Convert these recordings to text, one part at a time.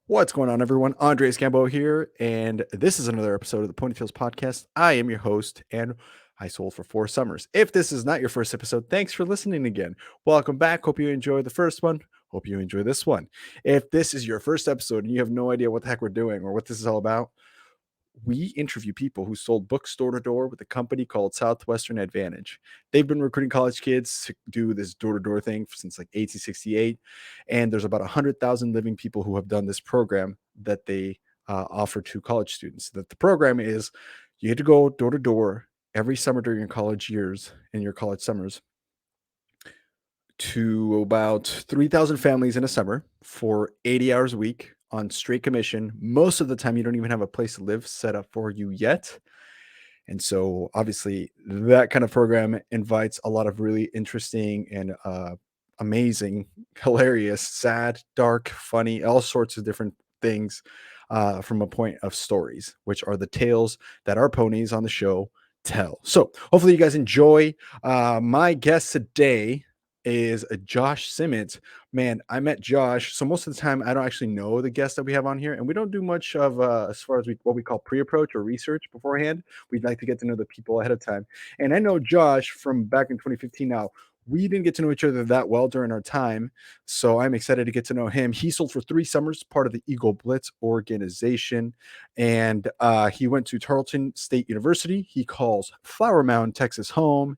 What's going on, everyone? Andres Gambo here, and this is another episode of the Ponytails Podcast. I am your host, and I sold for 4 summers. If this is not your first episode, thanks for listening again. Welcome back. Hope you enjoyed the first one. Hope you enjoy this one. If this is your first episode and you have no idea what the heck we're doing or what this is all about, we interview people who sold books door to door with a company called Southwestern Advantage. They've been recruiting college kids to do this door to door thing since like 1868. And there's about 100,000 living people who have done this program that they offer to college students. That the program is you get to go door to door every summer during your college years and your college summers to about 3,000 families in a summer for 80 hours a week on straight commission. Most of the time, you don't even have a place to live set up for you yet. And so, obviously, that kind of program invites a lot of really interesting and amazing, hilarious, sad, dark, funny, all sorts of different things from a point of stories, which are the tales that our ponies on the show tell. So, hopefully, you guys enjoy. My guest today is Josh Simmons. Man, I met Josh. So most of the time, I don't actually know the guests that we have on here, and we don't do much of as far as what we call pre-approach or research beforehand. We'd like to get to know the people ahead of time. And I know Josh from back in 2015. Now we didn't get to know each other that well during our time, so I'm excited to get to know him. He sold for 3 summers, part of the Eagle Blitz organization, and he went to Tarleton State University. He calls Flower Mound, Texas, home.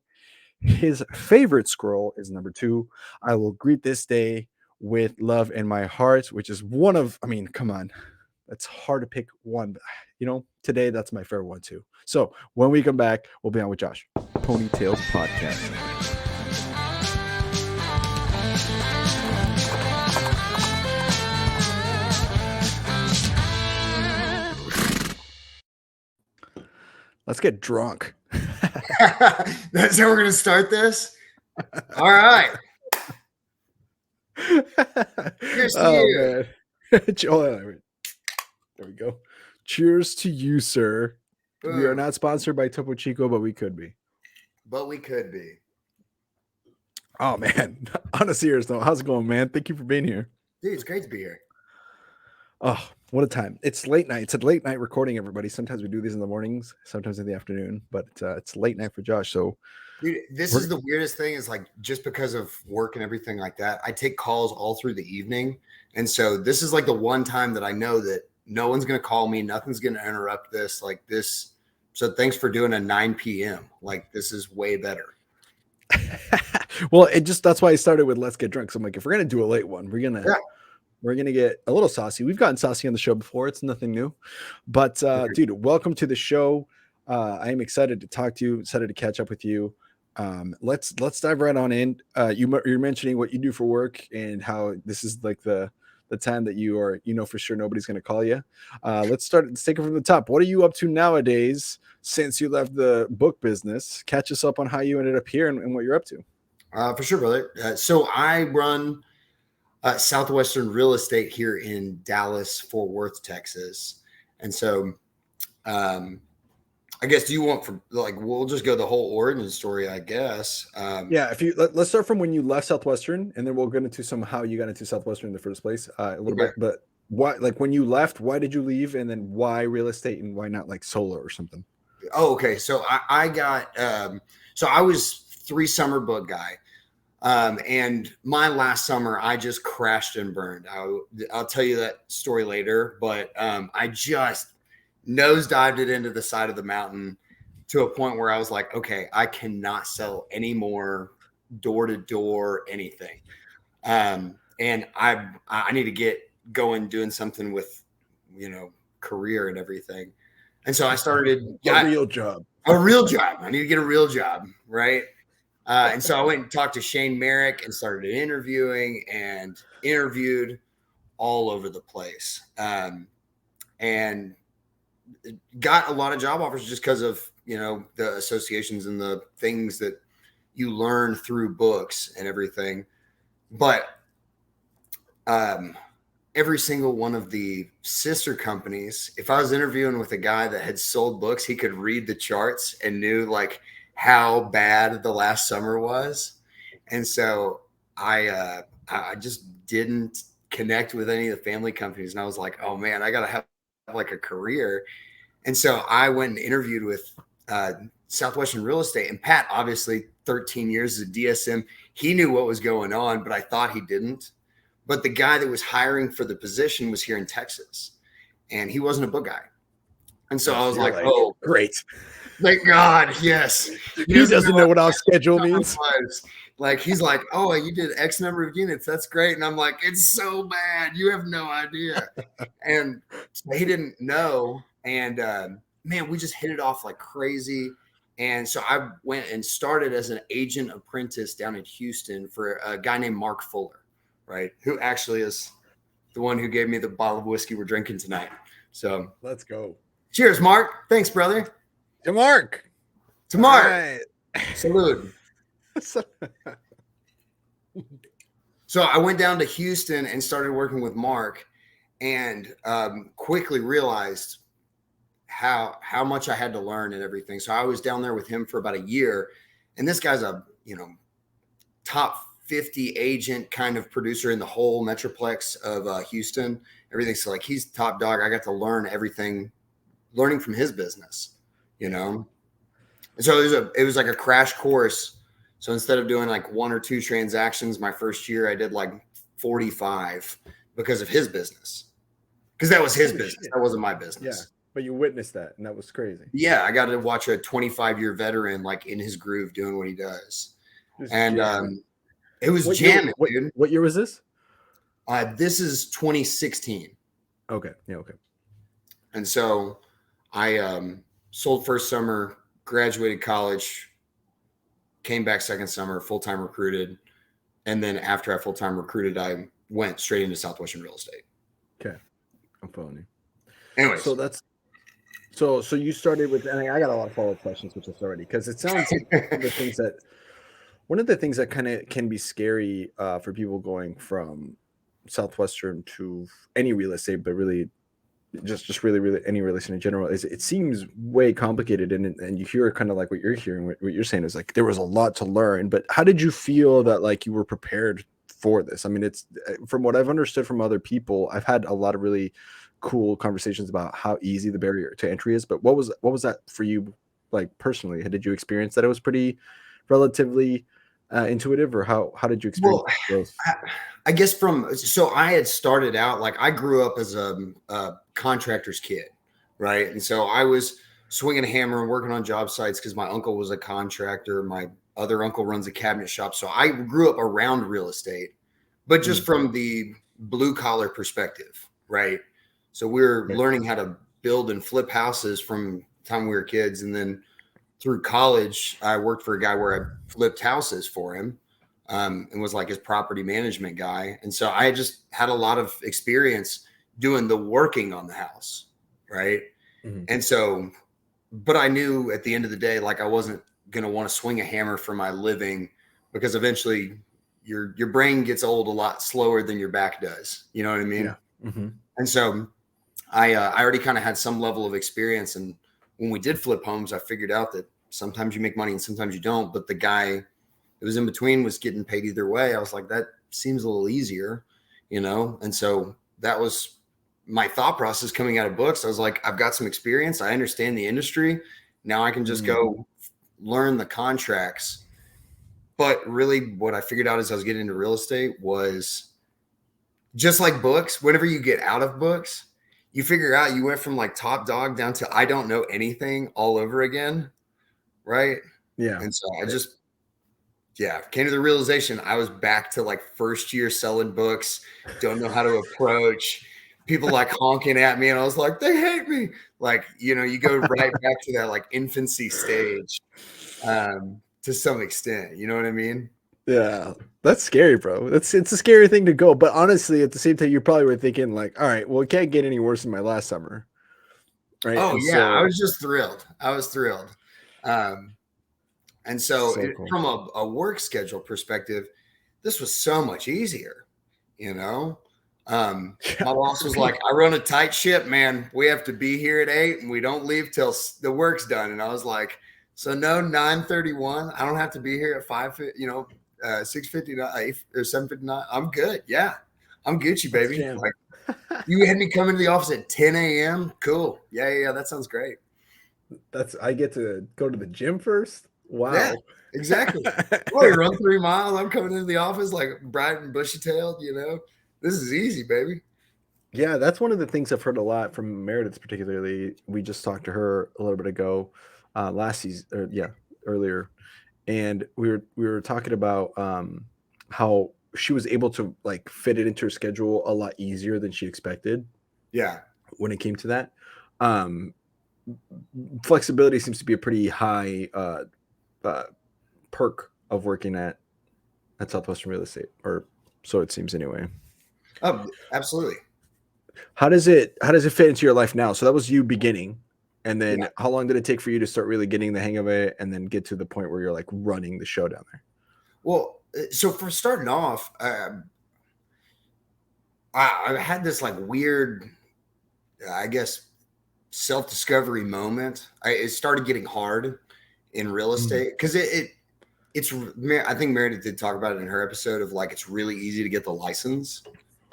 His favorite scroll is number 2. I will greet this day with love in my heart, which is one of, I mean, come on. It's hard to pick one. But, today that's my favorite one too. So when we come back, we'll be on with Josh. Ponytails Podcast. Let's get drunk. That's how we're going to start this? All right. Cheers to you. Man. There we go. Cheers to you, sir. Boom. We are not sponsored by Topo Chico, but we could be. Oh, man. On a serious note, how's it going, man? Thank you for being here. Dude, it's great to be here. Oh, what a time. It's late night. It's a late night recording, everybody. Sometimes we do these in the mornings, sometimes in the afternoon, but it's late night for Josh. So, dude, this is the weirdest thing is like just because of work and everything like that, I take calls all through the evening. And so this is like the one time that I know that no one's going to call me. Nothing's going to interrupt this like this. So thanks for doing a 9 p.m. Like this is way better. Well, that's why I started with Let's Get Drunk. So I'm like, if we're going to do a late one, we're going to get a little saucy. We've gotten saucy on the show before. It's nothing new. But, dude, welcome to the show. I am excited to talk to you, excited to catch up with you. Let's dive right on in. You're mentioning what you do for work and how this is like the time that you are, for sure nobody's going to call you. Let's take it from the top. What are you up to nowadays since you left the book business? Catch us up on how you ended up here and what you're up to. For sure, brother. So I run Southwestern Real Estate here in Dallas, Fort Worth, Texas. And so I guess, do you want we'll just go the whole origin story, I guess. Yeah, if you let's start from when you left Southwestern, and then we'll get into how you got into Southwestern in the first place a little bit. But when you left, why did you leave, and then why real estate, and why not like solar or something? Oh, okay. So I got so I was 3-summer book guy. And my last summer, I just crashed and burned. I'll tell you that story later, but I just nosedived it into the side of the mountain to a point where I was like, okay, I cannot sell any more door to door anything. And I need to get going doing something with, career and everything. And so I started a real job. I need to get a real job. Right. And so I went and talked to Shane Merrick and started interviewing and interviewed all over the place. And got a lot of job offers just because of, the associations and the things that you learn through books and everything. But every single one of the sister companies, if I was interviewing with a guy that had sold books, he could read the charts and knew like how bad the last summer was. And so I just didn't connect with any of the family companies. And I was like, oh man, I got to have like a career. And so I went and interviewed with Southwestern Real Estate, and Pat, obviously 13 years as a DSM, he knew what was going on, but I thought he didn't. But the guy that was hiring for the position was here in Texas, and he wasn't a book guy. And so I was like, oh, great. Thank God. Yes. He doesn't know what our schedule means. Like, he's like, oh, you did X number of units. That's great. And I'm like, it's so bad. You have no idea. And he didn't know. And man, we just hit it off like crazy. And so I went and started as an agent apprentice down in Houston for a guy named Mark Fuller, right? Who actually is the one who gave me the bottle of whiskey we're drinking tonight. So let's go. Cheers, Mark. Thanks, brother. To Mark. To Mark. Right. Salute. So I went down to Houston and started working with Mark, and quickly realized how much I had to learn and everything. So I was down there with him for about a year, and this guy's a top 50 agent kind of producer in the whole metroplex of Houston. Everything. So like he's top dog. I got to learn everything, learning from his business, And so it was like a crash course. So instead of doing like 1 or 2 transactions my first year, I did like 45 because of his business. Because that was his business. That wasn't my business. Yeah, but you witnessed that, and that was crazy. Yeah, I got to watch a 25-year veteran like in his groove doing what he does. And it was jamming, dude. What year was this? This is 2016. Okay. Yeah, okay. And so I sold first summer, graduated college, came back second summer, full-time recruited. And then after I full-time recruited, I went straight into Southwestern Real Estate. Okay. I'm following you. Anyway. So you started with, and I got a lot of follow-up questions with this already, because it sounds like one of the things that kind of can be scary for people going from Southwestern to any real estate, but really just really any real estate in general, is it seems way complicated, and you hear kind of like what you're hearing, what you're saying is like there was a lot to learn. But how did you feel that like you were prepared for this? I mean, it's from what I've understood from other people, I've had a lot of really cool conversations about how easy the barrier to entry is, but what was that for you, like personally? Did you experience that it was pretty relatively intuitive, or how did you experience growth? I guess so I had started out, like I grew up as a contractor's kid, right? And so I was swinging a hammer and working on job sites because my uncle was a contractor. My other uncle runs a cabinet shop. So I grew up around real estate, but just from the blue collar perspective, right? So we were learning how to build and flip houses from the time we were kids. And then through college, I worked for a guy where I flipped houses for him. And was like his property management guy. And so I just had a lot of experience doing the working on the house. Right. Mm-hmm. And so, but I knew at the end of the day, like I wasn't going to want to swing a hammer for my living, because eventually your brain gets old a lot slower than your back does. You know what I mean? Yeah. Mm-hmm. And so I already kind of had some level of experience. And when we did flip homes, I figured out that sometimes you make money and sometimes you don't. But the guy it was in between was getting paid either way. I was like, that seems a little easier, And so that was my thought process coming out of books. I was like, I've got some experience. I understand the industry. Now I can just go learn the contracts. But really what I figured out as I was getting into real estate was just like books. Whenever you get out of books, you figure out you went from like top dog down to I don't know anything all over again. Right. Yeah. And so I just, came to the realization I was back to like first year selling books, don't know how to approach people, like honking at me. And I was like, they hate me. Like, you go right back to that like infancy stage to some extent. You know what I mean? Yeah, that's scary, bro. It's a scary thing to go. But honestly, at the same time, you probably were thinking like, all right, well, it can't get any worse than my last summer. Right. Oh, and yeah. I was just thrilled. I was thrilled. And so cool. From a work schedule perspective, this was so much easier, My boss was like, I run a tight ship, man. We have to be here at 8 and we don't leave till the work's done. And I was like, so no 9:31. I don't have to be here at 5, 6:59 or 7:59. I'm good. Yeah. I'm Gucci, Let's baby. jam. Like, you had me come into the office at 10 a.m. Cool. Yeah. That sounds great. I get to go to the gym first. Yeah, Wow. exactly. Well, you run 3 miles. I'm coming into the office like bright and bushy tailed, This is easy, baby. Yeah, that's one of the things I've heard a lot from Meredith, particularly. We just talked to her a little bit ago, last season, or yeah, earlier, and we were talking about how she was able to like fit it into her schedule a lot easier than she expected Yeah. when it came to that. Um, Flexibility seems to be a pretty high uh, perk of working at Southwestern Real Estate, or so it seems anyway. Oh, absolutely. How does it fit into your life now? So that was you beginning, and Yeah. then how long did it take for you to start really getting the hang of it, and then get to the point where you're like running the show down there? Well, so for starting off, I had this like weird, I guess, self-discovery moment. It started getting hard in real Mm. estate because it's I think Meredith did talk about it in her episode of like it's really easy to get the license,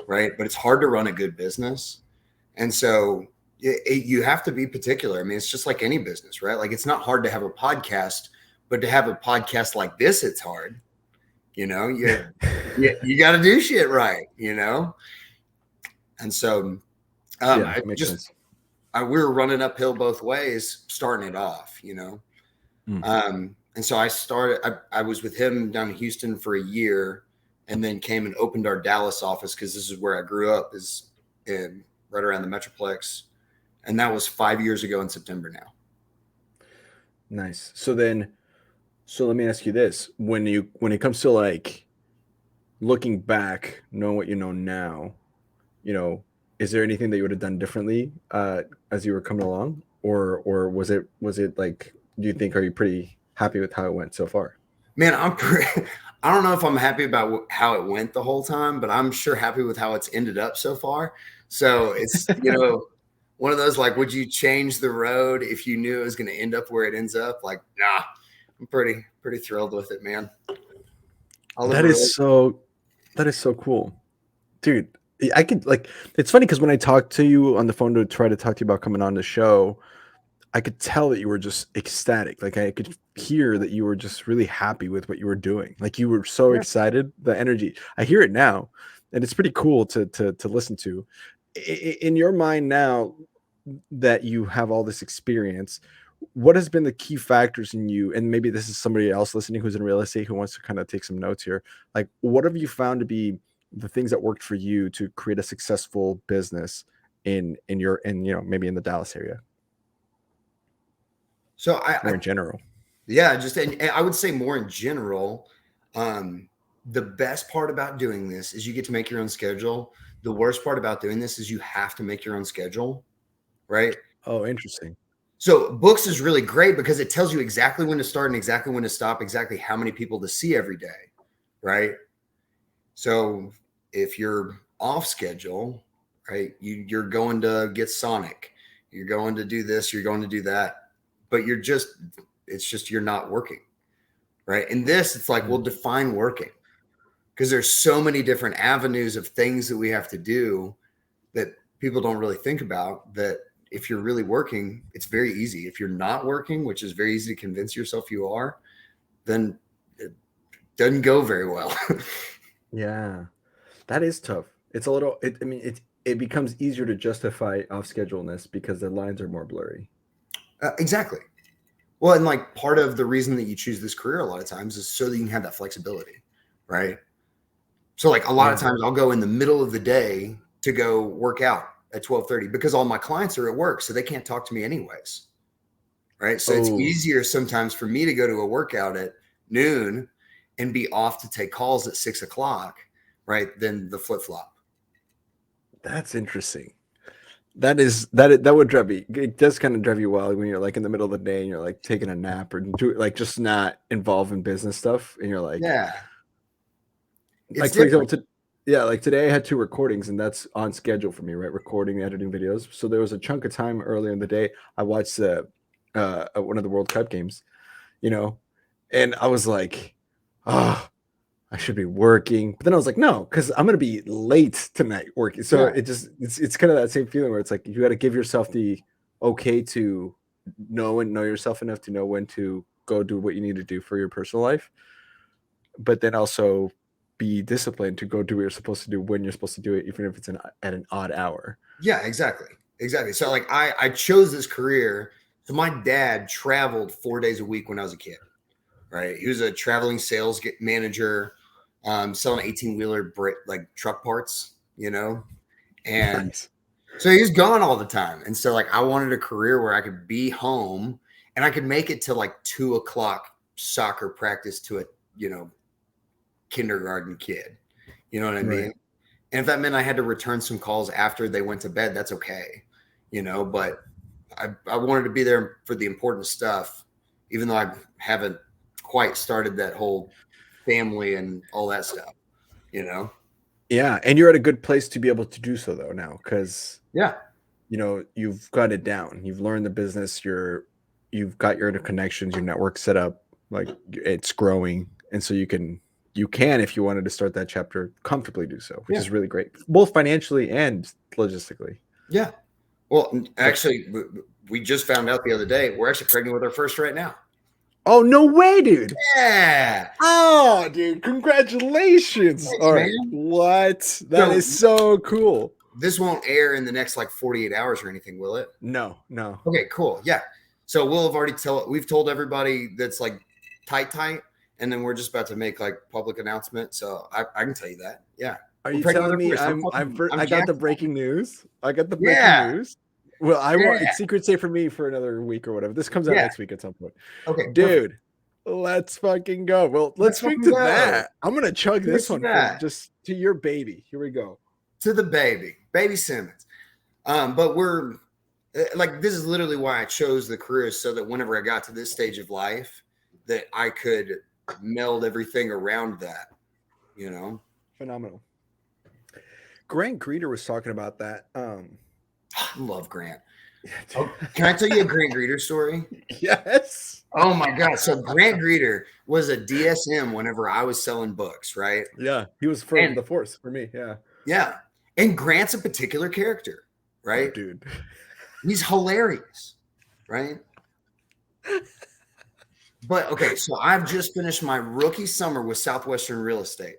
right? But it's hard to run a good business. And so you have to be particular. I mean, it's just like any business, right? Like it's not hard to have a podcast, but to have a podcast like this, it's hard. You got to do shit right. And so Yeah, I makes just sense. we were running uphill both ways, starting it off. Mm. And so I was with him down in Houston for a year and then came and opened our Dallas office because this is where I grew up, is right around the Metroplex. And that was 5 years ago in September now. Nice. So let me ask you this: when it comes to like looking back, knowing what you know now, you know, is there anything that you would have done differently as you were coming along, or was it like? Do you think, are you pretty happy with how it went so far? Man, I don't know if I'm happy about how it went the whole time, but I'm sure happy with how it's ended up so far. So it's, one of those like, would you change the road if you knew it was going to end up where it ends up? Like, nah, I'm pretty thrilled with it, man. That is so that is so cool, dude. I could like it's funny because when I talked to you on the phone to try to talk to you about coming on the show, I could tell that you were just ecstatic. Like I could hear that you were just really happy with what you were doing. Like you were so Yeah. excited. The energy. I hear it now, and it's pretty cool to listen to. In your mind now that you have all this experience, what has been the key factors in you? And maybe this is somebody else listening who's in real estate who wants to kind of take some notes here. Like, what have you found to be the things that worked for you to create a successful business in maybe in the Dallas area So or in general? yeah, just, and I would say more in general, the best part about doing this is you get to make your own schedule. The worst part about doing this is you have to make your own schedule, right? Oh, interesting. So books is really great because it tells you exactly when to start and exactly when to stop, exactly how many people to see every day, right? So if you're off schedule, right, you're going to get Sonic, you're going to do this, you're going to do that, but it's just you're not working, right? And this, it's like, well, define working, because there's so many different avenues of things that we have to do that people don't really think about, that if you're really working, it's very easy. If you're not working, which is very easy to convince yourself you are, then it doesn't go very well. Yeah, that is tough. It's a little. I mean, it becomes easier to justify off scheduleness because the lines are more blurry. Exactly. Well, and like part of the reason that you choose this career a lot of times is so that you can have that flexibility, right? So like a lot of Yeah. times I'll go in the middle of the day to go work out at 12:30 because all my clients are at work, so they can't talk to me anyways. Right. So it's Oh, easier sometimes for me to go to a workout at noon and be off to take calls at 6 o'clock, right? Than the flip flop. that's interesting. That would drive me. It does kind of drive you wild when you're like in the middle of the day and you're like taking a nap or like just not involved in business stuff, and you're Yeah. It's like for example, different. yeah, like today I had 2 recordings and that's on schedule for me, right? Recording, editing videos. So there was a chunk of time earlier in the day I watched one of the World Cup games, you know, and I was like, oh, I should be working. But then I was like, no, because I'm gonna be late tonight working. So Yeah. it's kind of that same feeling where it's like you got to give yourself the okay to know yourself enough to know when to go do what you need to do for your personal life, but then also be disciplined to go do what you're supposed to do when you're supposed to do it, even if it's at an odd hour. Yeah, exactly. Exactly. So like I chose this career. So my dad traveled 4 days a week when I was a kid, right? He was a traveling sales manager, selling 18-wheeler like truck parts, and Nice. so he was gone all the time. And so like I wanted a career where I could be home and I could make it to like 2 o'clock soccer practice to a, kindergarten kid. You know what I mean? Right. And if that meant I had to return some calls after they went to bed, that's okay. But I wanted to be there for the important stuff, even though I haven't quite started that whole family and all that stuff, Yeah, and you're at a good place to be able to do so though now, because Yeah. you've got it down. You've learned the business. You've got your interconnections, your network set up, like it's growing, and so you can if you wanted to start that chapter comfortably do so, which is really great, both financially and logistically. Yeah. Well, actually, we just found out the other day we're actually pregnant with our first right now. Oh, no way, dude. Yeah. Oh, dude, congratulations. Thanks, All right. man. What? That is so cool. This won't air in the next like 48 hours or anything, will it? No. Okay, cool. Yeah. So we'll have already we've told everybody that's like tight, and then we're just about to make like public announcement. So I can tell you that. Yeah. Are you telling me I got the breaking news? I got the breaking news. Well, it's secret safe for me for another week or whatever. This comes out next week at some point. Okay, dude. Perfect. Let's fucking go. Well, let's speak to that. I'm gonna chug this one just to your baby. Here we go. To the baby Simmons. But we're like, this is literally why I chose the career, so that whenever I got to this stage of life, that I could meld everything around that. Phenomenal. Grant Greeter was talking about that. I love Grant. Can I tell you a Grant Greeter story? Yes. Oh my God. So Grant Greeter was a DSM whenever I was selling books, right? Yeah. He was from the force for me. Yeah. Yeah. And Grant's a particular character, right? Oh, dude. He's hilarious, right? But okay, so I've just finished my rookie summer with Southwestern Real Estate.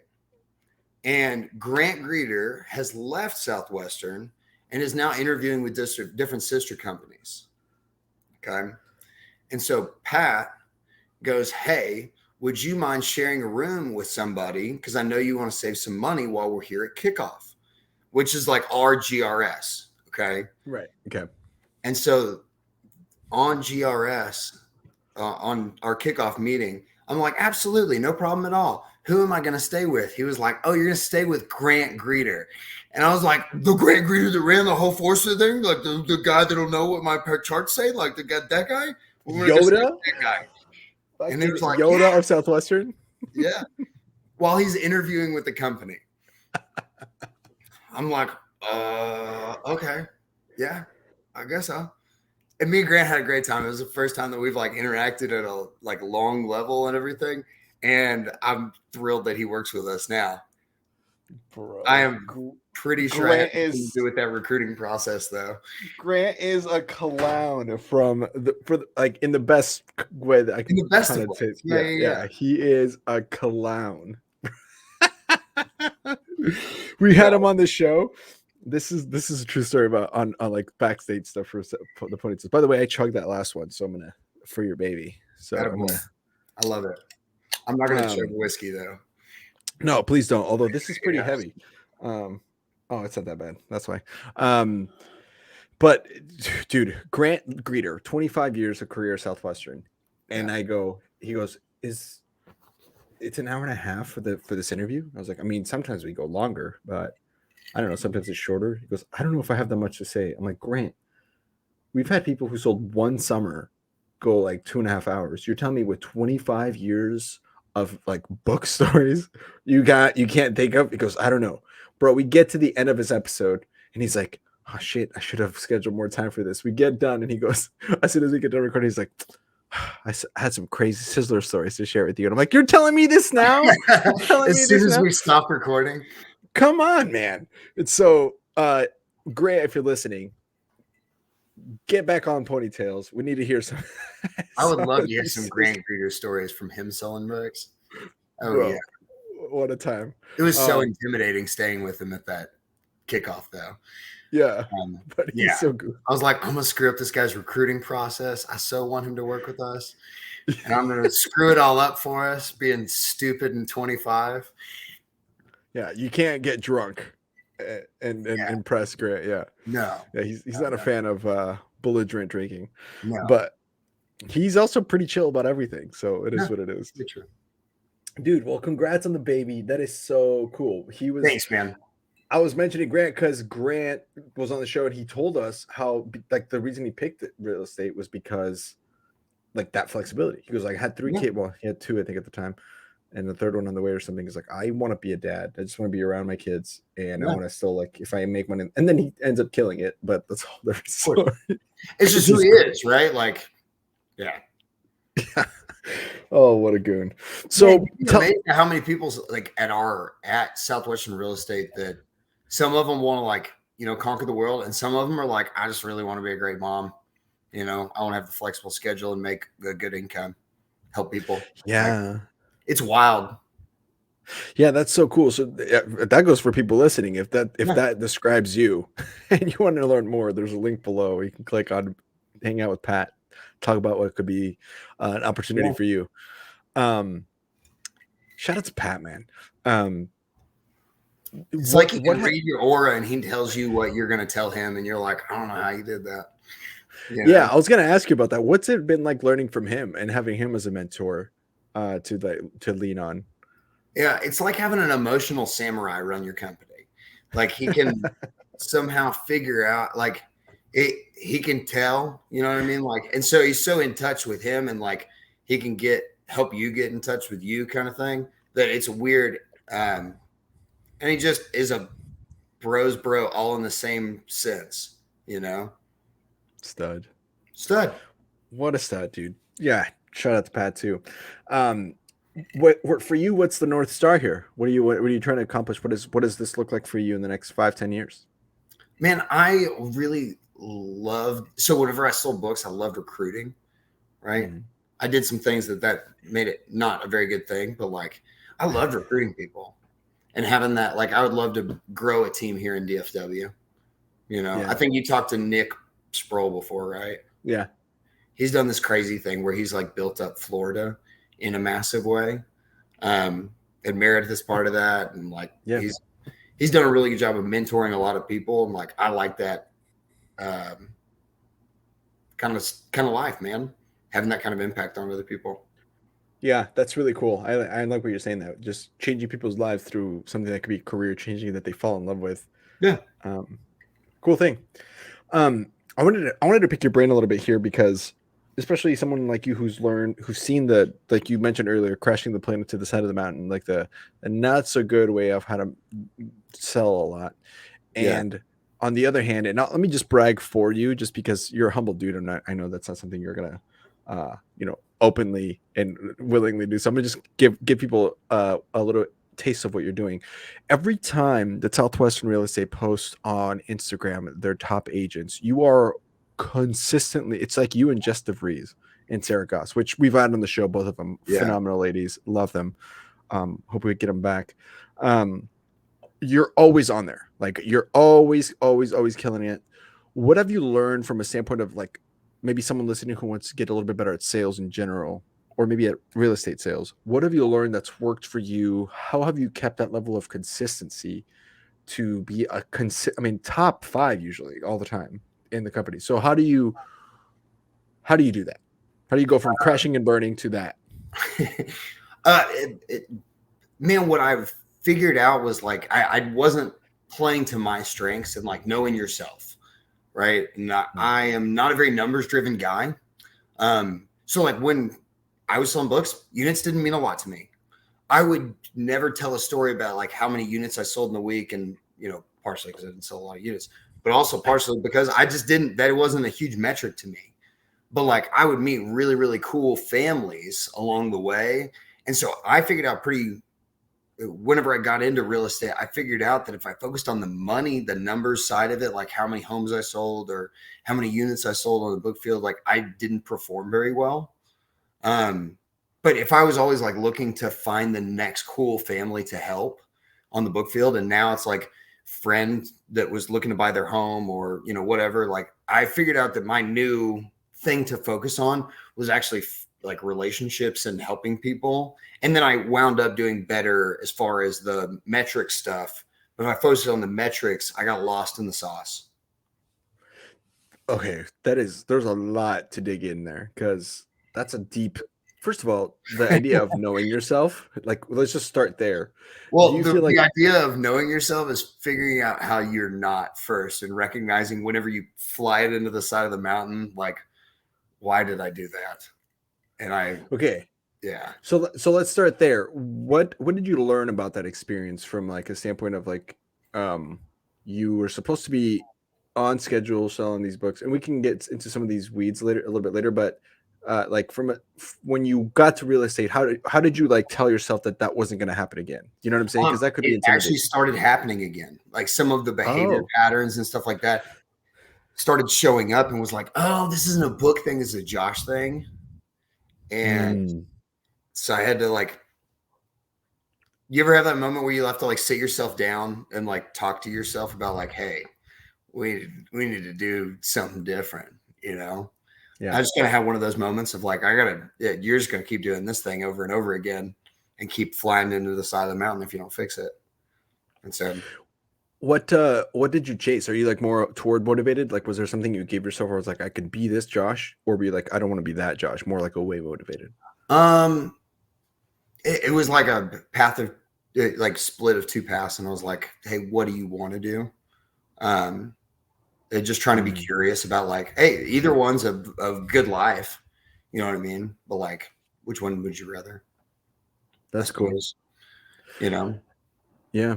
And Grant Greeter has left Southwestern and is now interviewing with different sister companies. Okay. And so Pat goes, hey, would you mind sharing a room with somebody? Because I know you want to save some money while we're here at kickoff, which is like our GRS. Okay. Right. Okay. And so on GRS, on our kickoff meeting, I'm like, absolutely, no problem at all. Who am I going to stay with? He was like, oh, you're going to stay with Grant Greeter. And I was like, the Grant Greeter that ran the whole Forster thing? Like the guy that don't know what my charts say? Like that guy? Yoda? That guy. And he was like, Yoda of Southwestern? Yeah. While he's interviewing with the company. I'm like, okay. Yeah, I guess so. And me and Grant had a great time. It was the first time that we've like interacted at a like long level and everything. And I'm thrilled that he works with us now. Bro, I am pretty sure Grant I have to do with that recruiting process though. Grant is a clown in the best way that I can. In the best of ways. Yeah. He is a clown. We had him on the show. This is a true story about on like backstage stuff for the ponies. By the way, I chugged that last one, so I'm gonna for your baby. So I love it. I'm not gonna chug whiskey though. No, please don't. Although this is pretty heavy. Oh, it's not that bad. That's why. But dude, Grant Greeter, 25 years of career at Southwestern, and he goes, it's an hour and a half for this interview? I was like, I mean, sometimes we go longer, but I don't know. Sometimes it's shorter. He goes, I don't know if I have that much to say. I'm like, Grant, we've had people who sold one summer go like 2.5 hours. You're telling me with 25 years of like book stories you can't think of? He goes, I don't know, bro. We get to the end of his episode and he's like, oh shit, I should have scheduled more time for this. We get done and he goes, as soon as we get done recording, he's like, had some crazy sizzler stories to share with you. And I'm like, you're telling me this now? You're telling me As soon this as now? we stop recording. Come on, man. It's so Grant, if you're listening, get back on ponytails. We need to hear some. I would some love of to hear these some sizzlers. Grant Greeter stories from him selling books. Oh yeah. Bro, what a time. It was so intimidating staying with him at that kickoff though. Yeah, but he's Yeah. so good. I was like, I'm gonna screw up this guy's recruiting process. I so want him to work with us. And I'm gonna screw it all up for us, being stupid and 25. Yeah, you can't get drunk and impress Grant. Yeah. No. Yeah, he's not a fan of belligerent drinking. No. But he's also pretty chill about everything. So it is what it is. True. Dude, well, congrats on the baby. That is so cool. Thanks, man. I was mentioning Grant because Grant was on the show and he told us how like the reason he picked real estate was because like that flexibility. He was like, I had 3 kids. Well, he had 2, I think, at the time, and the 3rd one on the way or something. He's like, I want to be a dad. I just want to be around my kids, and I want to still like if I make money. And then he ends up killing it, but that's all there is. So, it's just who he is, right? Like, yeah. Oh, what a goon! So, how many people like at Southwestern Real Estate that some of them want to like conquer the world, and some of them are like, I just really want to be a great mom. I want to have the flexible schedule and make a good income, help people. Yeah, like, it's wild. Yeah, that's so cool. So that goes for people listening. If that describes you, and you want to learn more, there's a link below. You can click on hang out with Pat, talk about what could be an opportunity for you. Shout out to Pat, man. It's like he can read your aura and he tells you what you're going to tell him, and you're like, I don't know how you did that. Yeah, I was going to ask you about that. What's it been like learning from him and having him as a mentor to lean on? Yeah, it's like having an emotional samurai run your company. Like he can somehow figure out, like he can tell, you know what I mean? Like, and so he's so in touch with him, and like he can help you get in touch with you, kind of thing. That it's weird. And he just is a bro, all in the same sense, Stud. What a stud, dude. Yeah, shout out to Pat too. What for you? What's the North Star here? What are you trying to accomplish? What does this look like for you in the next 5-10 years? Man, I really so whenever I sold books, I loved recruiting, right? Mm-hmm. I did some things that made it not a very good thing, but like I loved recruiting people and having that, like I would love to grow a team here in DFW. I think you talked to Nick Sproul before, right? Yeah. He's done this crazy thing where he's like built up Florida in a massive way. And Meredith is part of that. And like, he's done a really good job of mentoring a lot of people. And like, I like that kind of life, man, having that kind of impact on other people. Yeah, that's really cool. I like what you're saying, that just changing people's lives through something that could be career changing that they fall in love with. Yeah. Cool thing. I wanted to pick your brain a little bit here because especially someone like you who's seen like you mentioned earlier, crashing the plane to the side of the mountain, like the not so good way of how to sell a lot. And on the other hand, and let me just brag for you, just because you're a humble dude, and I know that's not something you're gonna, openly and willingly do. So I'm gonna just give people a little taste of what you're doing. Every time that Southwestern Real Estate posts on Instagram their top agents, you are consistently, it's like you and Jess DeVries and Sarah Goss, which we've had on the show, both of them. Phenomenal ladies, love them. Hope we get them back. You're always on there, like you're always killing it. What have you learned from a standpoint of like maybe someone listening who wants to get a little bit better at sales in general, or maybe at real estate sales? What have you learned that's worked for you? How have you kept that level of consistency to be top 5 usually all the time in the company? So how do you do that? How do you go from crashing and burning to that? Man, what I've figured out was like I wasn't playing to my strengths and like knowing yourself, right? I am not a very numbers driven guy. So like when I was selling books, units didn't mean a lot to me. I would never tell a story about like how many units I sold in a week, and partially because I didn't sell a lot of units, but also partially because I just didn't. That wasn't a huge metric to me. but like I would meet really, really cool families along the way. And so I figured out whenever I got into real estate, I figured out that if I focused on the money, the numbers side of it, like how many homes I sold or how many units I sold on the book field, like I didn't perform very well. But if I was always like looking to find the next cool family to help on the book field, and now it's like friend that was looking to buy their home or, you know, whatever, like I figured out that my new thing to focus on was actually like relationships and helping people. And then I wound up doing better as far as the metric stuff. But if I focused on the metrics, I got lost in the sauce. Okay, there's a lot to dig in there because that's a deep. First of all, the idea of knowing yourself, like let's just start there. Do Well, you feel like the idea of knowing yourself is figuring out how you're not first and recognizing whenever you fly it into the side of the mountain, like, why did I do that? And okay? yeah. So let's start there. What did you learn about that experience from like a standpoint of like you were supposed to be on schedule selling these books, and we can get into some of these weeds later, a little bit later, but like when you got to real estate, how did you like tell yourself that that wasn't going to happen again? You know what I'm saying? Because that could be It actually intimidating. started happening again. Like some of the behavior Oh, patterns and stuff like that started showing up and was like, oh, this isn't a book thing, this is a Josh thing. And mm, so I had to like, you ever have that moment where you have to like sit yourself down and like talk to yourself about like, hey, we need to do something different, you know? yeah. I just gonna have one of those moments of like, you're just gonna keep doing this thing over and over again and keep flying into the side of the mountain if you don't fix it. And so What did you chase? Are you like more toward motivated? Like, was there something you gave yourself where it was like, I could be this Josh, or were you like, I don't want to be that Josh? More like away motivated. um it was like a path of like split of two paths, and I was like, hey, what do you want to do? Um just trying to be Mm, curious about like, hey, either one's a good life, you know what I mean? But like, which one would you rather? I that's cool. suppose, you know. Yeah.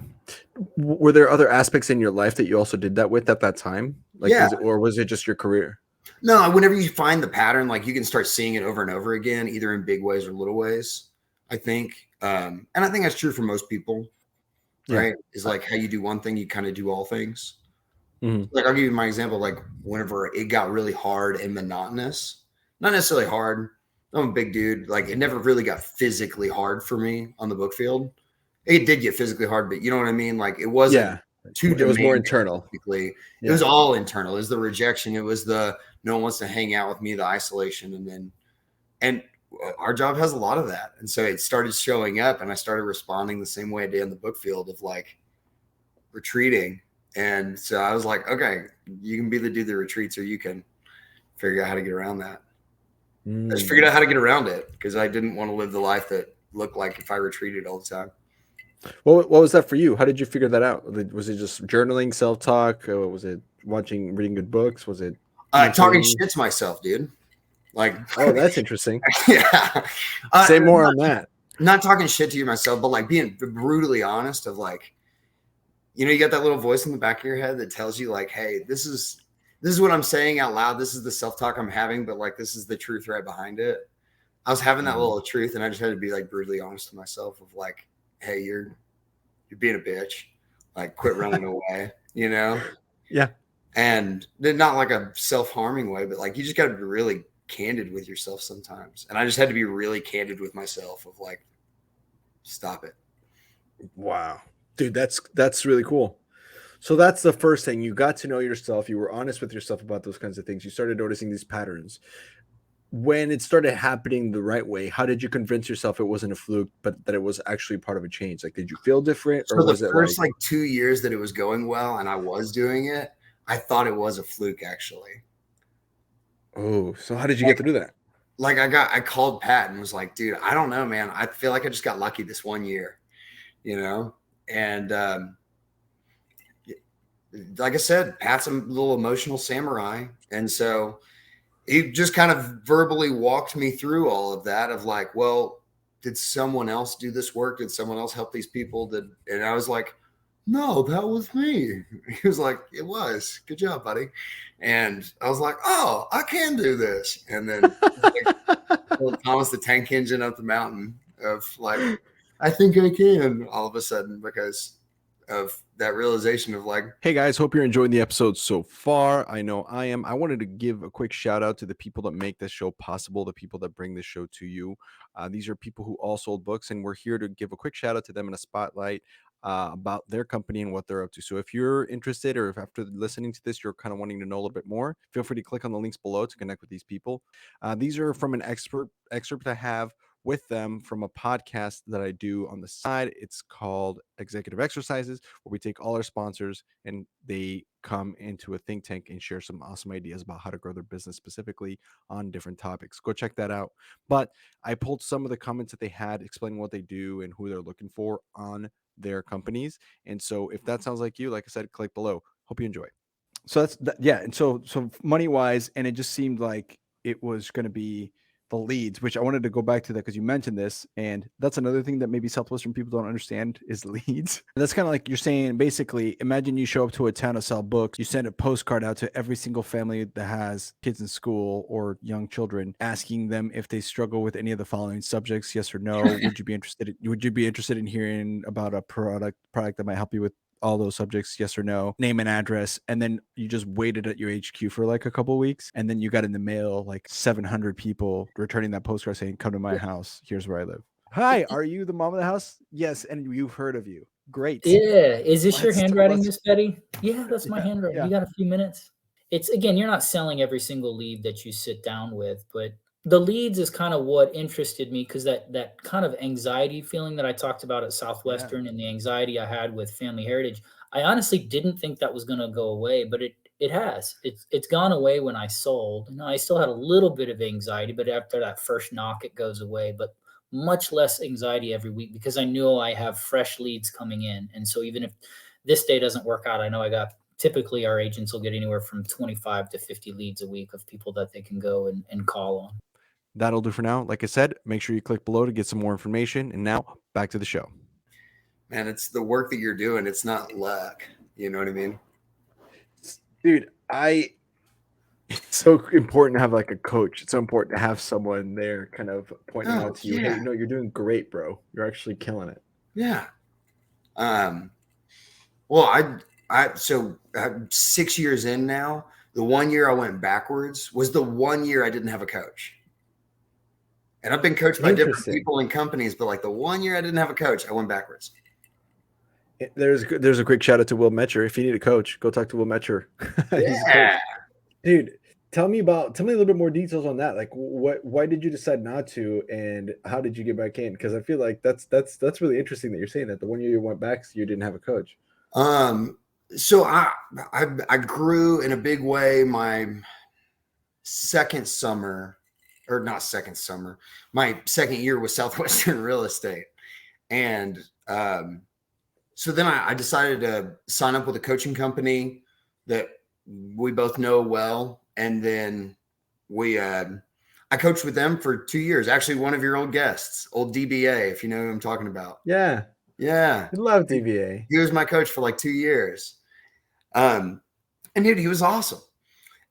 Were there other aspects in your life that you also did that with at that time? Like, Yeah. was it just your career? No, whenever you find the pattern, like you can start seeing it over and over again, either in big ways or little ways, I think. And I think that's true for most people, Yeah. right? Is like how you do one thing, you kind of do all things. Mhm. Like I'll give you my example, like whenever it got really hard and monotonous, not necessarily hard. I'm a big dude. Like it never really got physically hard for me on the book field. It did get physically hard, but you know what I mean? Like it wasn't Yeah. too It was more demanding internal. physically. It was Yeah. all internal. It was the rejection. It was the no one wants to hang out with me, the isolation. And our job has a lot of that. And so it started showing up and I started responding the same way I did on the book field of like retreating. And so I was like, okay, you can be the dude that retreats or you can figure out how to get around that. I just figured Mm. out how to get around it because I didn't want to live the life that looked like if I retreated all the time. What was that for you? How did you figure that out? Was it just journaling, self-talk? Was it reading good books? Was it Talking mentoring? shit to myself, dude. Like, Oh, that's interesting. yeah. Say more Not, on that. not talking shit to you myself, but like being brutally honest of like, you know, you got that little voice in the back of your head that tells you like, hey, this is what I'm saying out loud. This is the self-talk I'm having, but like this is the truth right behind it. I was having that Mm. little truth and I just had to be like brutally honest to myself of like, hey, you're being a bitch. Like quit running away, you know? Yeah. And not like a self-harming way, but like you just gotta be really candid with yourself sometimes. And I just had to be really candid with myself of like, stop it. Wow. Dude, that's really cool. So that's the first thing. You got to know yourself. You were honest with yourself about those kinds of things. You started noticing these patterns. When it started happening the right way, how did you convince yourself it wasn't a fluke, but that it was actually part of a change? Like, did you feel different, or So the was it first like, like 2 years that it was going well and I was doing it, I thought it was a fluke actually. oh, so how did you get through that? Like I called Pat and was like, dude, I don't know, man. I feel like I just got lucky this one year, you know? And like I said, Pat's a little emotional samurai. And so he just kind of verbally walked me through all of that of like, well, did someone else do this work? Did someone else help these people? And I was like, no, that was me. He was like, it was. Good job, buddy. And I was like, oh, I can do this. And then like, Thomas the Tank Engine up the mountain of like, I think I can all of a sudden because of that realization of like, Hey guys, hope you're enjoying the episode so far. I know I am. I wanted to give a quick shout out to the people that make this show possible, the people that bring this show to you. These are people who all sold books, and we're here to give a quick shout out to them in a spotlight about their company and what they're up to. So if you're interested, or if after listening to this, you're kind of wanting to know a little bit more, feel free to click on the links below to connect with these people. These are from an excerpt I have with them from a podcast that I do on the side. It's called Executive Exercises, where we take all our sponsors and they come into a think tank and share some awesome ideas about how to grow their business specifically on different topics. Go check that out. But I pulled some of the comments that they had explaining what they do and who they're looking for on their companies. And so if that sounds like you, like I said, click below. Hope you enjoy. So yeah. And so money wise, and it just seemed like it was going to be the leads, which I wanted to go back to that because you mentioned this, and that's another thing that maybe Southwestern people don't understand is leads. That's kind of like you're saying, basically, imagine you show up to a town to sell books, you send a postcard out to every single family that has kids in school or young children, asking them if they struggle with any of the following subjects, yes or no. Would you be interested in hearing about a product that might help you with all those subjects, yes or no, name and address, and then you just waited at your HQ for like a couple of weeks, and then you got in the mail like 700 people returning that postcard saying, come to my house, here's where I live. Hi, are you the mom of the house? Yes, and we've heard of you. Great. Yeah. Is this your handwriting, let's Miss Betty? Yeah, that's my handwriting. yeah. You got a few minutes? It's again, you're not selling every single lead that you sit down with, but the leads is kind of what interested me because that kind of anxiety feeling that I talked about at Southwestern and the anxiety I had with Family Heritage, I honestly didn't think that was going to go away, but it has. It's gone away when I sold. You know, I still had a little bit of anxiety, but after that first knock, it goes away. But much less anxiety every week because I know I have fresh leads coming in. And so even if this day doesn't work out, I know I got typically our agents will get anywhere from 25 to 50 leads a week of people that they can go and call on. That'll do for now. Like I said, make sure you click below to get some more information. And now back to the show. man, it's the work that you're doing. It's not luck. You know what I mean? Dude, it's so important to have like a coach. It's so important to have someone there kind of pointing out to you, hey, no, you're doing great, bro. You're actually killing it. Yeah. Well, so I'm 6 years in now. The 1 year I went backwards was the 1 year I didn't have a coach. And I've been coached by different people and companies, but like the 1 year I didn't have a coach, I went backwards. There's a quick shout out to Will Metscher. If you need a coach, go talk to Will Metscher. Yeah. Dude, tell me a little bit more details on that. Like why did you decide not to, and how did you get back in? Because I feel like that's really interesting that you're saying that the 1 year you went back, so you didn't have a coach. So I grew in a big way my second summer, or not second summer, my second year with Southwestern Real Estate. And so then I decided to sign up with a coaching company that we both know well. And then I coached with them for 2 years. Actually, one of your old guests, old DBA, if you know who I'm talking about. Yeah. Yeah. I love DBA. He was my coach for like 2 years. And dude, he was awesome.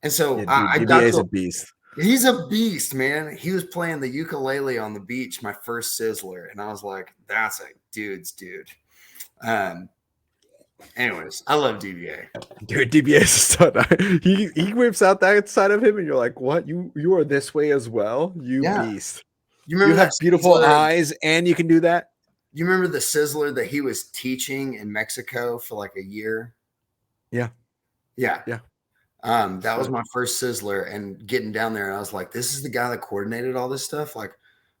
And so DBA is a beast. He's a beast, man. He was playing the ukulele on the beach, my first Sizzler. And I was like, that's a dude's dude. Anyways, I love DBA. Dude, DBA is a stud. He whips out that side of him, and you're like, what? You are this way as well? You beast. You have beautiful eyes, and you can do that? You remember the Sizzler that he was teaching in Mexico for like a year? Yeah. That was my first Sizzler, and getting down there, and I was like, this is the guy that coordinated all this stuff. Like,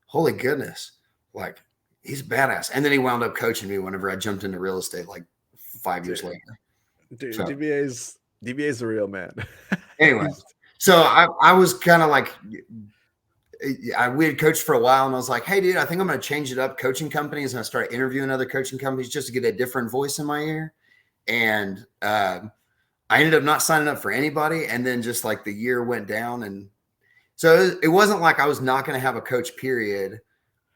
holy goodness. Like, he's badass. And then he wound up coaching me whenever I jumped into real estate, like 5 years later. Dude, so, DBA's the real man. Anyway, so I was kind of like, we had coached for a while, and I was like, hey, dude, I think I'm going to change it up, coaching companies. And I started interviewing other coaching companies just to get a different voice in my ear. And I ended up not signing up for anybody. And then just like the year went down. And so it wasn't like I was not going to have a coach, period.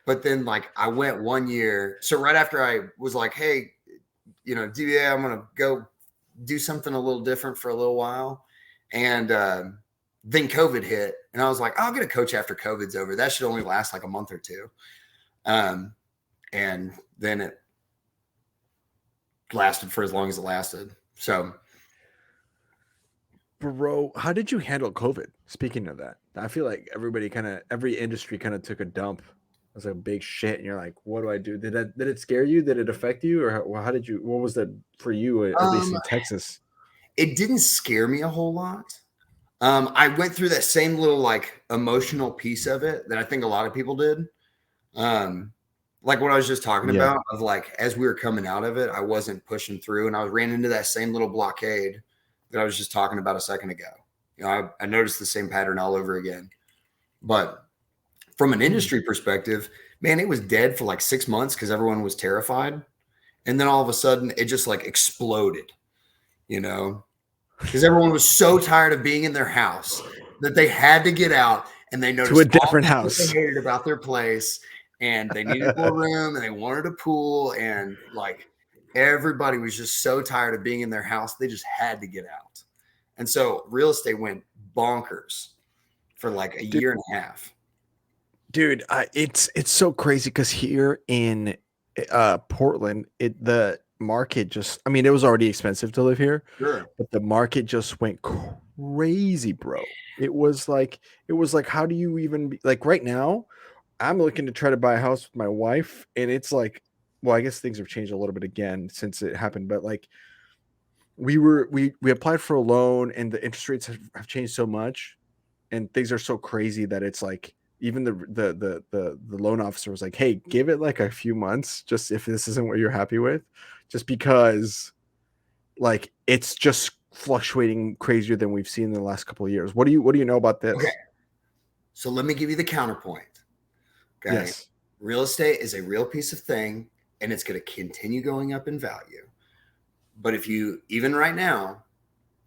But then like I went 1 year. So right after I was like, hey, DBA, I'm going to go do something a little different for a little while. And then COVID hit, and I was like, I'll get a coach after COVID's over. That should only last like a month or two. And then it lasted for as long as it lasted. So, bro, how did you handle COVID? Speaking of that, I feel like every industry kind of took a dump. It was like big shit, and you're like, what do I do? Did it scare you? Did it affect you? Or what was that for you, at least in Texas? It didn't scare me a whole lot. I went through that same little like emotional piece of it that I think a lot of people did. Like what I was just talking about, of like, as we were coming out of it, I wasn't pushing through, and I ran into that same little blockade that I was just talking about a second ago. I noticed the same pattern all over again. But from an industry perspective, man, it was dead for like 6 months because everyone was terrified. And then all of a sudden it just like exploded, because everyone was so tired of being in their house that they had to get out, and they noticed to a different house. They hated about their place, and they needed more room, and they wanted a pool, and like everybody was just so tired of being in their house, they just had to get out. And so real estate went bonkers for like a year and a half. Dude, it's so crazy because here in Portland, the market just, I mean, it was already expensive to live here, Sure. but the market just went crazy, bro. It was like, how do you even like right now? I'm looking to try to buy a house with my wife, and it's like, well, I guess things have changed a little bit again since it happened, but like we applied for a loan, and the interest rates have changed so much, and things are so crazy that it's like, even the loan officer was like, hey, give it like a few months, just if this isn't what you're happy with, just because like it's just fluctuating crazier than we've seen in the last couple of years. What do you know about this? Okay. So let me give you the counterpoint. Okay. Yes. Real estate is a real piece of thing, and it's going to continue going up in value. But even right now,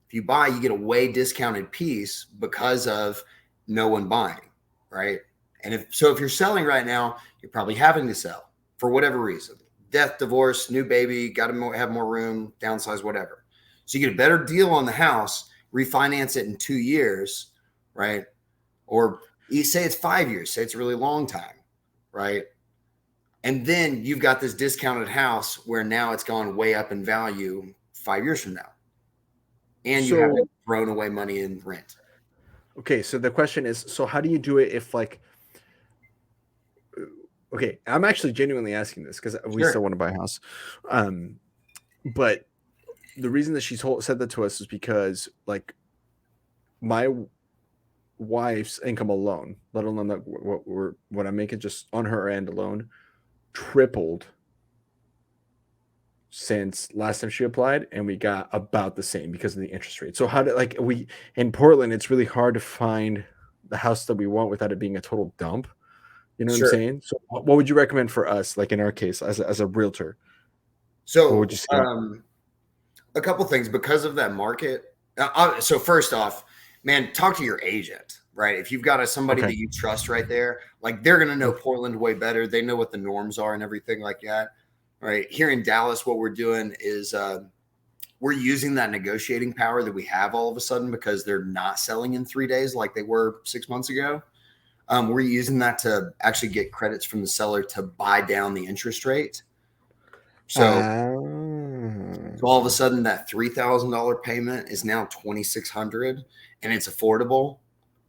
if you buy, you get a way discounted piece because of no one buying, right? And if you're selling right now, you're probably having to sell for whatever reason: death, divorce, new baby, got to have more room, downsize, whatever. So you get a better deal on the house, refinance it in 2 years, right? Or you say it's 5 years, say it's a really long time, right? And then you've got this discounted house where now it's gone way up in value 5 years from now. And you haven't thrown away money in rent. Okay, so the question is, so how do you do it if like, okay, I'm actually genuinely asking this because we still want to buy a house. But the reason that she's said that to us is because like my wife's income alone, let alone that what I'm making just on her end alone, tripled since last time she applied, and we got about the same because of the interest rate. So how did like in Portland, it's really hard to find the house that we want without it being a total dump. You know what I'm saying? So what would you recommend for us, like in our case, as a realtor? So what would you say? A couple things because of that market. So first off, man, talk to your agent, right? If you've got somebody that you trust right there, like they're going to know Portland way better. They know what the norms are and everything like that. Right here in Dallas, what we're doing is we're using that negotiating power that we have all of a sudden because they're not selling in 3 days like they were 6 months ago. We're using that to actually get credits from the seller to buy down the interest rate. So all of a sudden that $3,000 payment is now $2,600, and it's affordable,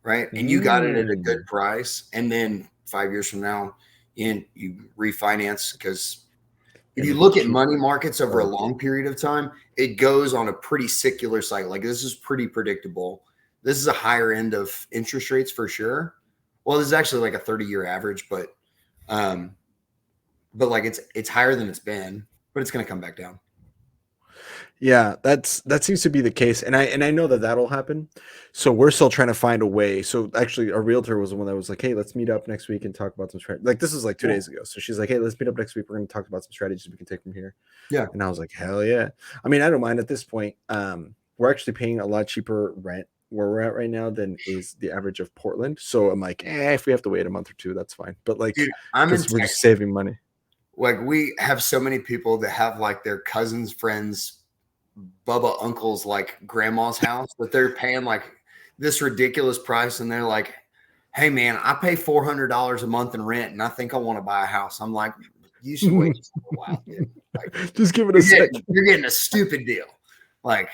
right? And you got it at a good price. And then 5 years from now, you refinance, because if you look at money markets over a long period of time, it goes on a pretty secular cycle. Like this is pretty predictable. This is a higher end of interest rates for sure. Well, this is actually like a 30-year average, but like it's higher than it's been, but it's going to come back down. Yeah, that seems to be the case, and I know that'll happen. So we're still trying to find a way. So actually, our realtor was the one that was like, "Hey, let's meet up next week and talk about some strategy." Like this is like 2 days ago. So she's like, "Hey, let's meet up next week. We're going to talk about some strategies we can take from here." Yeah, and I was like, "Hell yeah!" I mean, I don't mind at this point. We're actually paying a lot cheaper rent where we're at right now than is the average of Portland. So I'm like, if we have to wait a month or two, that's fine. But like, dude, I'm in we're just saving money. like we have so many people that have like their cousins, friends, Bubba uncles, like grandma's house that they're paying like this ridiculous price. And they're like, hey man, I pay $400 a month in rent and I think I want to buy a house. I'm like, you should wait just a while, dude. Like, Just give it a second. You're getting a stupid deal. Like,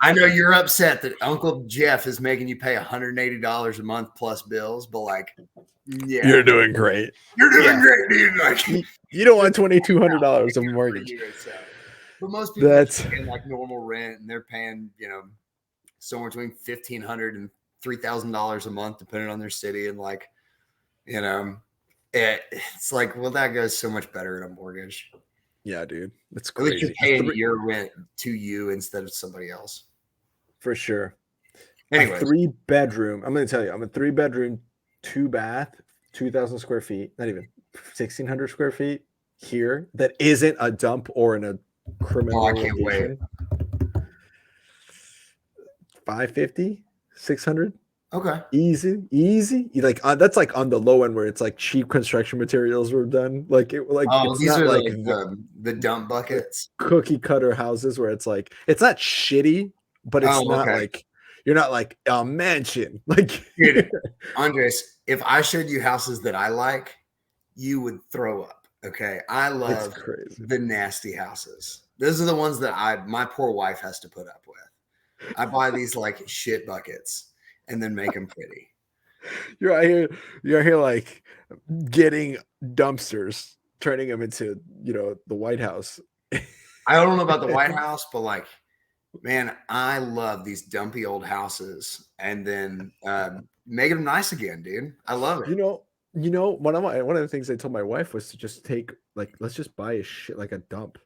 I know you're upset that Uncle Jeff is making you pay $180 a month plus bills, but like, yeah, You're doing great. You're doing great, dude. Like, you don't want $2,200 of mortgage. But most people That's are paying like normal rent, and they're paying, somewhere between $1,500 and $3,000 a month, depending on their city. And like, it's like, well, that goes so much better in a mortgage. Yeah, dude, that's At least crazy. you're paying your rent to you instead of somebody else. For sure. Anyway, 3-bedroom. I'm going to tell you, I'm a 3-bedroom, 2-bath, 2,000 square feet, not even 1,600 square feet here. That isn't a dump or in a criminal. Oh, I can't wait. 550, 600. Okay. Easy. Like that's like on the low end where it's like cheap construction materials were done. Like it's these not are like the dump buckets, cookie cutter houses where it's like it's not shitty, but it's not like you're not like a mansion. Like, dude, Andres, if I showed you houses that I like, you would throw up. Okay, I love the nasty houses. Those are the ones that my poor wife has to put up with. I buy these like shit buckets and then make them pretty. You're out here like getting dumpsters, turning them into, the White House. I don't know about the White House, but like, man, I love these dumpy old houses and then making them nice again, dude. I love it. One of the things I told my wife was to just take let's just buy a shit like a dump,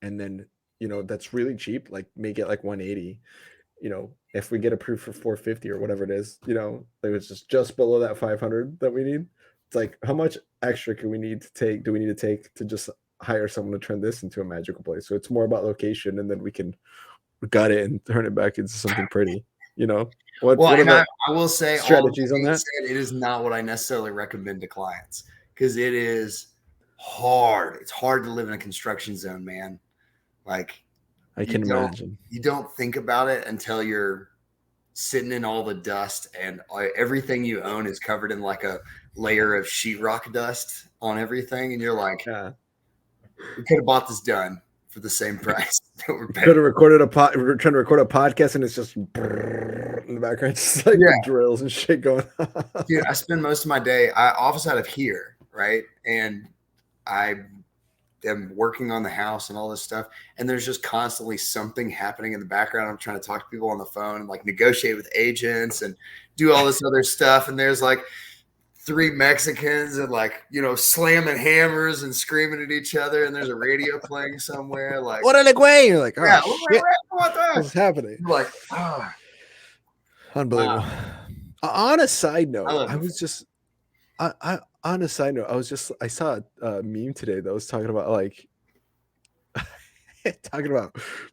and then that's really cheap. Like make it like 180. If we get approved for 450 or whatever it is, it was just below that 500 that we need. It's like, how much extra do we need to take to just hire someone to turn this into a magical place? So it's more about location, and then we can gut it and turn it back into something pretty. What I will say strategies on that? It is not what I necessarily recommend to clients because it is hard. It's hard to live in a construction zone, man. Like, I can imagine. You don't think about it until you're sitting in all the dust and everything you own is covered in like a layer of sheetrock dust on everything. And you're like, we could have bought this done for the same price. We're trying to record a podcast and it's just in the background, just like drills and shit going on. Dude, I spend most of my day, I office out of here, right? And I am working on the house and all this stuff. And there's just constantly something happening in the background. I'm trying to talk to people on the phone and like negotiate with agents and do all this other stuff. And there's like 3 Mexicans and like, slamming hammers and screaming at each other. And there's a radio playing somewhere. Like, what are they going? You're like, oh, shit. What's happening? You're like, unbelievable. On a side note, I saw a meme today that was talking about like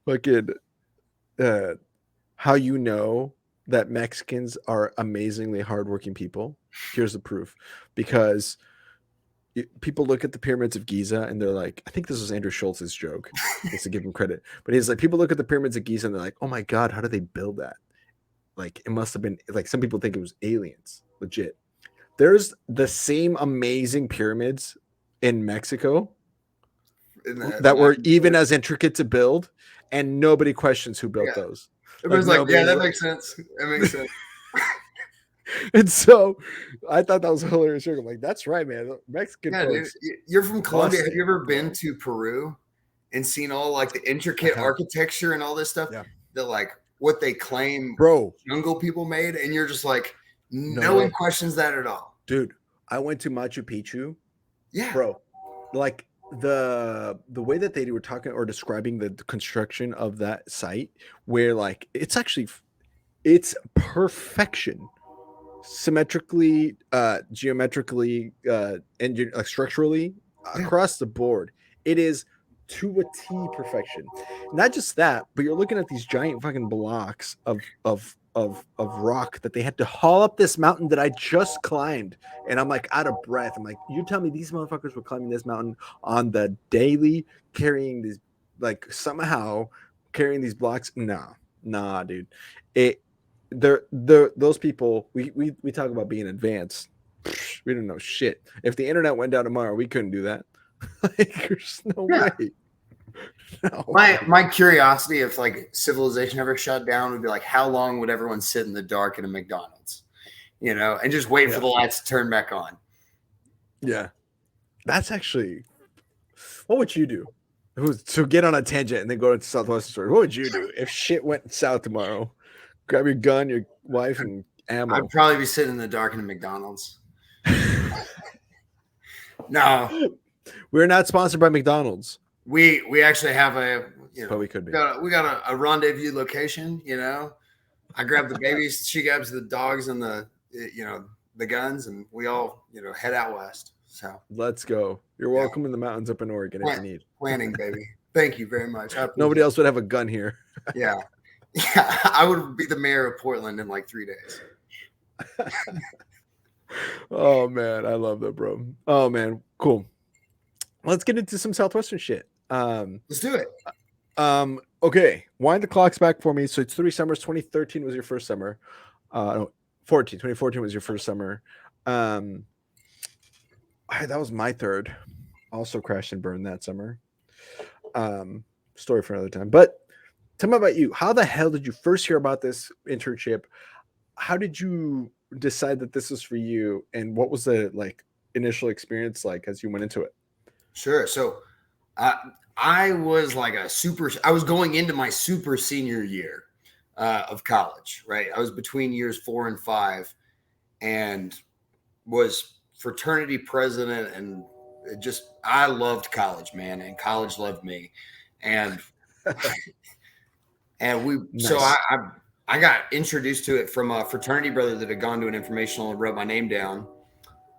fucking how that Mexicans are amazingly hardworking people. Here's the proof. Because people look at the pyramids of Giza and they're like, I think this was Andrew Schultz's joke, just to give him credit. But he's like, people look at the pyramids of Giza and they're like, oh my God, how did they build that? Like, it must have been like, some people think it was aliens, legit. There's the same amazing pyramids in Mexico that were even as intricate to build, and nobody questions who built those. Everyone's like, that makes sense. That makes sense. And so I thought that was a hilarious joke. I'm like, that's right, man. Mexican folks. Dude, you're from Colombia. Have you ever been to Peru and seen all like the intricate architecture and all this stuff? Yeah. That like what they claim jungle people made, and you're just like, no one questions that at all. Dude, I went to Machu Picchu. Yeah. Bro, like the way that they were talking or describing the construction of that site, where like it's perfection. Symmetrically, geometrically, and structurally across the board. It is to a T perfection. Not just that, but you're looking at these giant fucking blocks of rock that they had to haul up this mountain that I just climbed, and I'm like out of breath. I'm like, you tell me these motherfuckers were climbing this mountain on the daily, carrying these, like, somehow carrying these blocks? Nah, dude. Those people, we talk about being advanced. We don't know shit. If the internet went down tomorrow, we couldn't do that. Like, there's no way. No. My curiosity, if like civilization ever shut down, would be like, how long would everyone sit in the dark in a McDonald's, and just wait for the lights to turn back on? Yeah, that's actually. What would you do? So get on a tangent and then go to Southwestern Store. What would you do if shit went south tomorrow? Grab your gun, your wife, and ammo. I'd probably be sitting in the dark in a McDonald's. No, we're not sponsored by McDonald's. We actually have but we could be. We got a rendezvous location. I grab the babies, she grabs the dogs and the guns, and we all head out west. So let's go. You're welcome in the mountains up in Oregon if you need. Planning, baby. Thank you very much. Nobody else would have a gun here. Yeah, I would be the mayor of Portland in like 3 days. Oh man, I love that, bro. Oh man, cool. Let's get into some Southwestern shit. Let's do it. Okay, wind the clocks back for me. So it's 3 summers. 2013 was your first summer. 2014 was your first summer. That was my third. Also crashed and burned that summer. Story for another time. But tell me about you. How the hell did you first hear about this internship? How did you decide that this was for you? And what was the initial experience like as you went into it? Sure. So I was I was going into my super senior year of college, right? I was between years 4 and 5 and was fraternity president, and I loved college, man, and college loved me. And nice. So I got introduced to it from a fraternity brother that had gone to an informational and wrote my name down.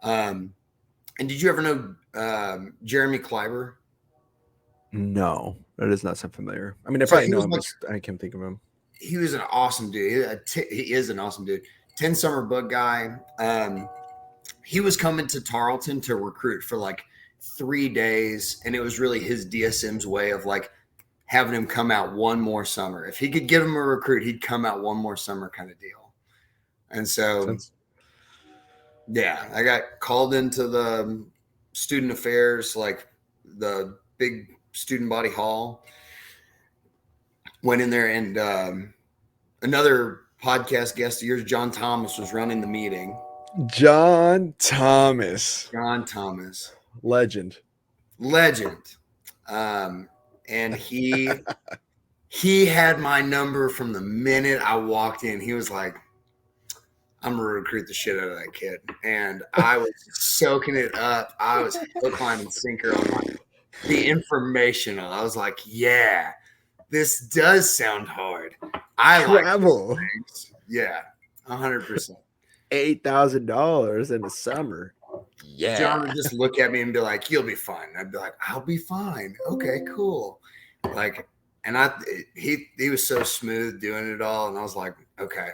And did you ever know Jeremy Kleiber? No, that does not sound familiar. I mean, I probably know him, but I can't think of him. He was an awesome dude. He is an awesome dude. 10 summer book guy. He was coming to Tarleton to recruit for 3 days, and it was really his DSM's way of having him come out one more summer. If he could get him a recruit, he'd come out one more summer kind of deal. And so, yeah, I got called into the student affairs, the big student body hall. Went in there, and another podcast guest of yours, John Thomas, was running the meeting. John Thomas. Legend. And he had my number from the minute I walked in. He was like, I'm going to recruit the shit out of that kid. And I was soaking it up. I was hook, line, and sinker on the information. I was like, yeah, this does sound hard. I travel. Like yeah, 100%. $8,000 in the summer. Yeah. John would just look at me and be like, you'll be fine. I'd be like, I'll be fine. Okay, cool. And he was so smooth doing it all. And I was like, okay,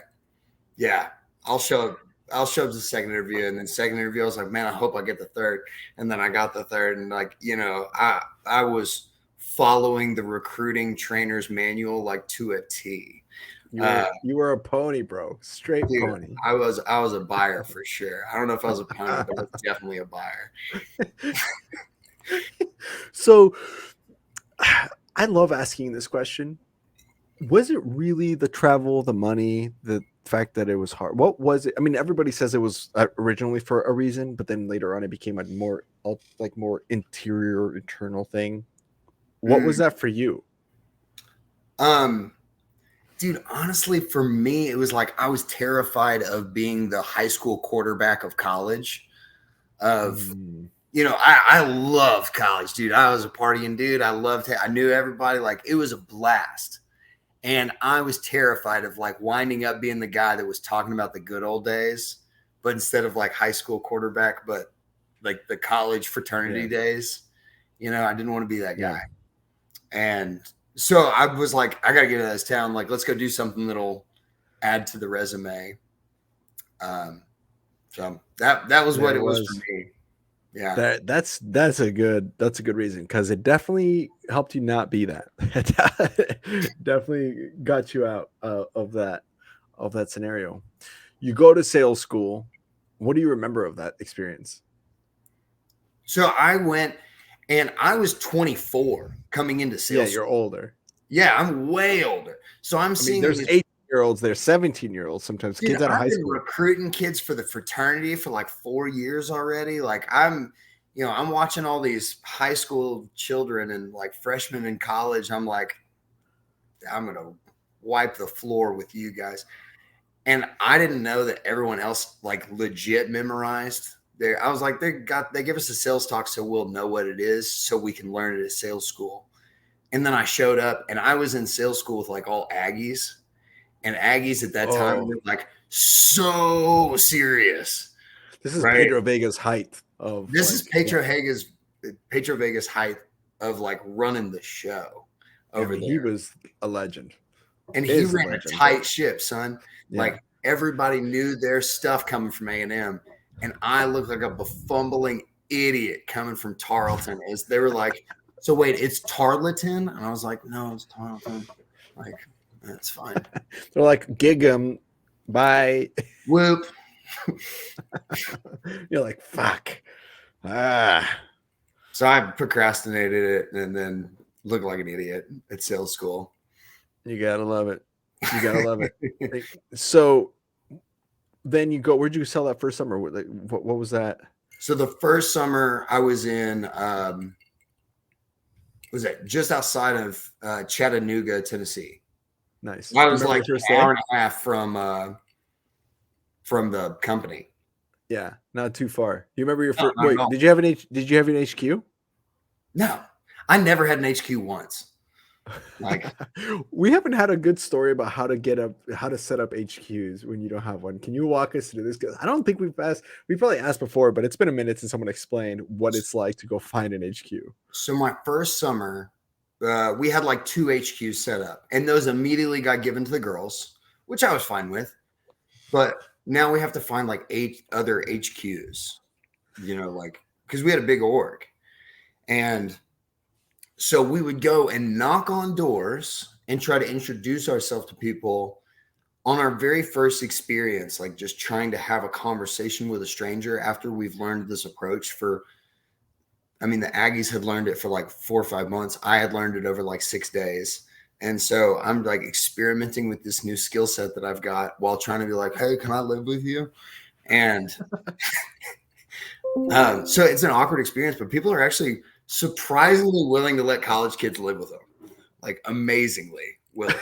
yeah, I'll show up to the second interview. And then second interview, I was like, man, I hope I get the third. And then I got the third. And I was following the recruiting trainer's manual to a T. You were a pony, bro. Straight dude, pony. I was a buyer for sure. I don't know if I was a pony, but I was definitely a buyer. So I love asking this question. Was it really the travel, the money, the fact that it was hard? What was it? I mean, everybody says it was originally for a reason, but then later on it became a more internal thing. What was that for you? Dude, honestly, for me, it was I was terrified of being the high school quarterback of college. I love college, dude. I was a partying dude. I knew everybody. It was a blast. And I was terrified of winding up being the guy that was talking about the good old days, but instead of high school quarterback, but the college fraternity days, I didn't want to be that guy. And so I was like, I got to get out of this town. Let's go do something that'll add to the resume. So that was what it was for me. Yeah. That's a good reason, because it definitely helped you not be that. Definitely got you out of that scenario. You go to sales school. What do you remember of that experience? So I went, and I was 24 coming into sales. Yeah, you're older. Yeah, I'm way older. So I'm seeing there's 18-year-olds, there's 17-year-olds, sometimes kids out of high school. I've been recruiting kids for the fraternity for like 4 years already. Like I'm watching all these high school children and like freshmen in college. I'm like, I'm going to wipe the floor with you guys. And I didn't know that everyone else like legit memorized there. I was like, they give us a sales talk so we'll know what it is so we can learn it at sales school. And then I showed up, and I was in sales school with like all Aggies, and Aggies at that time were like so serious. This is Pedro Vega's height of. This is Pedro Vega's height of like running the show over there. He was a legend, and he ran a tight ship, son. Yeah. Like everybody knew their stuff coming from A&M, and I looked like a befumbling idiot coming from Tarleton. As they were like, so wait, it's Tarleton? And I was like, no, it's Tarleton. Like, that's fine. They're like, gig 'em, bye. Whoop. You're like, fuck. So I procrastinated it and then looked like an idiot at sales school. You gotta love it. You gotta love it. So then you go, where'd you sell that first summer? What was that? So the first summer I was in, was it just outside of Chattanooga, Tennessee? Nice. I was like an hour and a half from the company. Yeah, not too far. You remember your first? Wait, did you have an HQ? No, I never had an HQ once. Like, we haven't had a good story about how to set up HQs when you don't have one. Can you walk us through this? Because I don't think we've probably asked before, but it's been a minute since someone explained what it's like to go find an HQ. So my first summer, we had like 2 HQs set up, and those immediately got given to the girls, which I was fine with. But now we have to find like 8 other HQs, like, because we had a big org. And so we would go and knock on doors and try to introduce ourselves to people on our very first experience, like just trying to have a conversation with a stranger after we've learned this approach the Aggies had learned it for like 4 or 5 months. I had learned it over like 6 days. And so I'm like experimenting with this new skill set that I've got while trying to be like, hey, can I live with you? And so it's an awkward experience, but people are actually surprisingly willing to let college kids live with them. Like amazingly willing.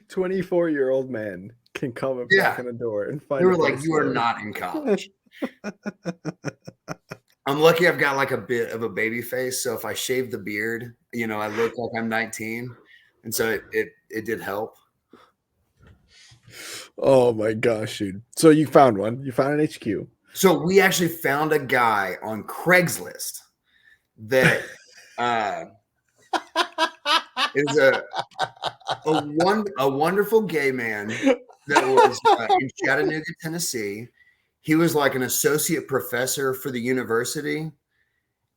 24-year-old man can come and knock on a door and find. They were like, you are not in college. I'm lucky I've got like a bit of a baby face. So if I shave the beard, I look like I'm 19. And so it did help. Oh my gosh, dude. So you found one. You found an HQ. So we actually found a guy on Craigslist that is a wonderful gay man that was in Chattanooga, Tennessee. He was like an associate professor for the university,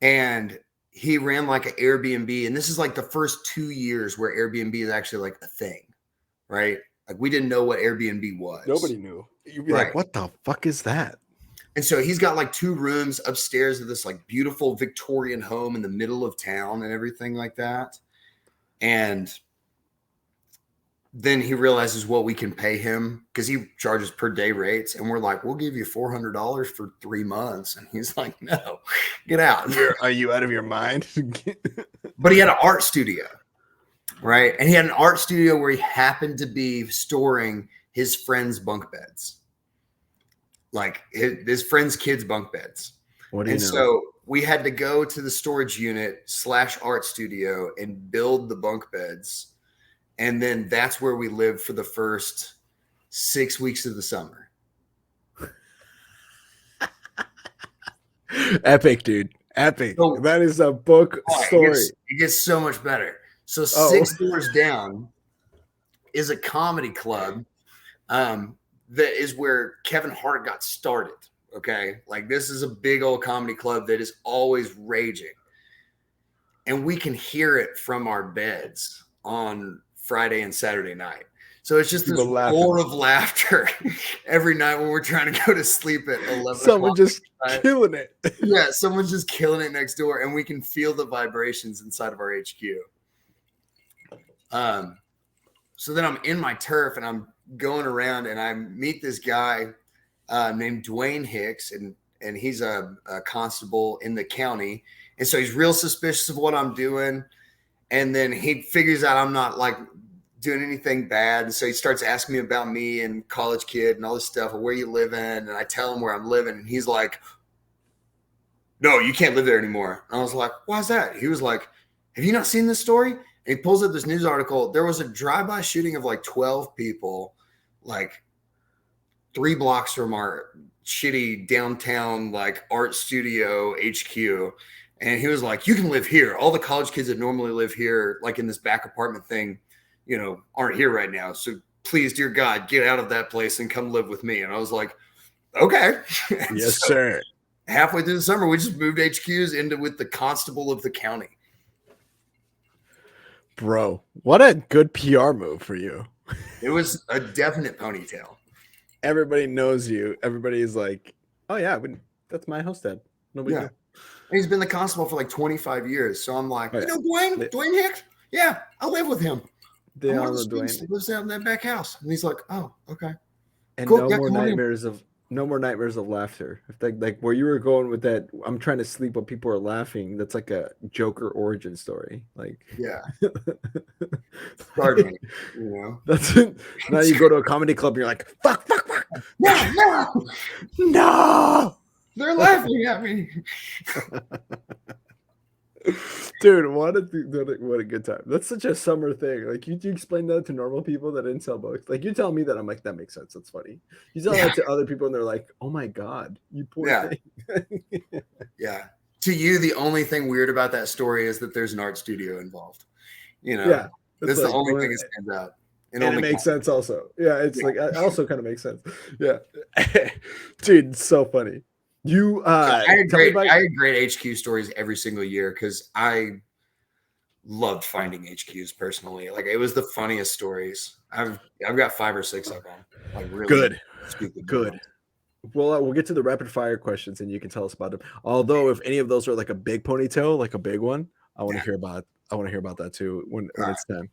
and he ran like an Airbnb. And this is like the first 2 years where Airbnb is actually like a thing, right? Like we didn't know what Airbnb was. Nobody knew. You'd be like, what the fuck is that? And so he's got like 2 rooms upstairs of this like beautiful Victorian home in the middle of town and everything like that. And then he realizes what we can pay him because he charges per day rates. And we're like, we'll give you $400 for 3 months. And he's like, no, get out. Are you out of your mind? But he had an art studio, right? And he had an art studio where he happened to be storing his friends' bunk beds. Like his friends' kids' bunk beds. What do you know? So we had to go to the storage unit / art studio and build the bunk beds. And then that's where we lived for the first 6 weeks of the summer. Epic, dude. Epic. So, that is a book story. It gets so much better. So 6 doors down, is a comedy club that is where Kevin Hart got started. Okay. Like this is a big old comedy club that is always raging. And we can hear it from our beds on Friday and Saturday night. So it's just People this laughing. roar of laughter every night when we're trying to go to sleep at 11 Someone o'clock. just killing it. Yeah, someone's just killing it next door, and we can feel the vibrations inside of our HQ. So then I'm in my turf, and I'm going around, and I meet this guy named Dwayne Hicks, and he's a constable in the county. And so he's real suspicious of what I'm doing. And then he figures out I'm not like doing anything bad. And so he starts asking me about me and college kid and all this stuff, or where you live in. And I tell him where I'm living. And he's like, no, you can't live there anymore. And I was like, why is that? He was like, have you not seen this story? And he pulls up this news article. There was a drive-by shooting of like 12 people, like 3 blocks from our shitty downtown, like art studio HQ. And he was like, you can live here. All the college kids that normally live here, like in this back apartment thing, you know, aren't here right now. So please, dear God, get out of that place and come live with me. And I was like, okay. Yes, So sir. halfway through the summer, we just moved HQs into with the constable of the county. Bro, what a good PR move for you. It was a definite ponytail. Everybody knows you. Everybody's like, oh yeah, that's my house dad. Nobody. Yeah. Knew. And he's been the constable for like 25 years. So I'm like, Oh, yeah. you know, Dwayne Hicks? Yeah, I live with him. They I'm all one of know the students Dwayne. that lives out in that back house. And he's like, oh, okay. And Cool, no yeah, more come on in. nightmares of laughter. If like where you were going with that, I'm trying to sleep when people are laughing. That's like a Joker origin story. Like, Yeah. Pardon me, you know. that's it. Now you go to a comedy club and you're like, fuck. No. They're laughing at me. Dude, what a good time. That's such a summer thing. Like you explain that to normal people that didn't sell books. Like you tell me that, I'm like, that makes sense. That's funny. You tell that to other people and they're like, oh my God, you poor thing. Yeah. To you, the only thing weird about that story is that there's an art studio involved. You know, Yeah. that's the only thing that stands out. And it makes sense also. Yeah, it's like it also kind of makes sense. Yeah. Dude, it's so funny. I had great HQ stories every single year because I loved finding HQs personally. Like it was the funniest stories. I've got 5 or 6 of them. Like really good. Stupid. Good. Well, we'll get to the rapid fire questions and you can tell us about them. Although if any of those are like a big ponytail, like a big one, I want to hear about that too when it's time.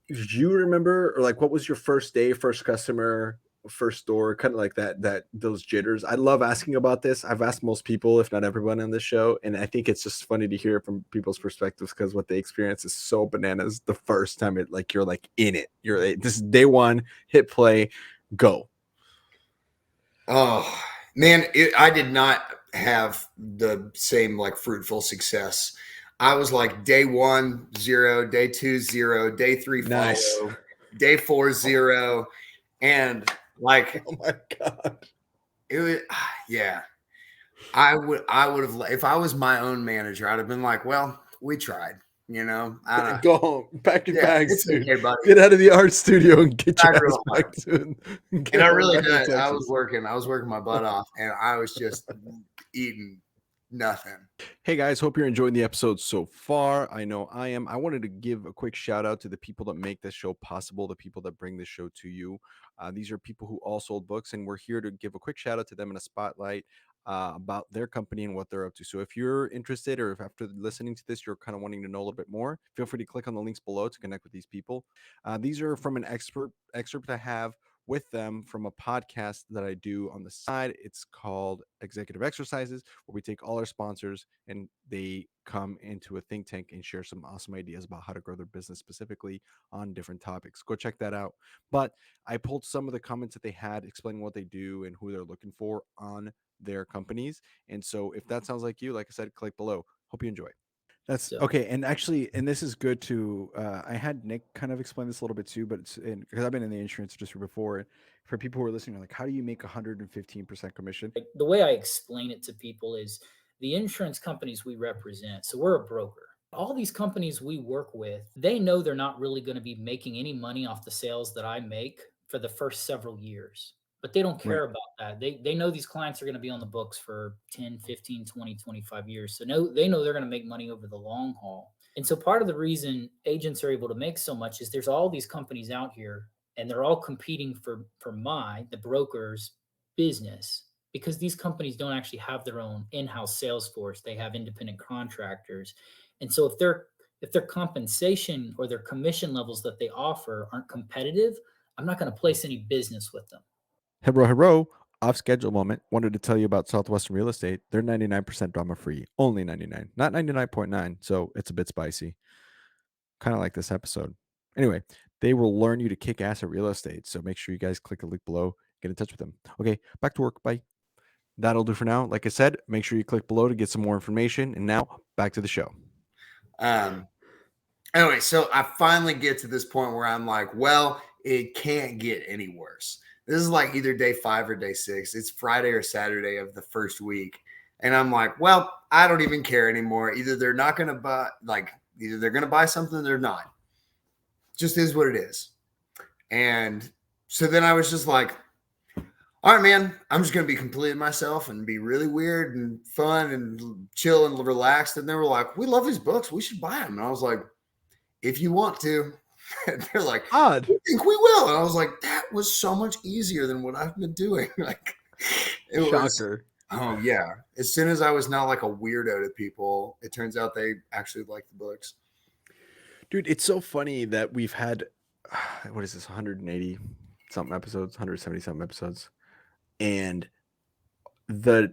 Do you remember, or like what was your first day, first customer, first store, kind of like that those jitters? I love asking about this. I've asked most people, if not everyone on this show, and I think it's just funny to hear from people's perspectives because what they experience is so bananas the first time it like you're like in it. This is day one, hit play, go. Oh man, I did not have the same like fruitful success. I was like day 1, 0, day 2, 0, day 3, nice. follow, day 4, 0. And like, oh my God, it was, yeah, I would have, if I was my own manager, I'd have been like, well, we tried, you know, go home, pack your bags, dude. Okay, buddy. Get out of the art studio and get your ass back to it. And I really did. I was working my butt off and I was just eating nothing. Hey guys, hope you're enjoying the episode so far. I know I am. I wanted to give a quick shout out to the people that make this show possible, the people that bring this show to you. These are people who all sold books, and we're here to give a quick shout out to them in a spotlight about their company and what they're up to. So if you're interested, or if after listening to this, you're kind of wanting to know a little bit more, feel free to click on the links below to connect with these people. These are from an excerpt I have with them from a podcast that I do on the side. It's called Executive Exercises, where we take all our sponsors and they come into a think tank and share some awesome ideas about how to grow their business specifically on different topics. Go check that out. But I pulled some of the comments that they had explaining what they do and who they're looking for on their companies. And so if that sounds like you, like I said, click below. Hope you enjoy. That's okay. And actually, and this is good to, I had Nick kind of explain this a little bit too, but because I've been in the insurance industry before, for people who are listening, like, how do you make 115% commission? The way I explain it to people is the insurance companies we represent. So we're a broker. All these companies we work with, they know they're not really going to be making any money off the sales that I make for the first several years. But they don't Right. care about that. They know these clients are going to be on the books for 10, 15, 20, 25 years. So no, they know they're going to make money over the long haul. And so part of the reason agents are able to make so much is there's all these companies out here and they're all competing for the broker's business, because these companies don't actually have their own in-house sales force. They have independent contractors. And so if their compensation or their commission levels that they offer aren't competitive, I'm not going to place any business with them. Hello, off schedule moment. Wanted to tell you about Southwestern Real Estate. They're 99% drama free, only 99, not 99.9. So it's a bit spicy, kind of like this episode. Anyway, they will learn you to kick ass at real estate. So make sure you guys click the link below, get in touch with them. Okay, back to work. Bye. That'll do for now. Like I said, make sure you click below to get some more information. And now back to the show. Anyway, so I finally get to this point where I'm like, well, it can't get any worse. This is like either day 5 or day 6. It's Friday or Saturday of the first week. And I'm like, well, I don't even care anymore. Either they're not going to buy, either they're going to buy something or they're not. Just is what it is. And so then I was just like, all right, man, I'm just going to be completely myself and be really weird and fun and chill and relaxed. And they were like, we love these books. We should buy them. And I was like, if you want to. And they're like, odd. I think we will. And I was like, that was so much easier than what I've been doing. Like, it Shocker. Oh, yeah. As soon as I was not like a weirdo to people, it turns out they actually like the books. Dude, it's so funny that we've had, what is this, 180 something episodes, 170 something episodes. And the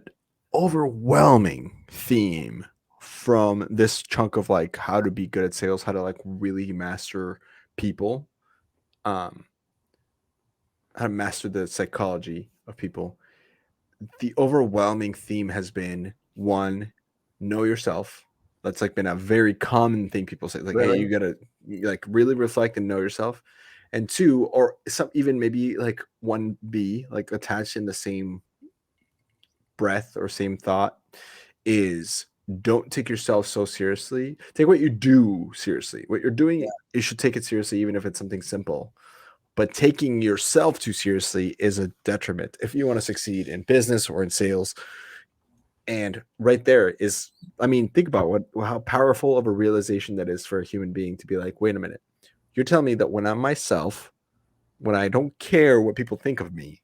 overwhelming theme from this chunk of like how to be good at sales, how to like really master people, how to master the psychology of people. The overwhelming theme has been, one, know yourself. That's like been a very common thing people say, like, Really? hey, you gotta like really reflect and know yourself. And two, or some even maybe like 1B, like attached in the same breath or same thought, is don't take yourself so seriously. Take what you do seriously. What you're doing, you should take it seriously, even if it's something simple. But taking yourself too seriously is a detriment if you want to succeed in business or in sales. And right there is, I mean, think about how powerful of a realization that is for a human being to be like, wait a minute, you're telling me that when I'm myself, when I don't care what people think of me,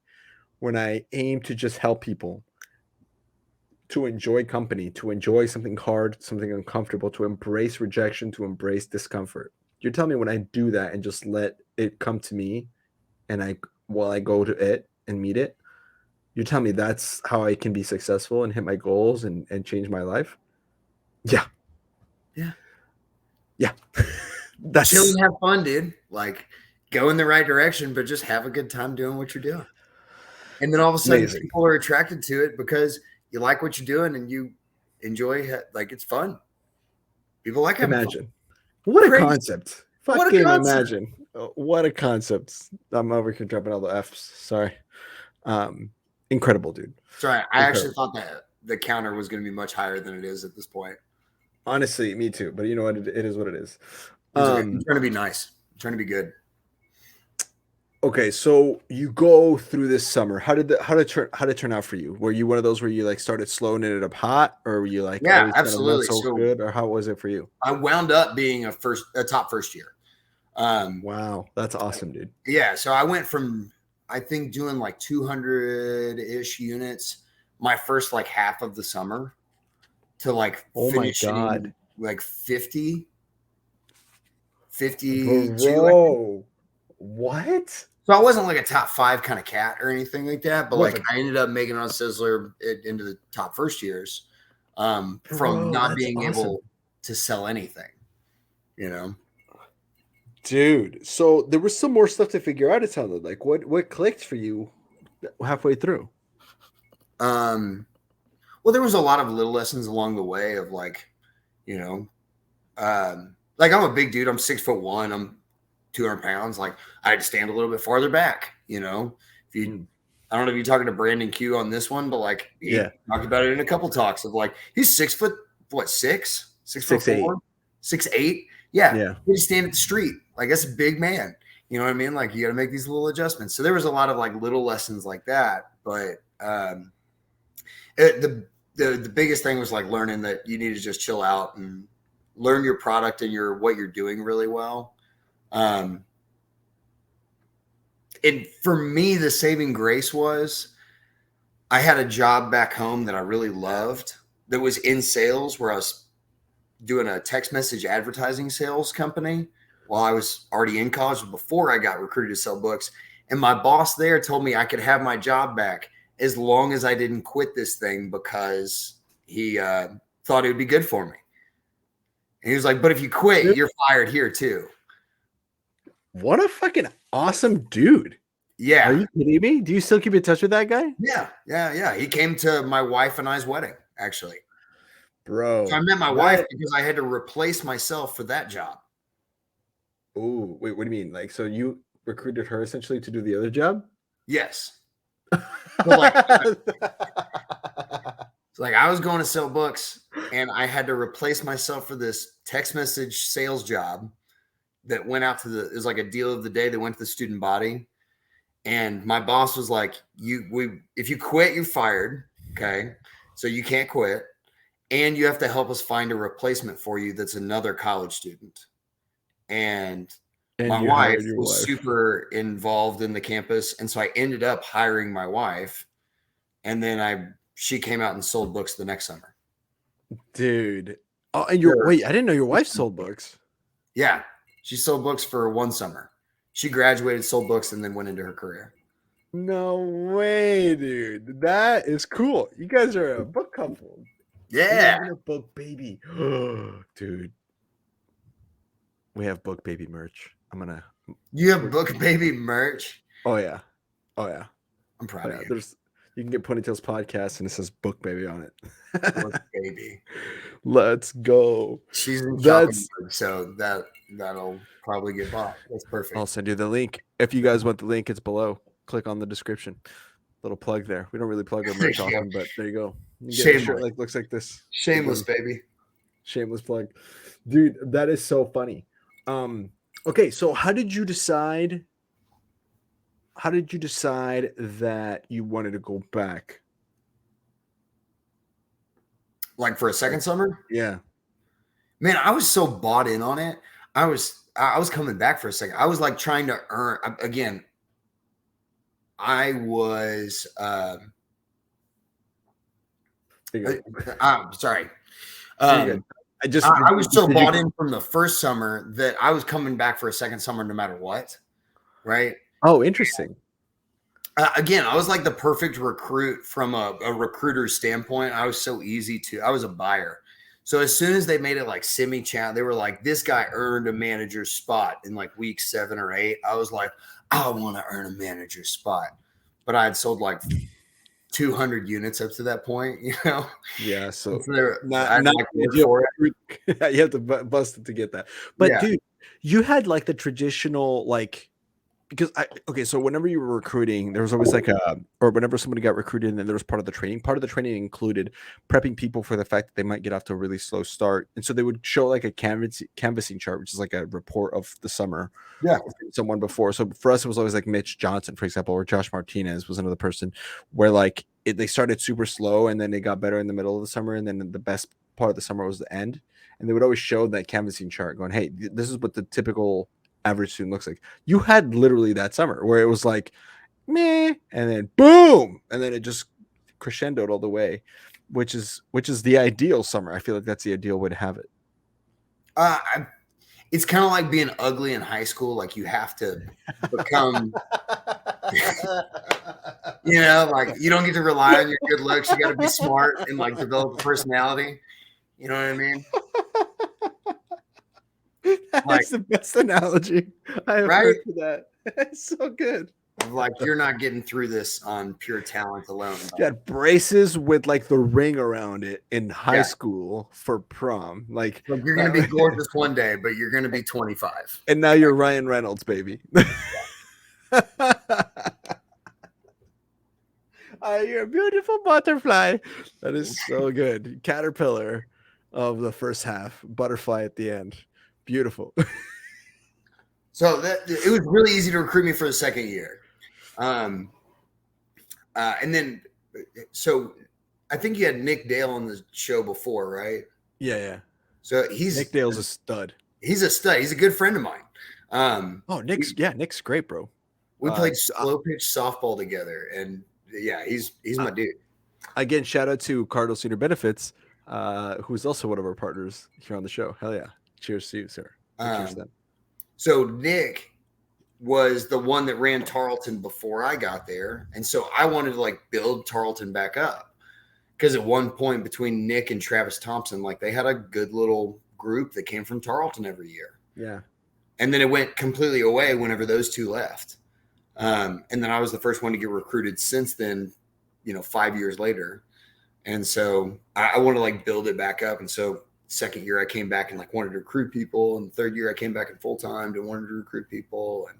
when I aim to just help people, to enjoy company, to enjoy something hard, something uncomfortable, to embrace rejection, to embrace discomfort. You're telling me when I do that and just let it come to me and while I go to it and meet it, you're telling me that's how I can be successful and hit my goals and change my life? Yeah. Yeah. Yeah. That's chill and have fun, dude. Like, go in the right direction, but just have a good time doing what you're doing. And then all of a sudden, amazing. People are attracted to it because you like what you're doing and you enjoy it. Like, it's fun. People like having Imagine. fun. What Crazy. a concept. What a Fucking concept. imagine. What a concept. I'm over here dropping all the F's. Sorry. Incredible, dude. Sorry, I actually thought that the counter was going to be much higher than it is at this point. Honestly, me too. But you know what? It is what it is. I'm trying to be nice. I'm trying to be good. Okay, so you go through this summer. How did it turn out for you? Were you one of those where you like started slow and ended up hot, or were you like, yeah, oh, it's absolutely kind of not so good, or how was it for you? I wound up being a top first year. Wow, that's awesome, dude. Yeah, so I went from, I think, doing like 200-ish units my first like half of the summer to like finishing like 50. Bro, what? So I wasn't like a top 5 kind of cat or anything like that, but like I ended up making on Sizzler into the top first years from not being able to sell anything, you know. Dude, so there was some more stuff to figure out. It sounded like what clicked for you halfway through. Well, there was a lot of little lessons along the way of like, you know, like I'm a big dude. I'm 6'1". I'm 200 pounds. Like I had to stand a little bit farther back, you know. I don't know if you're talking to Brandon Q on this one, but like he talked about it in a couple talks of like he's 6'6", 6'4". 6'8". Yeah, Yeah. you just stand at the street. Like, that's a big man. You know what I mean? Like, you got to make these little adjustments. So there was a lot of like little lessons like that. But the biggest thing was like learning that you need to just chill out and learn your product and what you're doing really well. And for me, the saving grace was I had a job back home that I really loved that was in sales, where I was doing a text message advertising sales company while I was already in college before I got recruited to sell books. And my boss there told me I could have my job back as long as I didn't quit this thing, because he thought it would be good for me. And he was like, but if you quit, you're fired here too. What a fucking awesome dude. Yeah. Are you kidding me? Do you still keep in touch with that guy? Yeah. He came to my wife and I's wedding, actually. Bro. So I met my wife because I had to replace myself for that job. Oh, wait, what do you mean? Like, so you recruited her essentially to do the other job? Yes. So like I was going to sell books, and I had to replace myself for this text message sales job that went out to it was like a deal of the day that went to the student body. And my boss was like, if you quit, you're fired. Okay. So you can't quit. And you have to help us find a replacement for you that's another college student. And my wife was super involved in the campus. And so I ended up hiring my wife. And then she came out and sold books the next summer. Dude. Oh, and wait, I didn't know your wife sold books. Yeah. She sold books for one summer. She graduated, sold books, and then went into her career. No way, dude. That is cool. You guys are a book couple. Yeah. A book baby. Dude. We have book baby merch. You have book baby merch? Oh yeah. I'm proud of you. You can get Ponytails podcast and it says book baby on it. Book baby. Let's go. She's in shopping mode, so that'll probably get bought. That's perfect. I'll send you the link. If you guys want the link, it's below. Click on the description. Little plug there. We don't really plug our merch often, but there you go. You get a shirt looks like this. Shameless, baby. Shameless plug. Dude, that is so funny. Okay, so how did you decide that you wanted to go back? Like for a second summer? Yeah. Man, I was so bought in on it. I was coming back for a second. I was like trying to earn again. I was I'm sorry. I was so bought in from the first summer that I was coming back for a second summer no matter what. Right. Oh, interesting. Again, I was like the perfect recruit from a recruiter's standpoint. I was so easy I was a buyer. So as soon as they made it like semi-chat, they were like, this guy earned a manager's spot in like week 7 or 8. I was like, I want to earn a manager's spot. But I had sold like 200 units up to that point, you know? Yeah. So you have to bust it to get that. But dude, you had like the traditional, like, because so whenever you were recruiting, there was always like or whenever somebody got recruited, and then there was part of the training included prepping people for the fact that they might get off to a really slow start. And so they would show like a canvassing chart, which is like a report of the summer. Yeah. Someone before. So for us, it was always like Mitch Johnson, for example, or Josh Martinez was another person where like they started super slow and then they got better in the middle of the summer. And then the best part of the summer was the end. And they would always show that canvassing chart going, hey, this is what the typical average student looks like. You had literally that summer where it was like meh, and then boom, and then it just crescendoed all the way, which is the ideal summer. I feel like that's the ideal way to have it. It's kind of like being ugly in high school. Like you have to become you know, like you don't get to rely on your good looks. You got to be smart and like develop a personality. You know what I mean? That's the best analogy I have heard for that. It's so good. Like you're not getting through this on pure talent alone. You got braces with like the ring around it in high school for prom. Like you're gonna be gorgeous one day, but you're gonna be 25. And now you're Ryan Reynolds, baby. You're a beautiful butterfly. That is so good. Caterpillar. of the first half, butterfly at the end. Beautiful. So it was really easy to recruit me for the second year. And then, so I think you had Nick Dale on the show before, right? Yeah. So Nick Dale's a stud. He's a stud. He's a good friend of mine. Nick's great, bro. We played slow pitch softball together, and yeah, he's my dude. Again, shout out to Cardinal Senior Benefits, who's also one of our partners here on the show. Hell yeah. Cheers to you, sir. Cheers to them. So Nick was the one that ran Tarleton before I got there. And so I wanted to build Tarleton back up, because at one point between Nick and Travis Thompson, they had a good little group that came from Tarleton every year. Yeah. And then it went completely away whenever those two left. And then I was the first one to get recruited since then, 5 years later. And so I want to build it back up. And so second year I came back and wanted to recruit people. And the third year I came back in full time and wanted to recruit people. And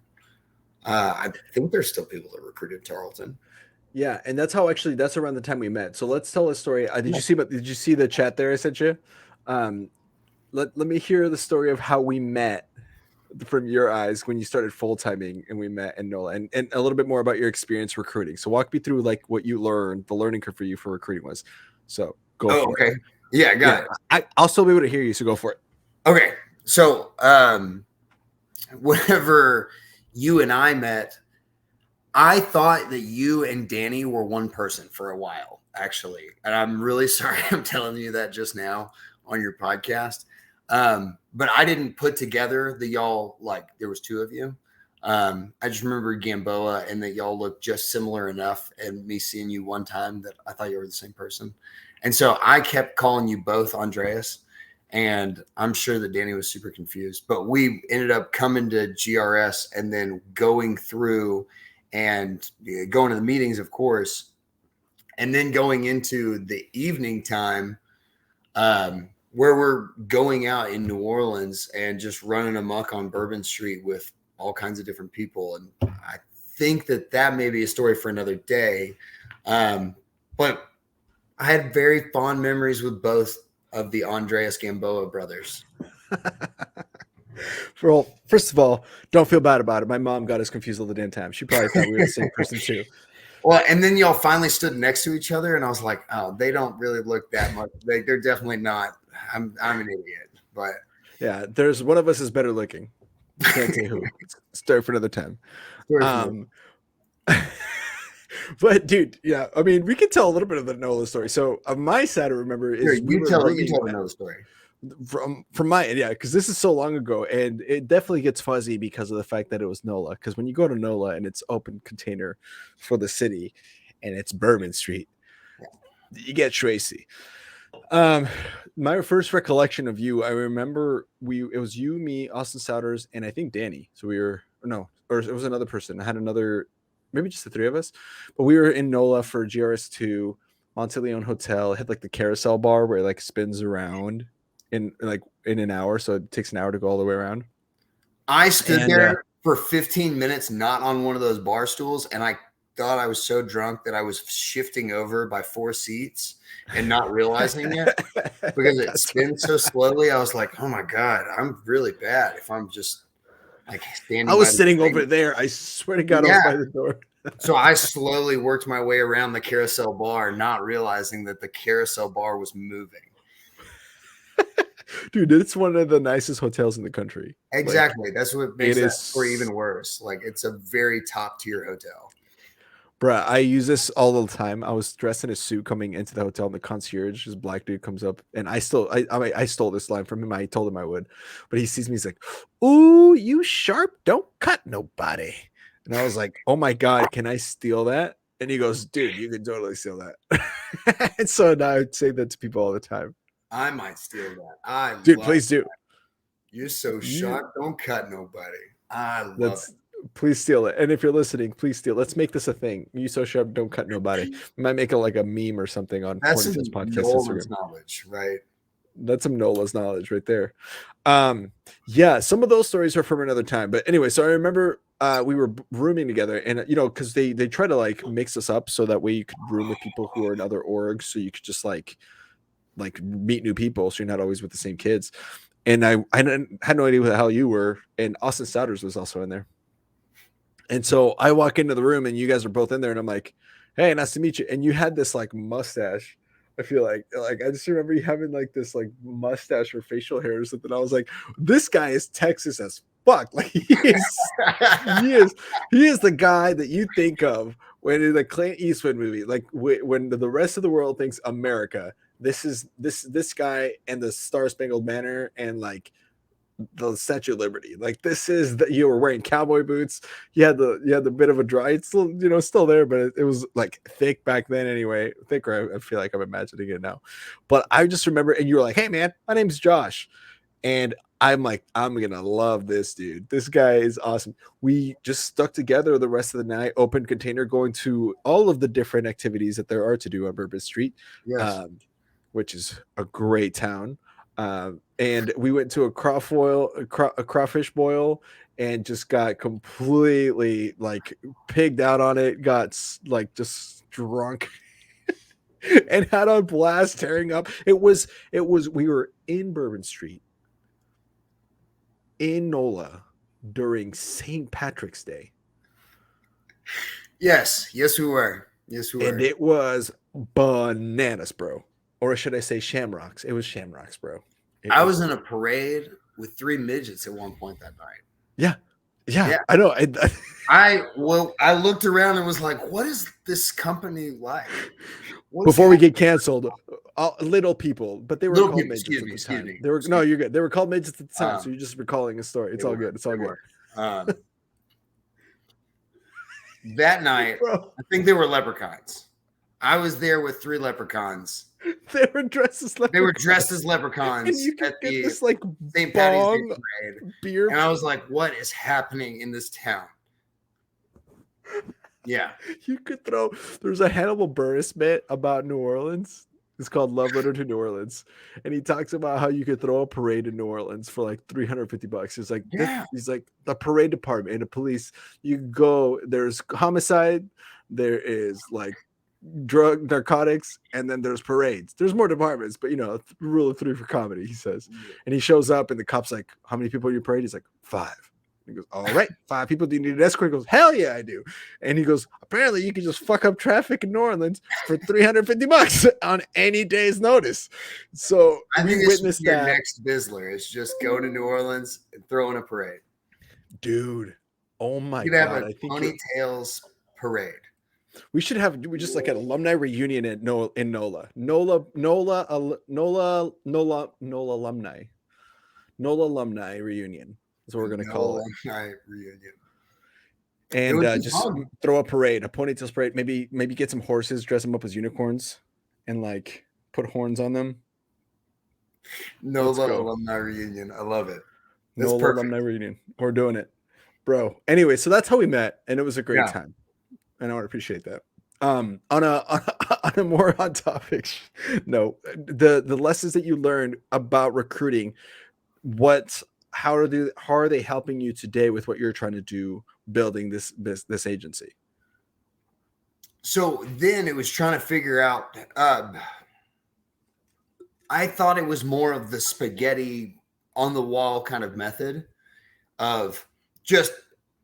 I think there's still people that recruited Tarleton. Yeah, and that's around the time we met. So let's tell a story. Did you see the chat there I sent you? Let me hear the story of how we met from your eyes when you started full-timing and we met in NOLA, and a little bit more about your experience recruiting. So walk me through what you learned, the learning curve for you for recruiting was. So go for okay. it. Yeah, got it. I'll still be able to hear you, so go for it. Okay. So whenever you and I met, I thought that you and Danny were one person for a while, actually. And I'm really sorry I'm telling you that just now on your podcast. But I didn't put together that y'all, there was two of you. I just remember Gamboa, and that y'all looked just similar enough, and me seeing you one time that I thought you were the same person. And so I kept calling you both Andreas, and I'm sure that Danny was super confused, but we ended up coming to GRS and then going through and going to the meetings, of course, and then going into the evening time, where we're going out in New Orleans and just running amok on Bourbon Street with all kinds of different people. And I think that may be a story for another day. But I had very fond memories with both of the Andreas Gamboa brothers. Well, first of all, don't feel bad about it. My mom got us confused all the damn time. She probably thought we were the same person too. Well, and then y'all finally stood next to each other, and I was like, oh, they don't really look that much. They're definitely not. I'm an idiot, but yeah, there's one of us is better looking. Can't say who. Story for another time. But dude, yeah, I mean, we can tell a little bit of the NOLA story. So my side to remember is you tell another story. From my because this is so long ago, and it definitely gets fuzzy because of the fact that it was NOLA. Because when you go to NOLA and it's open container for the city, and it's Bourbon Street, you get Tracy. My first recollection of you, I remember it was you, me, Austin Souders, and I think Danny. So or it was another person. I had another, maybe just the three of us, but we were in NOLA for GRS2, Monteleone Hotel. It had the carousel bar where it spins around in an hour, so it takes an hour to go all the way around. I stood there for 15 minutes, not on one of those bar stools, and I thought I was so drunk that I was shifting over by 4 seats and not realizing it because it spins so slowly. I was like, oh my God, I'm really bad if I'm just standing. I was sitting over there. I swear to God, I was by the door. So I slowly worked my way around the carousel bar, not realizing that the carousel bar was moving. Dude, it's one of the nicest hotels in the country. Exactly. That's what makes that story even worse. It's a very top tier hotel. Bruh, I use this all the time. I was dressed in a suit coming into the hotel, and the concierge, this black dude, comes up, and I stole this line from him. I told him I would, but he sees me. He's like, "Ooh, you sharp! Don't cut nobody." And I was like, "Oh my God, can I steal that?" And he goes, "Dude, you can totally steal that." And so now I say that to people all the time. I might steal that. Dude, please do. You're so sharp! Don't cut nobody. I love it. Please steal it. And if you're listening, please steal. Let's make this a thing. You so sharp, don't cut nobody. We might make it a meme or something on That's some Nola's knowledge, right? That's some Nola's knowledge right there. Yeah, some of those stories are from another time. But anyway, so I remember we were rooming together, and because they try to mix us up so that way you could room with people who are in other orgs, so you could just like meet new people, so you're not always with the same kids. And I had no idea who the hell you were, and Austin Souders was also in there. And so I walk into the room and you guys are both in there, and I'm like, hey, nice to meet you. And you had this like mustache. I feel like I just remember you having like this like mustache or facial hair or something. I was like, this guy is Texas as fuck. Like he is the guy that you think of when in the Clint Eastwood movie, like when the rest of the world thinks America. This guy and the Star Spangled Banner and like the Statue of Liberty. Like this is that you were wearing cowboy boots. You had the bit of a dry. It's still still there, but it was like thick back then anyway. Thicker. I feel like I'm imagining it now, but I just remember. And you were like, "Hey man, my name's Josh," and I'm like, I'm gonna love this dude. This guy is awesome. We just stuck together the rest of the night, open container, going to all of the different activities that there are to do on Bourbon Street, Yes. which is a great town. And we went to a crawfish boil, and just got completely like pigged out on it. Got like just drunk and had on blast, tearing up. It was. We were in Bourbon Street in NOLA during St. Patrick's Day. Yes, we were. And it was bananas, bro. Or should I say shamrocks? It was shamrocks, bro. I was in a parade with 3 midgets at one point that night. Yeah. I know. I looked around and was like, what is this company like? Before we get canceled, little people, but they were Little called people, midgets at the excuse time. me. No, you're good. They were called midgets at the time, so you're just recalling a story. It's all good. It's all good. That night, Bro, I think they were leprechauns. I was there with 3 leprechauns. they were dressed as leprechauns. They were dressed as leprechauns And you could at get the this like St. Patty's Day bong parade. beer. And I was like, what is happening in this town? Yeah. You could throw. There's a Hannibal Buress bit about New Orleans. It's called Love Letter to New Orleans, and he talks about how you could throw a parade in New Orleans for like $350. He's like, he's like the parade department and the police. You go. There's homicide. There is like drug, narcotics, and then there's parades. There's more departments, but rule of 3 for comedy. He says, and he shows up, and the cop's like, "How many people in your parade?" He's like, 5. He goes, all right, 5 people. Do you need an escort? He goes, hell yeah, I do. And he goes, apparently you can just fuck up traffic in New Orleans for $350 on any day's notice. So I think we witnessed your that. next Bizzler is just go to New Orleans and throw in a parade. Dude, oh my You could have a ponytails parade. We should have just like an alumni reunion in NOLA. NOLA alumni reunion. That's what we're going to call it. Reunion. And just throw a parade, a ponytails parade. Maybe get some horses, dress them up as unicorns, and like put horns on them. NOLA alumni reunion. I love it. That's NOLA perfect. alumni reunion. We're doing it, bro. Anyway, so that's how we met, and it was a great time, and I would appreciate that. On a more on topic no, the lessons that you learned about recruiting, how are they helping you today with what you're trying to do, building this agency? So then it was trying to figure out, I thought it was more of the spaghetti on the wall kind of method of just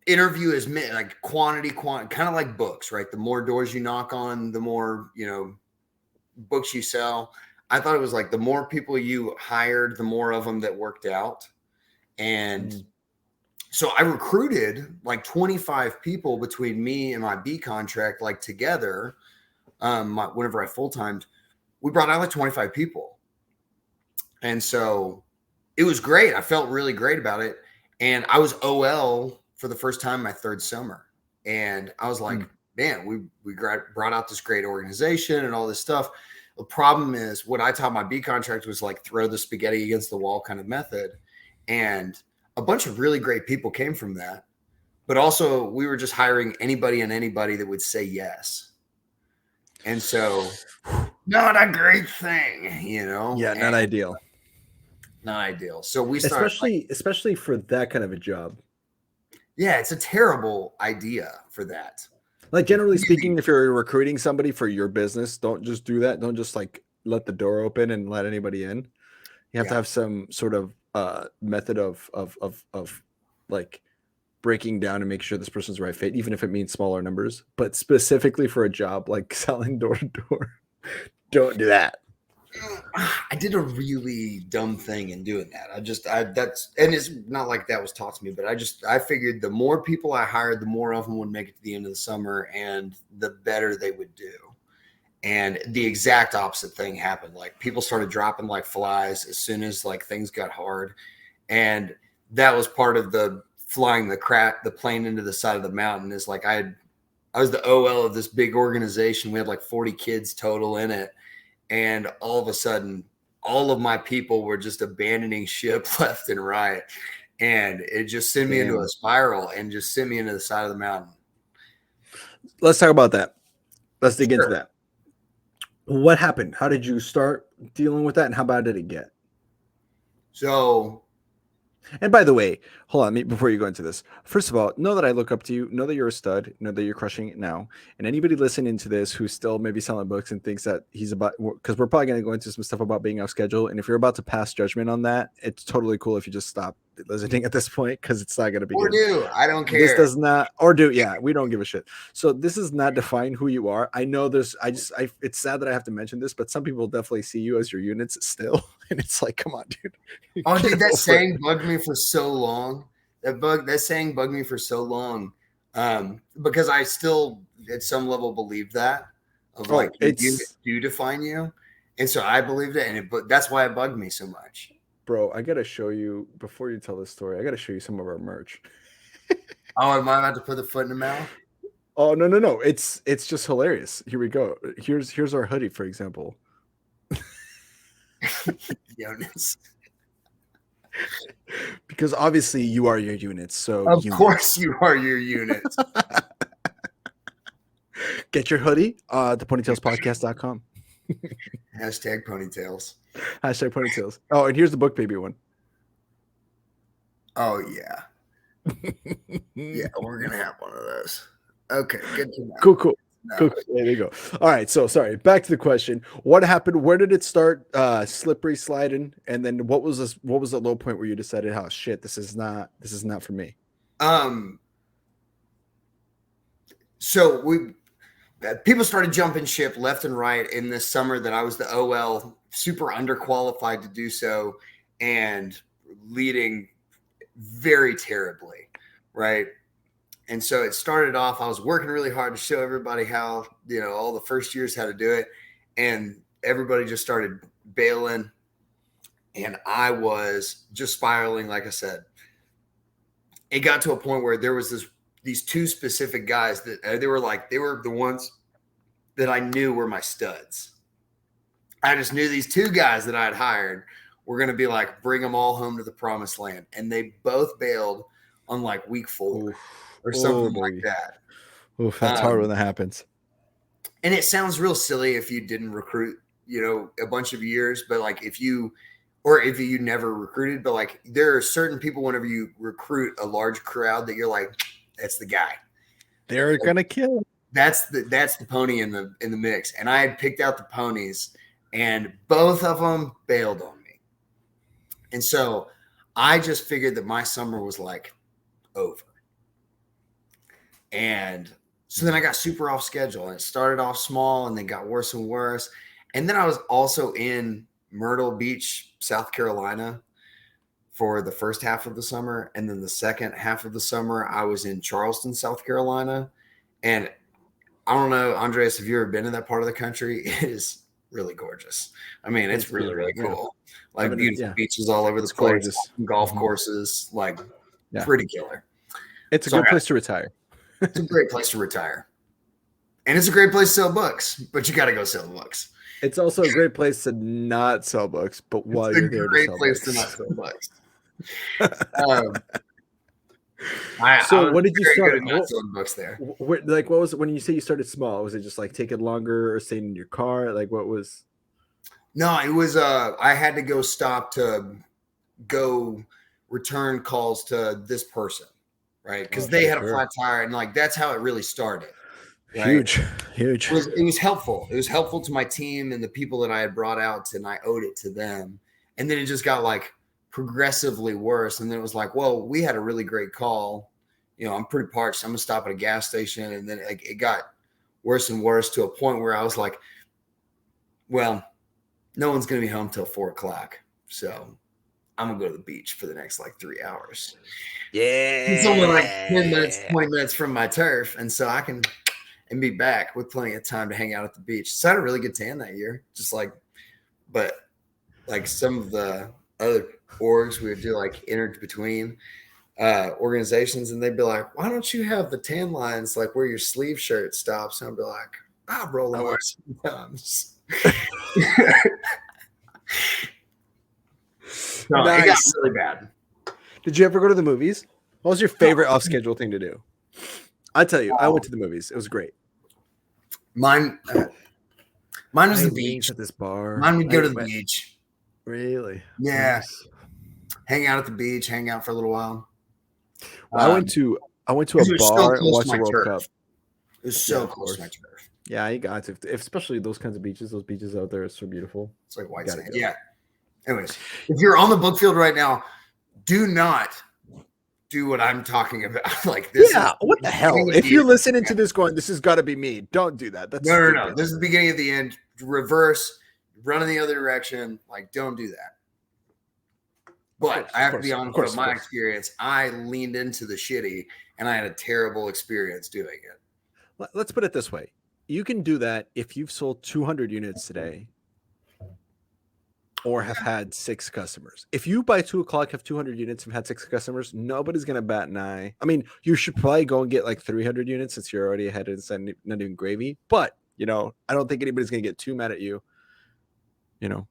interview as many, like quantity, kind of like books, right? The more doors you knock on, the more, books you sell. I thought it was like the more people you hired, the more of them that worked out. And so I recruited like 25 people between me and my B contract, like together. Whenever I full-timed, we brought out like 25 people. And so it was great. I felt really great about it. And I was OL for the first time my 3rd summer. And I was like, man, we brought out this great organization and all this stuff. The problem is what I taught my B contract was like throw the spaghetti against the wall kind of method. And a bunch of really great people came from that. But also we were just hiring anybody and anybody that would say yes. And so not a great thing, Yeah, not ideal. Not ideal. So we started especially for that kind of a job. Yeah, it's a terrible idea for that. Like generally speaking, if you're recruiting somebody for your business, don't just do that. Don't just like let the door open and let anybody in. You have to have some sort of method of like breaking down and make sure this person's the right fit, even if it means smaller numbers. But specifically for a job like selling door to door, don't do that. I did a really dumb thing in doing that. And it's not like that was taught to me, but I figured the more people I hired, the more of them would make it to the end of the summer and the better they would do. And the exact opposite thing happened. Like people started dropping like flies as soon as like things got hard. And that was part of the flying the plane into the side of the mountain. Is like I was the OL of this big organization. We had like 40 kids total in it. And all of a sudden, all of my people were just abandoning ship left and right. And it just sent me into a spiral and just sent me into the side of the mountain. Let's talk about that. Let's dig into that. What happened? How did you start dealing with that? And how bad did it get? So, and by the way, hold on, before you go into this, first of all, know that I look up to you, know that you're a stud, know that you're crushing it now. And anybody listening to this who's still maybe selling books and thinks that he's about, because we're probably going to go into some stuff about being off schedule. And if you're about to pass judgment on that, it's totally cool if you just stop listening at this point, because it's not going to be or good. I don't care. This does not, or do, yeah, we don't give a shit. So this does not define who you are. I know it's sad that I have to mention this, but some people definitely see you as your units still. And it's like, come on, dude. Oh, dude, that saying bugged me for so long. That saying bugged me for so long. Because I still at some level believe that of like units do define you. And so I believed it, but that's why it bugged me so much. Bro, I gotta show you, before you tell this story, I gotta show you some of our merch. Oh, am I about to put the foot in the mouth? Oh, no. It's just hilarious. Here we go. Here's our hoodie, for example. Jonas. Because obviously you are your units. So of course you are your units. Get your hoodie at theponytailspodcast.com. Hashtag ponytails. Hashtag ponytails. Oh, and here's the book baby one. Oh yeah. Yeah, we're gonna have one of those. Okay, good to know. Cool. No. Cool. There you go. All right. So sorry. Back to the question. What happened? Where did it start slippery sliding? And then what was the low point where you decided, oh shit, this is not for me? So people started jumping ship left and right in this summer that I was the OL, super underqualified to do so, and leading very terribly, right? And so it started off, I was working really hard to show everybody how, all the first years how to do it. And everybody just started bailing. And I was just spiraling, like I said. It got to a point where there was these two specific guys that they were the ones that I knew were my studs. I just knew these two guys that I had hired were going to be like, bring them all home to the promised land. And they both bailed on like week 4. Or something like that. Oof, that's hard when that happens. And it sounds real silly if you didn't recruit, a bunch of years, but like if you never recruited, but like there are certain people whenever you recruit a large crowd that you're like, that's the guy. They're gonna kill. That's the pony in the mix. And I had picked out the ponies, and both of them bailed on me. And so I just figured that my summer was like over. And so then I got super off schedule, and it started off small and then got worse and worse. And then I was also in Myrtle Beach, South Carolina for the first half of the summer. And then the second half of the summer, I was in Charleston, South Carolina. And I don't know, Andres, have you ever been to that part of the country? It is really gorgeous. I mean, it's really, really cool. Like beautiful beaches all over the place, golf courses, like pretty killer. It's a good place to retire. It's a great place to retire. And it's a great place to sell books, but you got to go sell books. It's also a great place to not sell books, but while you're there to sell books. It's a great place to not sell books. So what did you start? Not selling books there. Like, what was it when you say you started small? Was it just like taking longer or staying in your car? Like, what was? No, it was. I had to go stop to go return calls to this person, right? Because they had a flat tire, and like that's how it really started. right? Huge. It was helpful. It was helpful to my team and the people that I had brought out, and I owed it to them. And then it just got like progressively worse. And then it was like, well, we had a really great call. You know, I'm pretty parched. I'm gonna stop at a gas station. And then it got worse and worse to a point where I was like, well, no one's gonna be home till 4:00. So I'm gonna go to the beach for the next like 3 hours. Yeah. It's only like 10 minutes, 20 minutes from my turf. And so I can be back with plenty of time to hang out at the beach. So I had a really good tan that year. Just like, but like some of the other orgs, we would do like between organizations, and they'd be like, why don't you have the tan lines like where your sleeve shirt stops? And I'd be like, I'll roll them up sometimes. No, Nice. It got really bad. Did you ever go to the movies? What was your favorite off-schedule thing to do? I tell you, I went to the movies. It was great. Mine was the beach. At this bar. Mine would go to the beach. Really? Yeah. Nice. Hang out at the beach, hang out for a little while. Well, I went to a bar and watched the World Cup. It was so close to my turf. Yeah, you got to. Especially those kinds of beaches. Those beaches out there are so beautiful. It's like white sand. Yeah. Anyways, if you're on the book field right now, do not do what I'm talking about. Like this. Yeah, what the hell? If you're listening to this going, this has got to be me. Don't do that. That's no. This is the beginning of the end. Reverse, run in the other direction. Like, don't do that. But I have to be honest with my experience. I leaned into the shitty, and I had a terrible experience doing it. Let's put it this way. You can do that if you've sold 200 units today or have had 6 customers. If you by 2:00 have 200 units and had 6 customers, nobody's going to bat an eye. I mean, you should probably go and get like 300 units since you're already ahead and not even gravy. But, you know, I don't think anybody's going to get too mad at you, you know.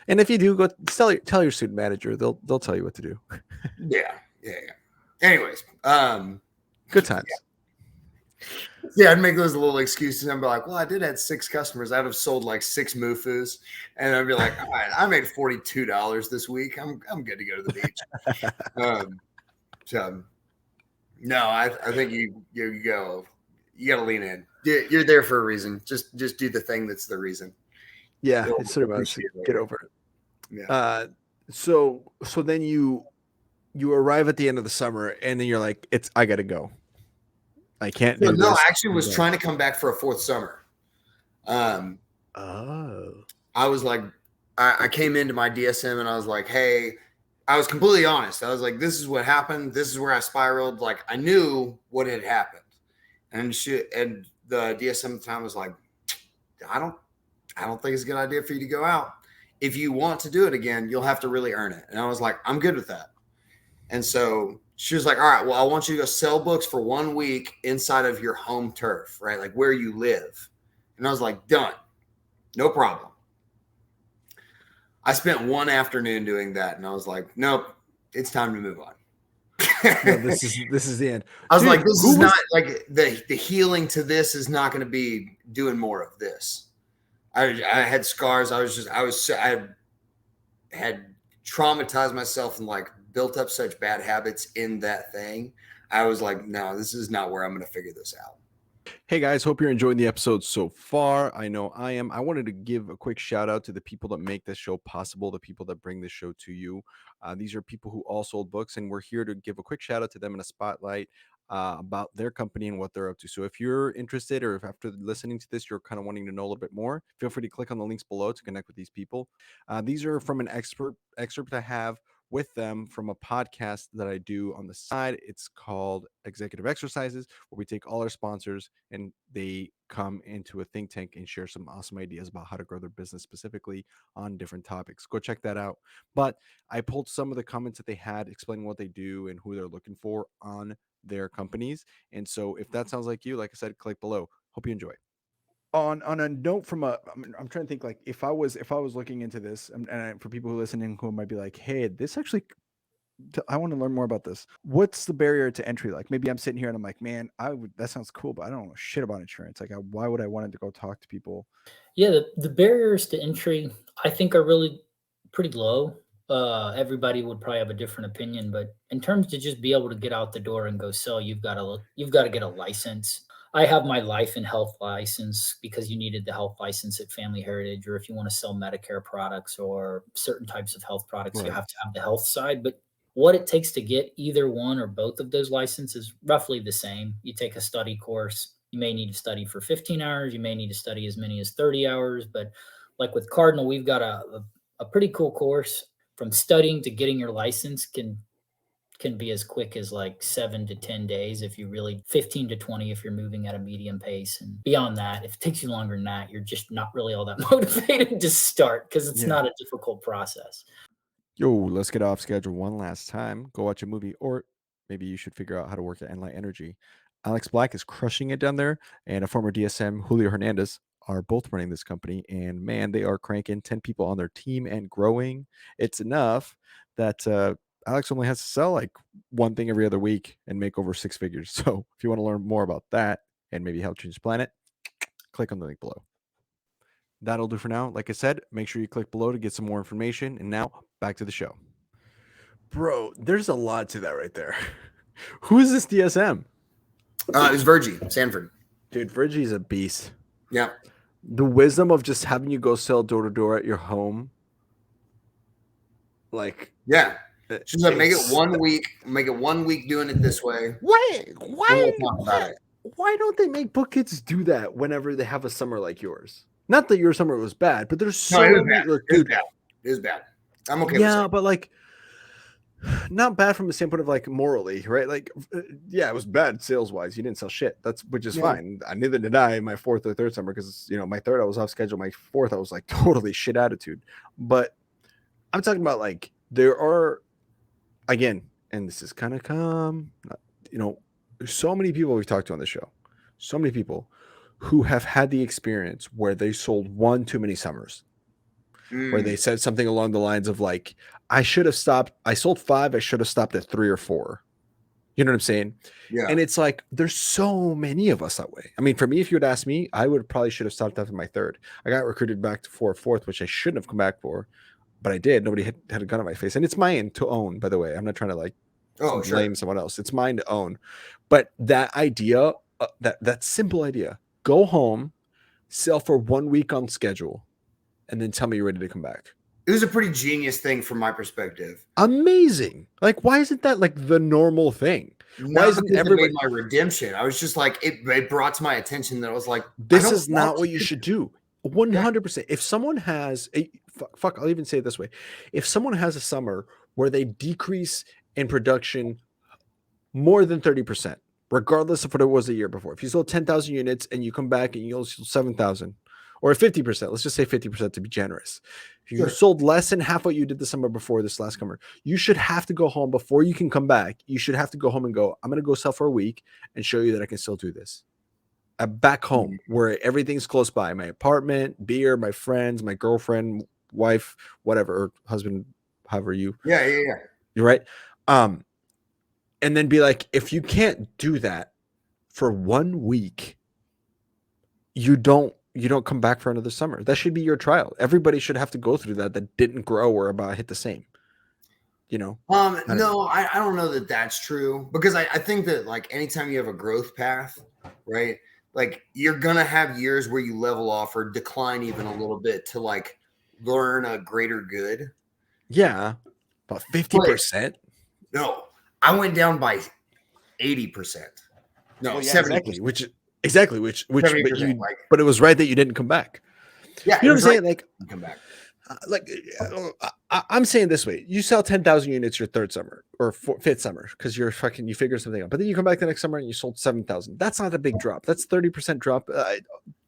And if you do, go tell your student manager. They'll tell you what to do. Yeah. Anyways, good times. Yeah, I'd make those little excuses. I'd be like, well, I did have 6 customers. I'd have sold like 6 Mufus. And I'd be like, all right, I made $42 this week. I'm good to go to the beach. No, I think you got to lean in. You're there for a reason. Just do the thing that's the reason. Yeah, it's sort of get over it. Yeah. So then you arrive at the end of the summer, and then you're like, I got to go. I can't do this. No, I actually was trying to come back for a 4th summer. I was like, I came into my DSM and I was like, hey, I was completely honest. I was like, this is what happened. This is where I spiraled. Like, I knew what had happened. And the DSM at the time was like, I don't think it's a good idea for you to go out. If you want to do it again, you'll have to really earn it. And I was like, I'm good with that. And so she was like, all right, well, I want you to go sell books for 1 week inside of your home turf, right? Like where you live. And I was like, done. No problem. I spent 1 afternoon doing that. And I was like, nope, it's time to move on. No, this is the end. I was like, this is not like the healing to this is not going to be doing more of this. I had scars. I had traumatized myself and like built up such bad habits in that thing. I was like, no, this is not where I'm going to figure this out. Hey guys, hope you're enjoying the episode so far. I know I am. I wanted to give a quick shout out to the people that make this show possible, the people that bring this show to you. These are people who all sold books, and we're here to give a quick shout out to them in a spotlight about their company and what they're up to. So if you're interested, or if after listening to this, you're kind of wanting to know a little bit more, feel free to click on the links below to connect with these people. These are from an excerpt I have with them from a podcast that I do on the side. It's called Executive Exercises, where we take all our sponsors and they come into a think tank and share some awesome ideas about how to grow their business specifically on different topics. Go check that out. But I pulled some of the comments that they had explaining what they do and who they're looking for on their companies. And so if that sounds like you, like I said, click below. Hope you enjoy. On a note from I'm trying to think, like if I was looking into this, and for people who listening who might be like, hey, this actually, I want to learn more about this. What's the barrier to entry? Like maybe I'm sitting here and I'm like, man, that sounds cool, but I don't know shit about insurance. Like why would I want to go talk to people? Yeah, the barriers to entry I think are really pretty low. Everybody would probably have a different opinion, but in terms to just be able to get out the door and go sell, you've got to get a license. I have my life and health license because you needed the health license at Family Heritage, or if you want to sell Medicare products or certain types of health products, you Right. have to have the health side. But what it takes to get either one or both of those licenses is roughly the same. You take a study course. You may need to study for 15 hours. You may need to study as many as 30 hours. But like with Cardinal, we've got a pretty cool course. From studying to getting your license can be as quick as like 7 to 10 days if you really 15 to 20 if you're moving at a medium pace. And beyond that, if it takes you longer than that, you're just not really all that motivated to start because it's Yeah. not a difficult process. Yo, let's get off schedule one last time. Go watch a movie, or maybe you should figure out how to work at EnLight.Energy. Alex Black is crushing it down there, and a former DSM, Julio Hernandez, are both running this company. And man, they are cranking 10 people on their team and growing. It's enough that Alex only has to sell like one thing every other week and make over 6 figures. So if you want to learn more about that and maybe help change the planet, click on the link below. That'll do for now. Like I said, make sure you click below to get some more information. And now back to the show. Bro, there's a lot to that right there. Who is this DSM? It was Virgie, Sanford. Dude, Virgie's a beast. Yeah. The wisdom of just having you go sell door to door at your home. Like, Yeah. She's like, make it 1 week. Make it 1 week doing it this way. Why We'll talk about it. why don't they make book kids do that whenever they have a summer like yours? Not that your summer was bad, but there's so No, it was many, bad. look, It was dude. bad. It was bad. I'm okay with Yeah, it. but like, not bad from the standpoint of like morally, right? Like, yeah, it was bad sales wise. You didn't sell shit. Which is Yeah. fine. Neither did I my fourth or third summer because my third I was off schedule. My fourth I was like totally shit attitude. But I'm talking about like there are, again, and this is kind of there's so many people we've talked to on the show, so many people who have had the experience where they sold one too many summers. Where they said something along the lines of like, I should have stopped. I sold 5. I should have stopped at 3 or 4. You know what I'm saying? Yeah. And it's like, there's so many of us that way. I mean, for me, if you would ask me, I would probably should have stopped after my 3rd. I got recruited back to 4th, which I shouldn't have come back for, but I did. Nobody had a gun on my face. And it's mine to own, by the way. I'm not trying to like blame someone else. It's mine to own. But that idea, that simple idea, go home, sell for 1 week on schedule, and then tell me you're ready to come back. It was a pretty genius thing from my perspective. Amazing. Like, why isn't that like the normal thing? Why isn't everybody my redemption? I was just like, it brought to my attention that I was like, this is not what you should do. 100%. If someone has I'll even say it this way. If someone has a summer where they decrease in production more than 30%, regardless of what it was the year before, if you sold 10,000 units and you come back and you only sold 7,000, or 50%, let's just say 50% to be generous. If you sold less than half what you did the summer before this last summer, you should have to go home before you can come back. You should have to go home and go, I'm going to go sell for a week and show you that I can still do this. Back home where everything's close by, my apartment, beer, my friends, my girlfriend, wife, whatever, or husband, however you. Yeah. You're right. And then be like, if you can't do that for 1 week, you don't come back for another summer. That should be your trial. Everybody should have to go through that didn't grow or about hit the same. No, I don't know that that's true, because I think that like anytime you have a growth path, right? Like you're going to have years where you level off or decline even a little bit to like learn a greater good. Yeah. About 50%. No, I went down by 80%. No, 70%. Which, but it was right that you didn't come back. Yeah. You know what I'm saying? Like, come back. I'm saying this way: you sell 10,000 units your 3rd summer or 5th summer because you figure something out. But then you come back the next summer and you sold 7,000. That's not a big drop. That's 30% drop.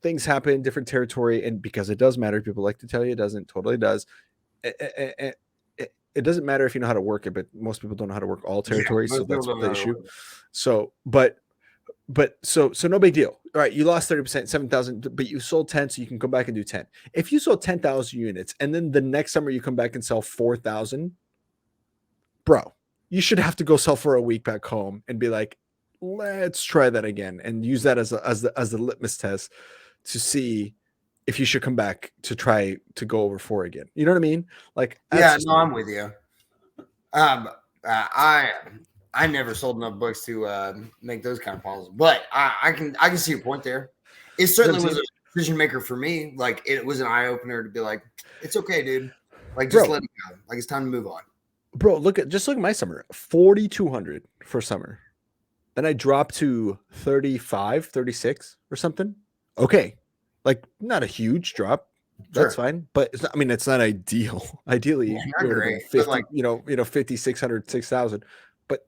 Things happen, different territory, and because it does matter, people like to tell you it doesn't. Totally does. It doesn't matter if you know how to work it, but most people don't know how to work all territories, so that's the issue. So no big deal. All right, you lost 30%, 7,000, but you sold 10, so you can go back and do 10. If you sold 10,000 units and then the next summer you come back and sell 4,000, bro, you should have to go sell for a week back home and be like, let's try that again, and use that as the litmus test to see if you should come back to try to go over 4 again. You know what I mean? Like, I'm with you. I I never sold enough books to make those kind of policies, but I can see your point there. It certainly was a decision maker for me. Like it was an eye opener to be like, it's okay, dude. Like just let it go. Like it's time to move on. Bro, look at my summer. 4,200 for summer. Then I dropped to 35, 36 or something. Okay. Like not a huge drop. That's fine. But it's not, I mean, it's not ideal. Ideally, Yeah, it not would have been great, 50, but like 5,600, 6,000. But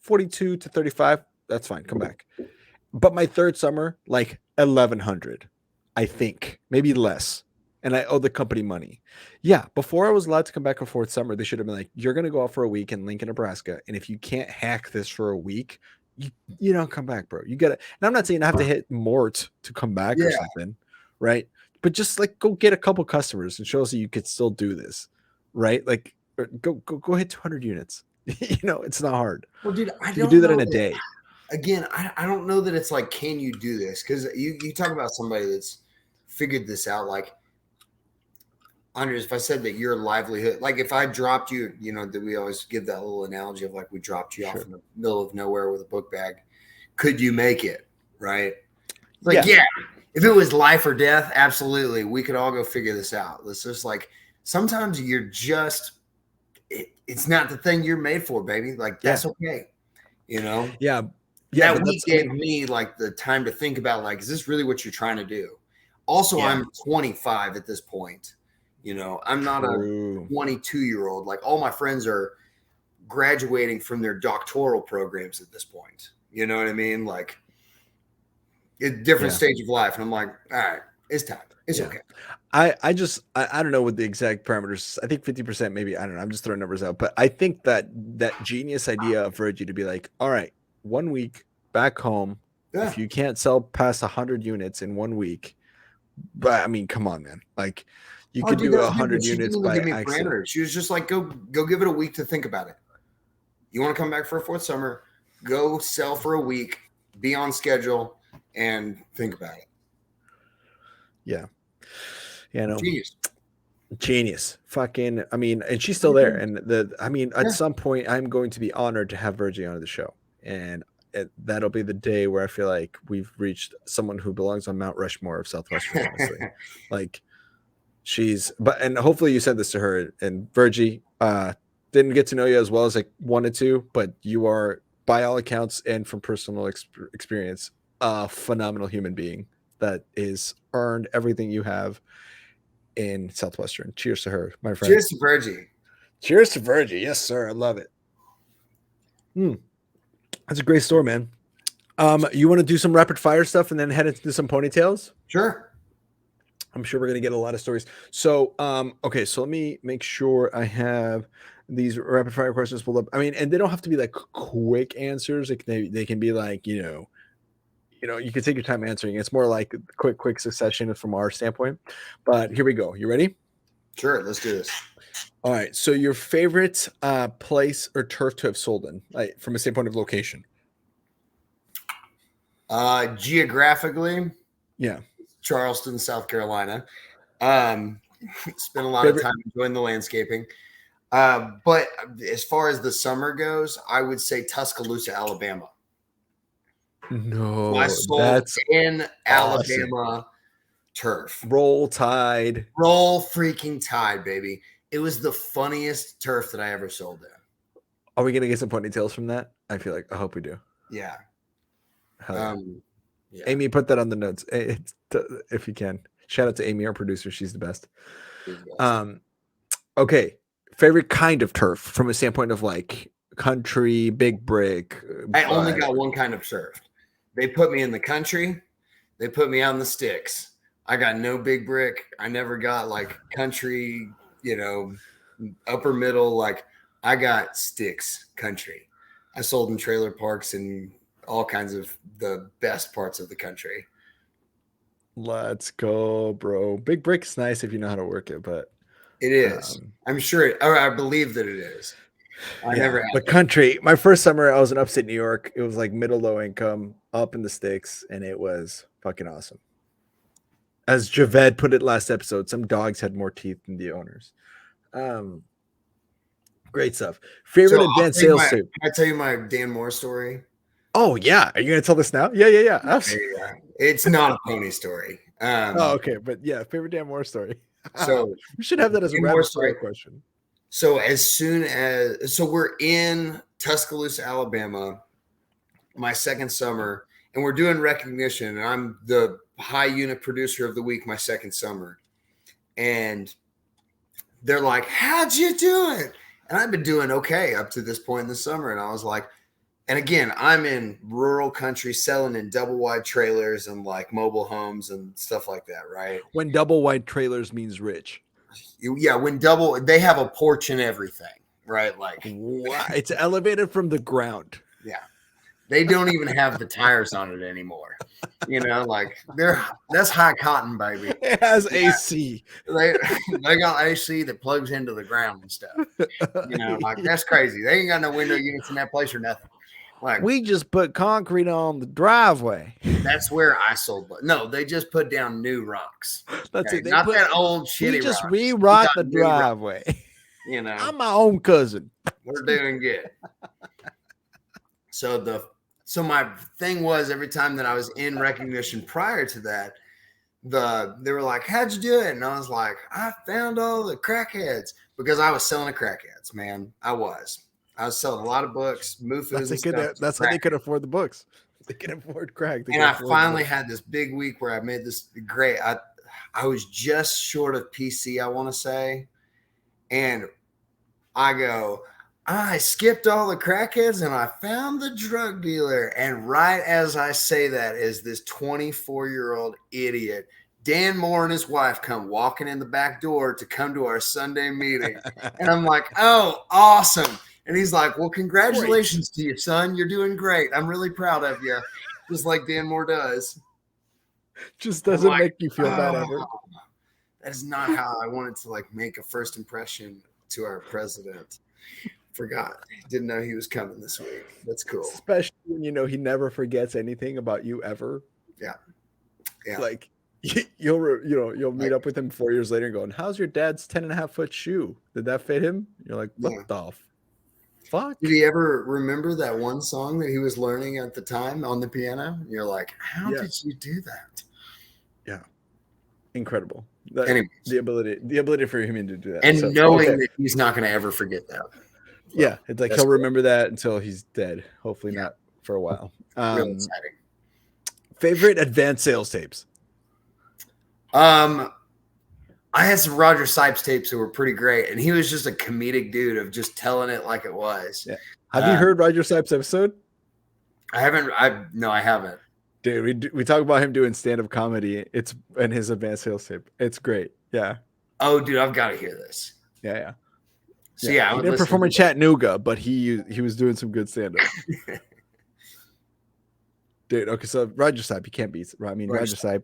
42 to 35, that's fine. Come back. But my third summer, like 1,100, I think, maybe less. And I owe the company money. Yeah, before I was allowed to come back a fourth summer, they should have been like, you're going to go out for a week in Lincoln, Nebraska. And if you can't hack this for a week, you don't come back, bro. You got to, and I'm not saying I have to hit Mort to come back or something, right? But just like go get a couple customers and show us that you could still do this, right? Like go hit 200 units. It's not hard. Well, dude, you can do that in a day. Again, I don't know that it's like, can you do this? Because you talk about somebody that's figured this out. Like, Andres, if I said that your livelihood, like if I dropped you, that we always give that little analogy of like we dropped you off in the middle of nowhere with a book bag. Could you make it? Right? Like, yeah. If it was life or death, absolutely. We could all go figure this out. It's just like sometimes you're just, it's not the thing you're made for, baby. Like that's okay. Yeah. That week gave me like the time to think about like, is this really what you're trying to do? Also, I'm 25 at this point. I'm not a 22-year-old. Like all my friends are graduating from their doctoral programs at this point. You know what I mean? Like a different stage of life. And I'm like, all right, it's time. It's okay. I don't know what the exact parameters. I think 50%, maybe. I don't know. I'm just throwing numbers out. But I think that genius idea of Virgie to be like, all right, 1 week back home. Yeah. If you can't sell past 100 units in 1 week, but I mean, come on, man. Like you could do 100 units by accident. She was just like, go give it a week to think about it. You want to come back for a fourth summer, go sell for a week, be on schedule, and think about it. Yeah. No. Genius. Fucking, I mean, and she's still there. And at some point I'm going to be honored to have Virgie on the show. And that'll be the day where I feel like we've reached someone who belongs on Mount Rushmore of Southwestern, honestly. Like and hopefully you said this to her, and Virgie, didn't get to know you as well as I wanted to, but you are by all accounts and from personal experience, a phenomenal human being that is earned everything you have in Southwestern. Cheers to her, my friend. Cheers to Virgie. Cheers to Virgie. Yes, sir. I love it. That's a great story, man. You want to do some rapid fire stuff and then head into some ponytails? Sure. I'm sure we're going to get a lot of stories. So, okay. So let me make sure I have these rapid fire questions pulled up. I mean, and they don't have to be like quick answers. They can be like, you can take your time answering. It's more like quick succession from our standpoint. But here we go. You ready? Sure. Let's do this. All right. So your favorite place or turf to have sold in, like from a standpoint of location? Geographically, Charleston, South Carolina. Spent a lot of time enjoying the landscaping. But as far as the summer goes, I would say Tuscaloosa, Alabama. No, I sold in Alabama turf. Roll Tide. Roll freaking Tide, baby. It was the funniest turf that I ever sold in. Are we going to get some ponytails from that? I hope we do. Yeah. Amy, put that on the notes if you can. Shout out to Amy, our producer. She's the best. Okay. Favorite kind of turf from a standpoint of like country, big brick. I only got one kind of turf. They put me in the country. They put me on the sticks. I got no big brick. I never got like country, upper middle. Like I got sticks country. I sold in trailer parks and all kinds of the best parts of the country. Let's go, bro. Big brick's nice if you know how to work it, but it is. I'm sure I believe that it is. The country. My first summer, I was in upstate New York. It was like middle low income, up in the sticks, and it was fucking awesome. As Javed put it last episode, some dogs had more teeth than the owners. Great stuff. Favorite advanced sales tip? Can I tell you my Dan Moore story? Oh yeah, are you gonna tell this now? Yeah. Yeah. It's not a pony story. Oh, okay, but yeah, favorite Dan Moore story. So we should have that as a Dan Moore rapid story. fire question. So we're in Tuscaloosa, Alabama, my second summer, and we're doing recognition. And I'm the high unit producer of the week, my second summer. And they're like, how'd you do it? And I've been doing okay up to this point in the summer. And I was like, and again, I'm in rural country selling in double wide trailers and like mobile homes and stuff like that, right? When double wide trailers means rich. Yeah, they have a porch and everything, right? Like, wow. It's elevated from the ground. Yeah. They don't even have the tires on it anymore. Like that's high cotton, baby. It has AC. They got AC that plugs into the ground and stuff. Like that's crazy. They ain't got no window units in that place or nothing. Like we just put concrete on the driveway. That's where I sold. No, they just put down new rocks. That's it. Not that old shitty. We just rocks. re-rock the driveway. I'm my own cousin. We're doing good. So my thing was every time that I was in recognition prior to that, they were like, how'd you do it? And I was like, I found all the crackheads because I was selling to crackheads, man. I was selling a lot of books, Mufus and stuff. That's how they could afford the books. They can afford crack. And I finally had this big week where I made this great. I was just short of PC, I want to say. And I skipped all the crackheads and I found the drug dealer. And right as I say that is this 24-year-old idiot, Dan Moore and his wife come walking in the back door to come to our Sunday meeting. And I'm like, oh, awesome. And he's like, well, congratulations to you, son. You're doing great. I'm really proud of you. Just like Dan Moore does. Just doesn't make you feel bad ever. That is not how I wanted to make a first impression to our president. Forgot. Didn't know he was coming this week. That's cool. Especially when he never forgets anything about you ever. Yeah. Like you'll meet up with him 4 years later and going, how's your dad's 10.5-foot shoe? Did that fit him? You're like, what the fuck? Did he ever remember that one song that he was learning at the time on the piano? You're like, how did you do that? Yeah. Incredible. Anyways. The ability for him to do that. And knowing that he's not going to ever forget that. Yeah, it's like he'll remember that until he's dead. Hopefully not for a while. Real exciting. Favorite advanced sales tapes? I had some Roger Sipes tapes that were pretty great, and he was just a comedic dude of just telling it like it was. Yeah. Have you heard Roger Sipes' episode? I haven't. I haven't. Dude, we talk about him doing stand-up comedy. It's in his advanced sales tape. It's great. Yeah. Oh, dude, I've got to hear this. Yeah. So yeah, he didn't perform in Chattanooga, but he was doing some good stand-up. Dude, okay, so Roger Sipe, you can't beat. I mean, Roger Sipe.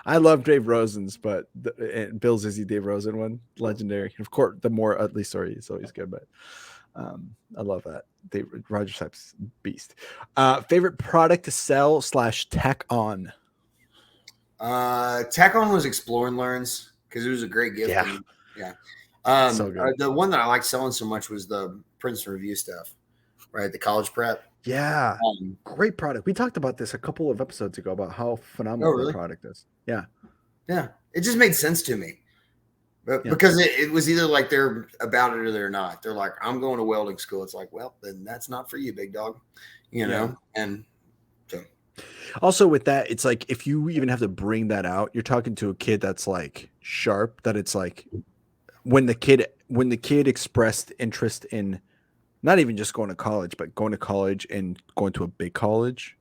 I love Dave Rosen's, but Bill Zizzy, Dave Rosen one, legendary. Of course, the more Utley story is always good, but I love that. Roger Sipe's beast. Favorite product to sell / tack on? Tack on was Explore and Learns because it was a great gift. Yeah. So good. The one that I liked selling so much was the Princeton Review stuff, right? The college prep. Yeah. Great product. We talked about this a couple of episodes ago about how phenomenal the product is. Yeah. Yeah. It just made sense to me. But because it was either like they're about it or they're not. They're like, I'm going to welding school. It's like, well, then that's not for you, big dog. And so. Also with that, it's like if you even have to bring that out, you're talking to a kid that's like sharp, that it's like when the kid expressed interest in not even just going to college, but going to college and going to a big college,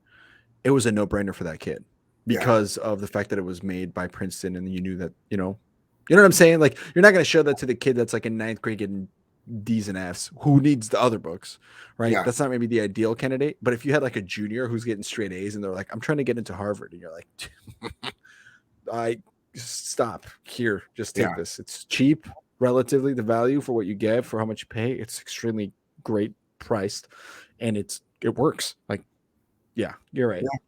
it was a no-brainer for that kid because of the fact that it was made by Princeton, and you knew that, you know what I'm saying? Like, you're not going to show that to the kid that's like in 9th grade getting D's and F's, who needs the other books, right? Yeah. That's not maybe the ideal candidate. But if you had like a junior who's getting straight A's and they're like, I'm trying to get into Harvard, and you're like, stop here, just take this. It's cheap, relatively, the value for what you get, for how much you pay. It's extremely great priced, and it works. Like, yeah, you're right. Yeah.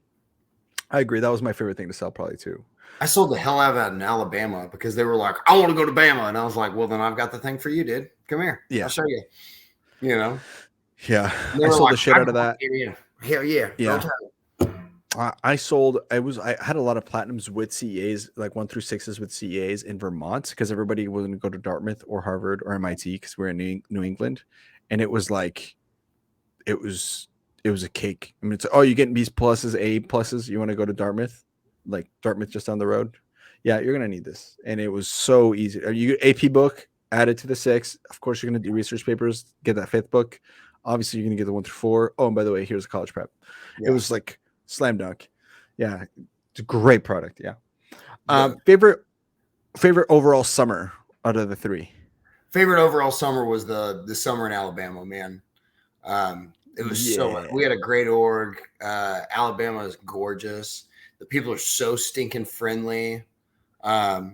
I agree. That was my favorite thing to sell, probably too. I sold the hell out of that in Alabama because they were like, I want to go to Bama. And I was like, well, then I've got the thing for you, dude. Come here. Yeah. I'll show you. you know. Yeah, They I were sold like, the shit "I out of bought that. it, yeah, hell yeah, roll Yeah. tide." I had a lot of platinums with CEAs, like 1 through 6s with CEAs in Vermont, because everybody wasn't go to Dartmouth or Harvard or MIT because we're in New England, and it was like it was a cake. I mean, it's, oh, you getting B pluses, A pluses. You want to go to Dartmouth, like Dartmouth just down the road. Yeah, you're gonna need this, and it was so easy. You AP book added to the 6. Of course, you're gonna do research papers. Get that 5th book. Obviously, you're gonna get the 1 through 4. Oh, and by the way, here's a college prep. It Yeah, was like slam dunk. Yeah, it's a great product. Yeah. the Favorite overall summer out of the 3. favorite overall summer was the summer in Alabama, man. It was Yeah. we had a great org. Alabama is gorgeous. The people are so stinking friendly. Yeah,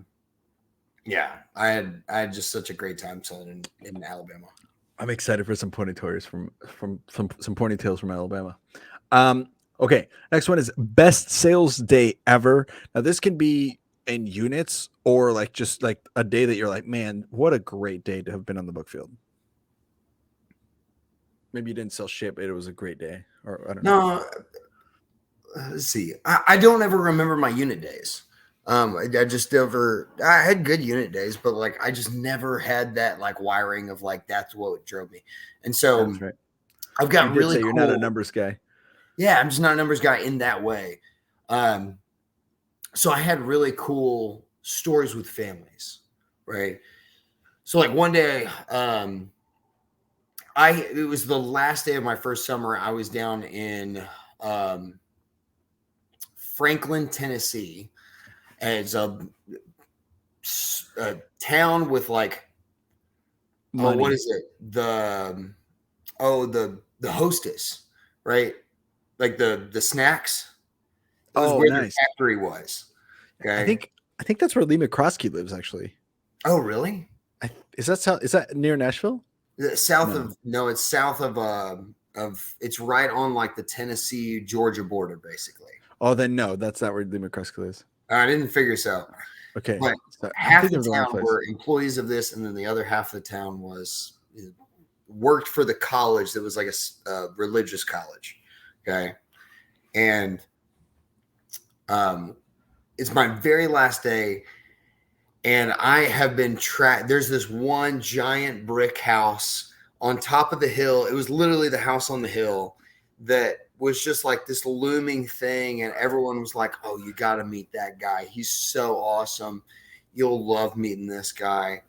I had just such a great time selling in Alabama. I'm excited for some ponytails from some ponytails from Alabama. Okay, next one is best sales day ever. Now this can be in units or like just like a day that you're like, man, what a great day to have been on the book field. Maybe you didn't sell shit, but it was a great day. Or I don't know. No, let's see. I don't ever remember my unit days. I just never. I had good unit days, but like I just never had that like wiring of like that's what drove me. And so That's right. I've got You did really say cool. You're not a numbers guy. Yeah, I'm just not a numbers guy in that way. So I had really cool stories with families, right? So like one day, it was the last day of my first summer. I was down in Franklin, Tennessee, as a town with like Money. what is it? The hostess, right? Like the snacks. It was where Nice. the factory was. Okay. I think that's where Lee McCroskey lives actually. Oh, really? Is that near Nashville? South of it's south of it's right on like the Tennessee Georgia border, basically. Oh, then no, that's not where Lee McCroskey lives. I didn't figure so. Okay, But so half the town were employees of this, and then the other half of the town worked for the college that was like a religious college. Okay, and it's my very last day. And I have been tracked. There's this one giant brick house on top of the hill. It was literally the house on the hill that was just like this looming thing. And everyone was like, oh, you got to meet that guy. He's so awesome. You'll love meeting this guy.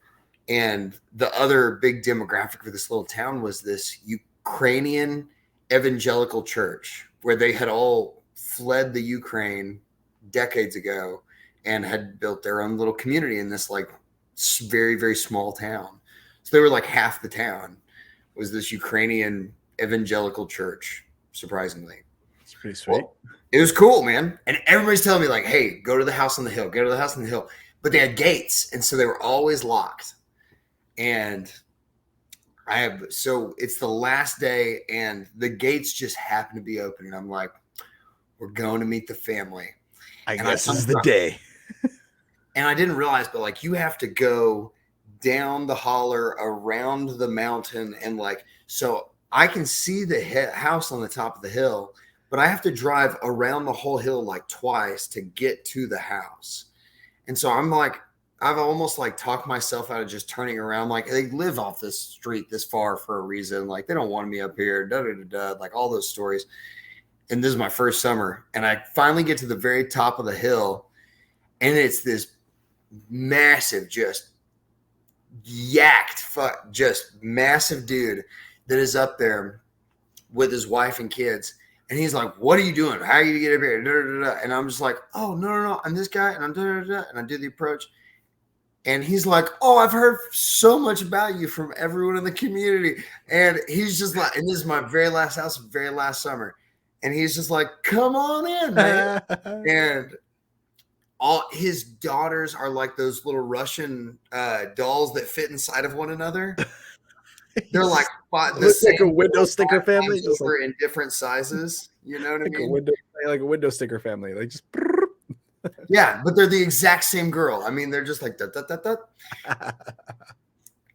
And the other big demographic for this little town was this Ukrainian evangelical church where they had all fled the Ukraine decades ago and had built their own little community in this like very, very small town. So they were like half the town was this Ukrainian evangelical church, surprisingly. It's pretty sweet. Well, it was cool, man. And everybody's telling me like, hey, go to the house on the hill, go to the house on the hill. But they had gates. And so they were always locked. And so it's the last day and the gates just happen to be open. And I'm like, we're going to meet the family. I guess this is the day. And I didn't realize, but like you have to go down the holler around the mountain. And like, so I can see the house on the top of the hill, but I have to drive around the whole hill like twice to get to the house. And so I'm like, I've almost like talked myself out of just turning around. Like they live off this street this far for a reason. Like they don't want me up here, like all those stories. And this is my first summer. And I finally get to the very top of the hill. And it's this massive, just just massive dude that is up there with his wife and kids. And he's like, what are you doing? How are you get up here? And I'm just like, oh, no. I'm this guy. And I'm and I do the approach. And he's like, oh, I've heard so much about you from everyone in the community. And he's just like, and this is my very last house, very last summer. And he's just like, come on in, man. And all his daughters are like those little Russian dolls that fit inside of one another. They're like a window sticker family, just like, in different sizes. You know what I mean? Like a window sticker family, like just. Yeah, but they're the exact same girl. I mean, they're just like that.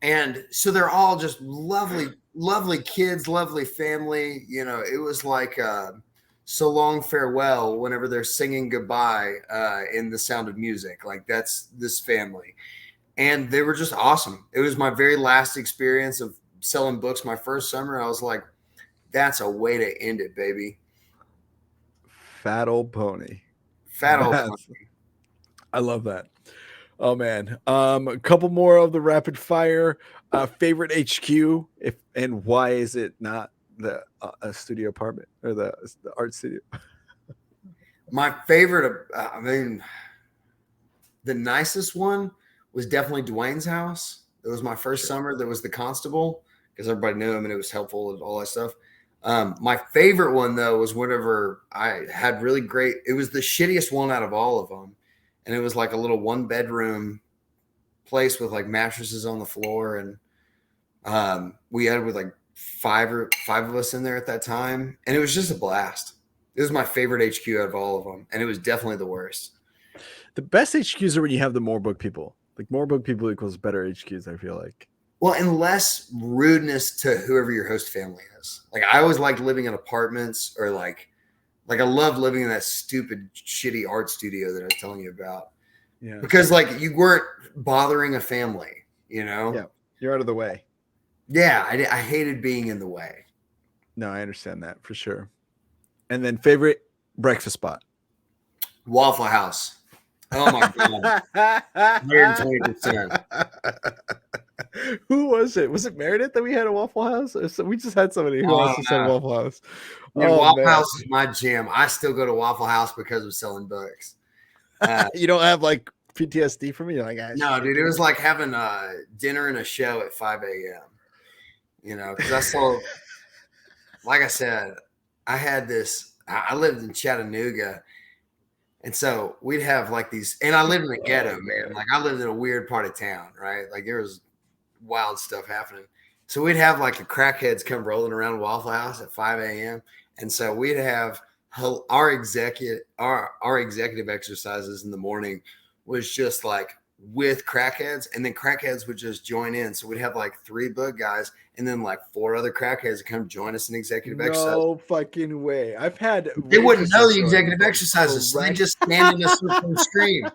And so they're all just lovely, lovely kids, lovely family. You know, it was like so long farewell whenever they're singing goodbye in The Sound of Music. Like that's this family. And they were just awesome. It was my very last experience of selling books my first summer. I was like, that's a way to end it, baby. Fat old pony. Fat old pony. I love that. Oh man. A couple more of the rapid fire. Favorite HQ, and why is it not the studio apartment or the art studio? My favorite, I mean, the nicest one was definitely Dwayne's house. It was my first summer. There was the constable because everybody knew him and it was helpful and all that stuff. My favorite one though was whenever I had really great. It was the shittiest one out of all of them, and it was like a little 1-bedroom place with like mattresses on the floor, and we had with like five of us in there at that time, and it was just a blast. It was my favorite HQ out of all of them, and it was definitely the worst. The best HQs are when you have the more book people. Like more book people equals better HQs, I feel like. Well, and less rudeness to whoever your host family is. Like I always liked living in apartments, or like I love living in that stupid shitty art studio that I was telling you about. Yeah. Because like you weren't bothering a family, you know? Yeah. You're out of the way. Yeah, I hated being in the way. No, I understand that for sure. And then favorite breakfast spot? Waffle House. Oh my god. 120%. Who was it? Was it Meredith that we had a Waffle House? Or we just had somebody who also said Waffle House. Dude, Waffle House is my jam. I still go to Waffle House because of selling books. You don't have like PTSD from me? You're like, no, dude, it was like having a dinner and a show at 5 a.m. You know, because I saw, like I said, I had this. I lived in Chattanooga, and so we'd have like these. And I lived in the ghetto, man. Like I lived in a weird part of town, right? Like there was wild stuff happening. So we'd have like the crackheads come rolling around Waffle House at 5 a.m. And so we'd have our executive exercises in the morning was just like with crackheads, and then crackheads would just join in. So we'd have like 3 book guys and then like 4 other crackheads to come join us in executive exercise. No fucking way. I've had they wouldn't know the executive exercises, so they just stand in us and scream.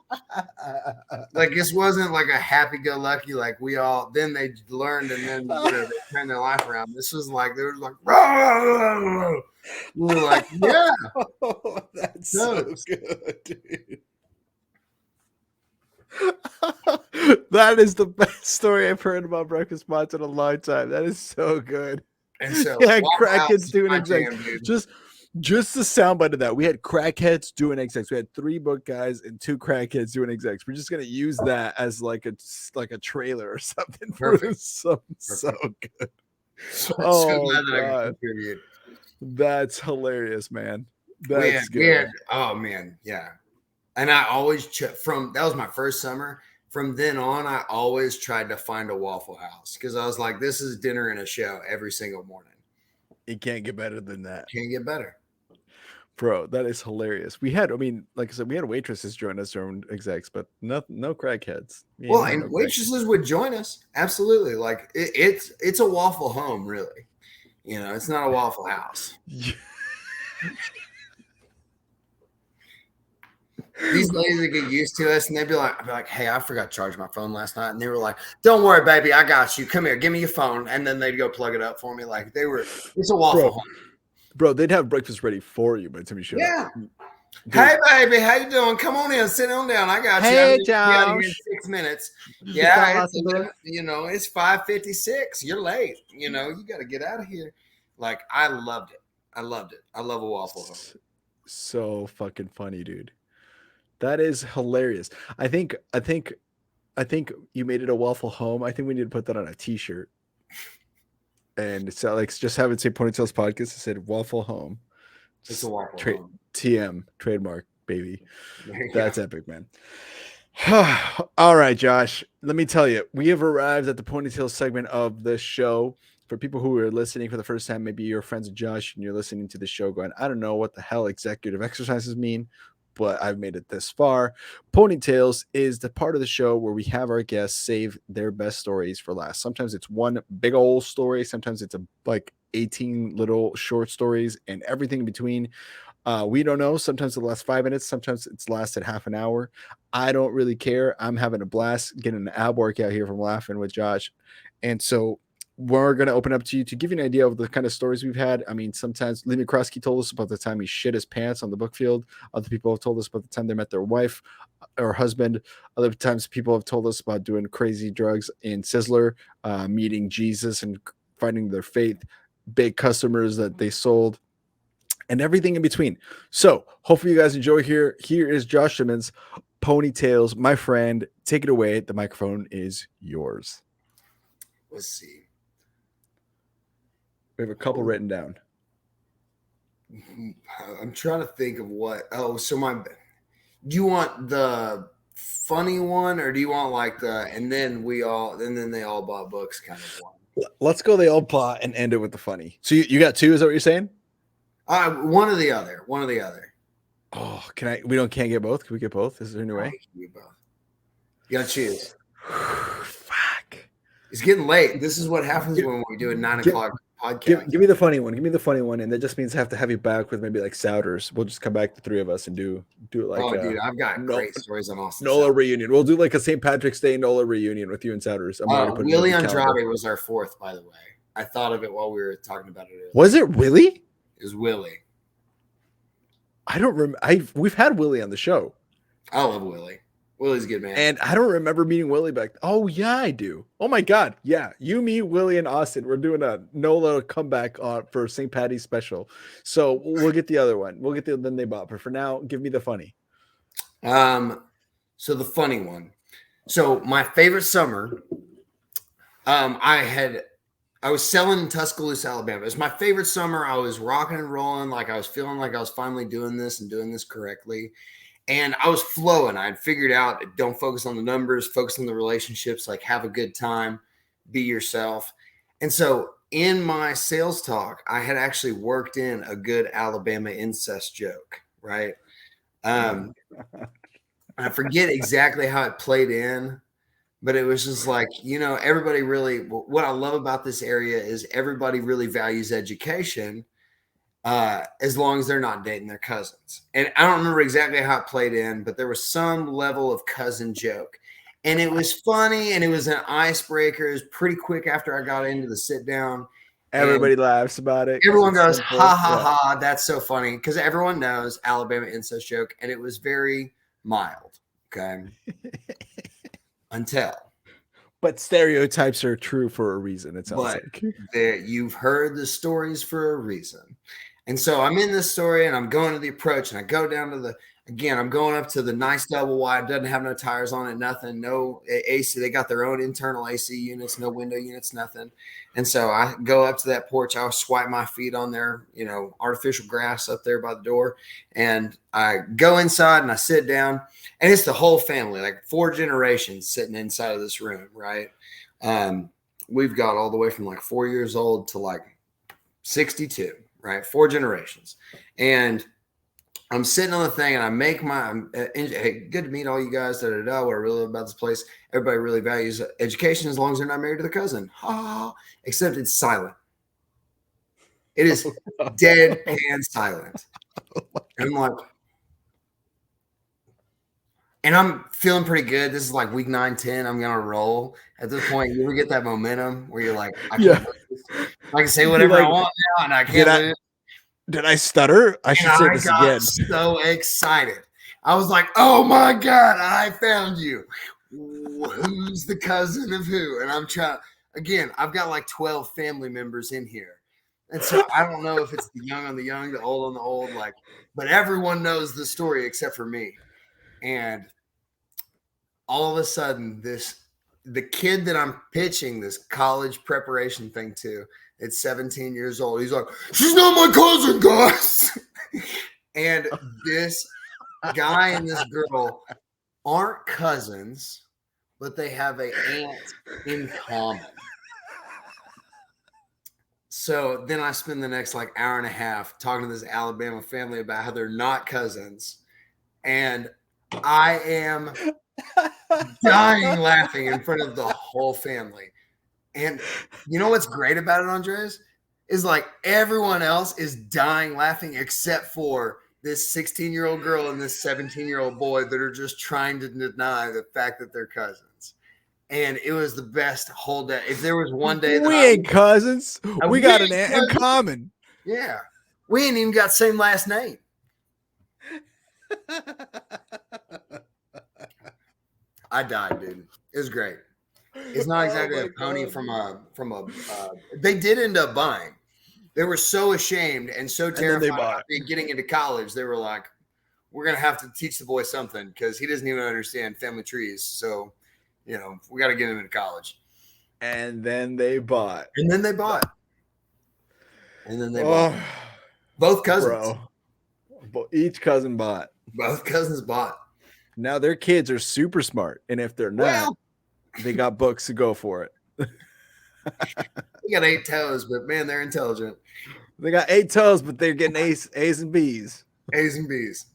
Like this wasn't like a happy-go-lucky, like we all then they learned and then they turned their life around. This was like they were like, rah! We were like, yeah. Oh, that's so good, dude. That is the best story I've heard about breakfast spots in a long time. That is so good. And so yeah, crackheads doing execs. Just the soundbite of that. We had crackheads doing execs. We had 3 book guys and 2 crackheads doing execs. We're just gonna use that as like a trailer or something. Perfect. So good. So glad that I could contribute. That's hilarious, man. That's good. Oh man, yeah. And I always that was my first summer. From then on, I always tried to find a Waffle House because I was like, this is dinner and a show every single morning. It can't get better than that. Can't get better. Bro, that is hilarious. We had, I mean, like I said, we had waitresses join us during execs, but no crackheads. Well, and waitresses would join us. Absolutely. Like it's a waffle home, really. You know, it's not a Waffle House. These ladies would get used to us, and they'd be like, hey, I forgot to charge my phone last night. And they were like, don't worry, baby, I got you. Come here, give me your phone. And then they'd go plug it up for me. Like it's a waffle home. Bro, they'd have breakfast ready for you by the time you showed up. Dude. Hey, baby, how you doing? Come on in, sit on down. I got you. Hey, Josh. In 6 minutes. Yeah, it's 5:56. You're late. You know, you got to get out of here. Like, I loved it. I love a waffle home. So fucking funny, dude. That is hilarious. I think you made it a waffle home. I think we need to put that on a t-shirt. And it's like just have it say Ponytails Podcast. It said waffle home. It's a waffle home. TM trademark, baby. That's epic, man. All right, Josh. Let me tell you, we have arrived at the Ponytails segment of the show. For people who are listening for the first time, maybe you're friends with Josh and you're listening to the show going, I don't know what the hell executive exercises mean. but I've made it this far. Ponytails is the part of the show where we have our guests save their best stories for last. Sometimes it's one big old story, sometimes it's like 18 little short stories and everything in between. We don't know. Sometimes it lasts 5 minutes. Sometimes it's lasted half an hour. I don't really care. I'm having a blast getting an ab workout here from laughing with Josh. And so we're going to open up to you to give you an idea of the kind of stories we've had. I mean, sometimes Lee McCroskey told us about the time he shit his pants on the book field. Other people have told us about the time they met their wife or husband. Other times people have told us about doing crazy drugs in Sizzler, meeting Jesus and finding their faith, big customers that they sold, and everything in between. So hopefully you guys enjoy here. Here is Josh Simmons, Ponytails, my friend. Take it away. The microphone is yours. Let's see. We have a couple written down. I'm trying to think of what. Oh, so do you want the funny one, or do you want like and then they all bought books kind of one? Let's go. They all plot and end it with the funny. So you got two? Is that what you're saying? One or the other. One or the other. Oh, can't get both? Can we get both? Is there any way? You gotta choose. Fuck. It's getting late. This is what happens when we do a 9 o'clock podcast. Give me the funny one. Give me the funny one, and that just means I have to have you back with maybe like Souders. We'll just come back, the three of us, and do it like. Oh, dude, I've got great stories on Austin. NOLA reunion. We'll do like a St. Patrick's Day NOLA reunion with you and Souders. Willie Andrade was our fourth, by the way. I thought of it while we were talking about it earlier. Was it Willie? It was Willie. I don't remember. We've had Willie on the show. I love Willie. Willie's a good man. And I don't remember meeting Willie back. Oh, yeah, I do. Oh, my God. Yeah. You, me, Willie, and Austin. We're doing a NOLA comeback for St. Patty's special. So we'll get the other one. We'll get the then they bought. But for now, give me the funny. So the funny one. So my favorite summer, I was selling in Tuscaloosa, Alabama. It was my favorite summer. I was rocking and rolling. Like I was feeling like I was finally doing this and doing this correctly. And I was flowing. I had figured out, don't focus on the numbers, focus on the relationships, like have a good time, be yourself. And so in my sales talk, I had actually worked in a good Alabama incest joke, right? I forget exactly how it played in, but it was just like, everybody really, what I love about this area is everybody really values education. As long as they're not dating their cousins. And I don't remember exactly how it played in, but there was some level of cousin joke. And it was funny, and it was an icebreaker. It was pretty quick after I got into the sit down. Everybody laughs about it. Everyone goes, ha, ha, ha. That's so funny. Because everyone knows Alabama incest joke. And it was very mild. Okay. Until. But stereotypes are true for a reason, it sounds like. You've heard the stories for a reason. And so I'm in this story, and I'm going to the approach, and I go down to I'm going up to the nice double wide, doesn't have no tires on it, nothing, no AC. They got their own internal AC units, no window units, nothing. And so I go up to that porch. I'll swipe my feet on their, artificial grass up there by the door. And I go inside and I sit down, and it's the whole family, like 4 generations sitting inside of this room, right? We've got all the way from like 4 years old to like 62, right? 4 generations. And I'm sitting on the thing, and I make hey, good to meet all you guys. What I really love about this place, everybody really values education as long as they're not married to the cousin. Except it's silent. It is deadpan silent. And I'm like, and I'm feeling pretty good. This is like week 9, 10. I'm going to roll. At this point, you ever get that momentum where you're like, I can say whatever I want now, and I can't lose. Did I stutter? I should say this again. So excited. I was like, oh my God, I found you. Who's the cousin of who? And I'm trying, again, I've got like 12 family members in here. And so I don't know if it's the young on the young, the old on the old, but everyone knows the story except for me. And all of a sudden, the kid that I'm pitching this college preparation thing to, it's 17 years old. He's like, she's not my cousin, guys. And this guy and this girl aren't cousins, but they have an aunt in common. So then I spend the next like hour and a half talking to this Alabama family about how they're not cousins. And I am dying laughing in front of the whole family. And you know what's great about it, Andres? Is like everyone else is dying laughing except for this 16-year-old girl and this 17-year-old boy that are just trying to deny the fact that they're cousins. And it was the best whole day. If there was one day that we ain't cousins, we got an aunt in common. Yeah. We ain't even got same last name. I died, dude. It was great. It's not exactly a pony from a they did end up buying. They were so ashamed and so terrified about getting into college. They were like, we're going to have to teach the boy something because he doesn't even understand family trees. So, you know, we got to get him into college. And then they bought. Both cousins. Bro. Each cousin bought. Both cousins bought. Now their kids are super smart. And if they're not, they got books to go for it. They got 8 toes, but man, they're intelligent. They got 8 toes, but they're getting A's and B's. A's and B's.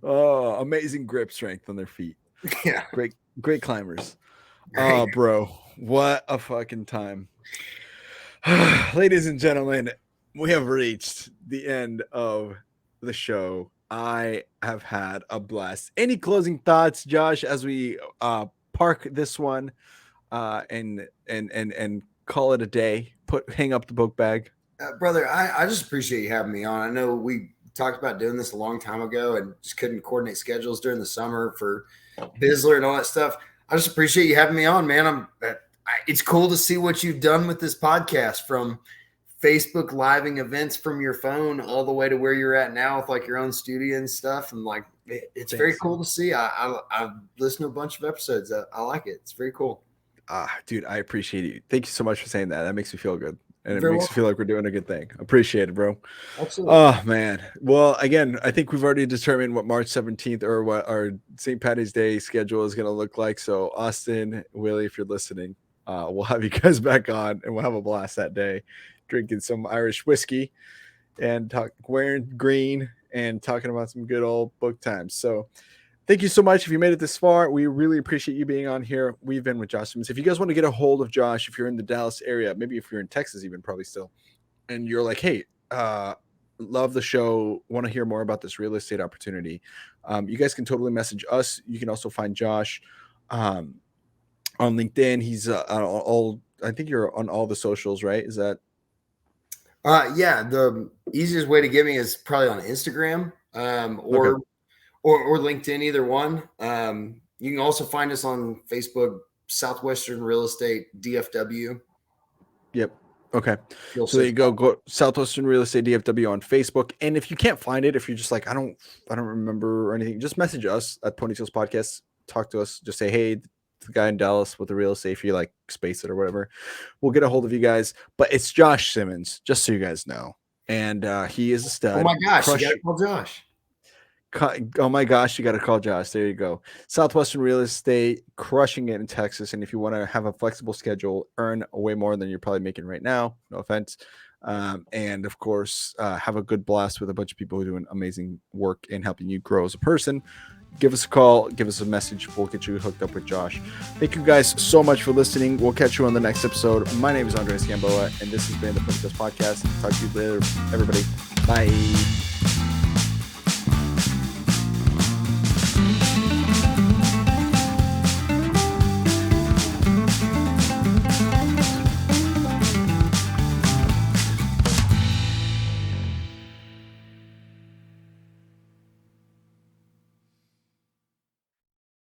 Oh, amazing grip strength on their feet. Yeah. Great climbers. Oh, bro. What a fucking time. Ladies and gentlemen, we have reached the end of the show. I have had a blast. Any closing thoughts, Josh, as we park this one and call it a day? Hang up the book bag. Brother, I just appreciate you having me on. I know we talked about doing this a long time ago and just couldn't coordinate schedules during the summer for Bizzler and all that stuff. I just appreciate you having me on, man. It's cool to see what you've done with this podcast, from Facebook living events from your phone all the way to where you're at now with like your own studio and stuff. And like, it's very cool to see. I've listened to a bunch of episodes. I like it. It's very cool. Dude, I appreciate you. Thank you so much for saying that. That makes me feel good. And it makes me feel like we're doing a good thing. Appreciate it, bro. Absolutely. Oh, man. Well, again, I think we've already determined what March 17th or what our St. Patty's Day schedule is going to look like. So, Austin, Willie, if you're listening, we'll have you guys back on and we'll have a blast that day, drinking some Irish whiskey and wearing green and talking about some good old book times. So, thank you so much. If you made it this far, we really appreciate you being on here. We've been with Josh Simmons. If you guys want to get a hold of Josh, if you're in the Dallas area, maybe if you're in Texas even, probably still, and you're like, hey, love the show, want to hear more about this real estate opportunity, you guys can totally message us. You can also find Josh on LinkedIn. He's I think you're on all the socials, right? Is that? Yeah, the easiest way to get me is probably on Instagram or LinkedIn, either one. You can also find us on Facebook, Southwestern Real Estate, DFW. Yep. Okay. So there you go Southwestern Real Estate, DFW on Facebook. And if you can't find it, if you're just like, I don't remember or anything, just message us at Ponytails Podcast. Talk to us. Just say, hey, the guy in Dallas with the real estate, if you like space it or whatever, we'll get a hold of you guys. But it's Josh Simmons, just so you guys know. And he is a stud. Oh my gosh, you gotta call Josh. Oh my gosh, you got to call Josh. There you go. Southwestern Real Estate, crushing it in Texas. And if you want to have a flexible schedule, earn way more than you're probably making right now, no offense. And of course, have a good blast with a bunch of people who are doing amazing work in helping you grow as a person. Give us a call, give us a message. We'll get you hooked up with Josh. Thank you guys so much for listening. We'll catch you on the next episode. My name is Andres Gamboa, and this has been the Ponytails Podcast. Talk to you later, everybody. Bye.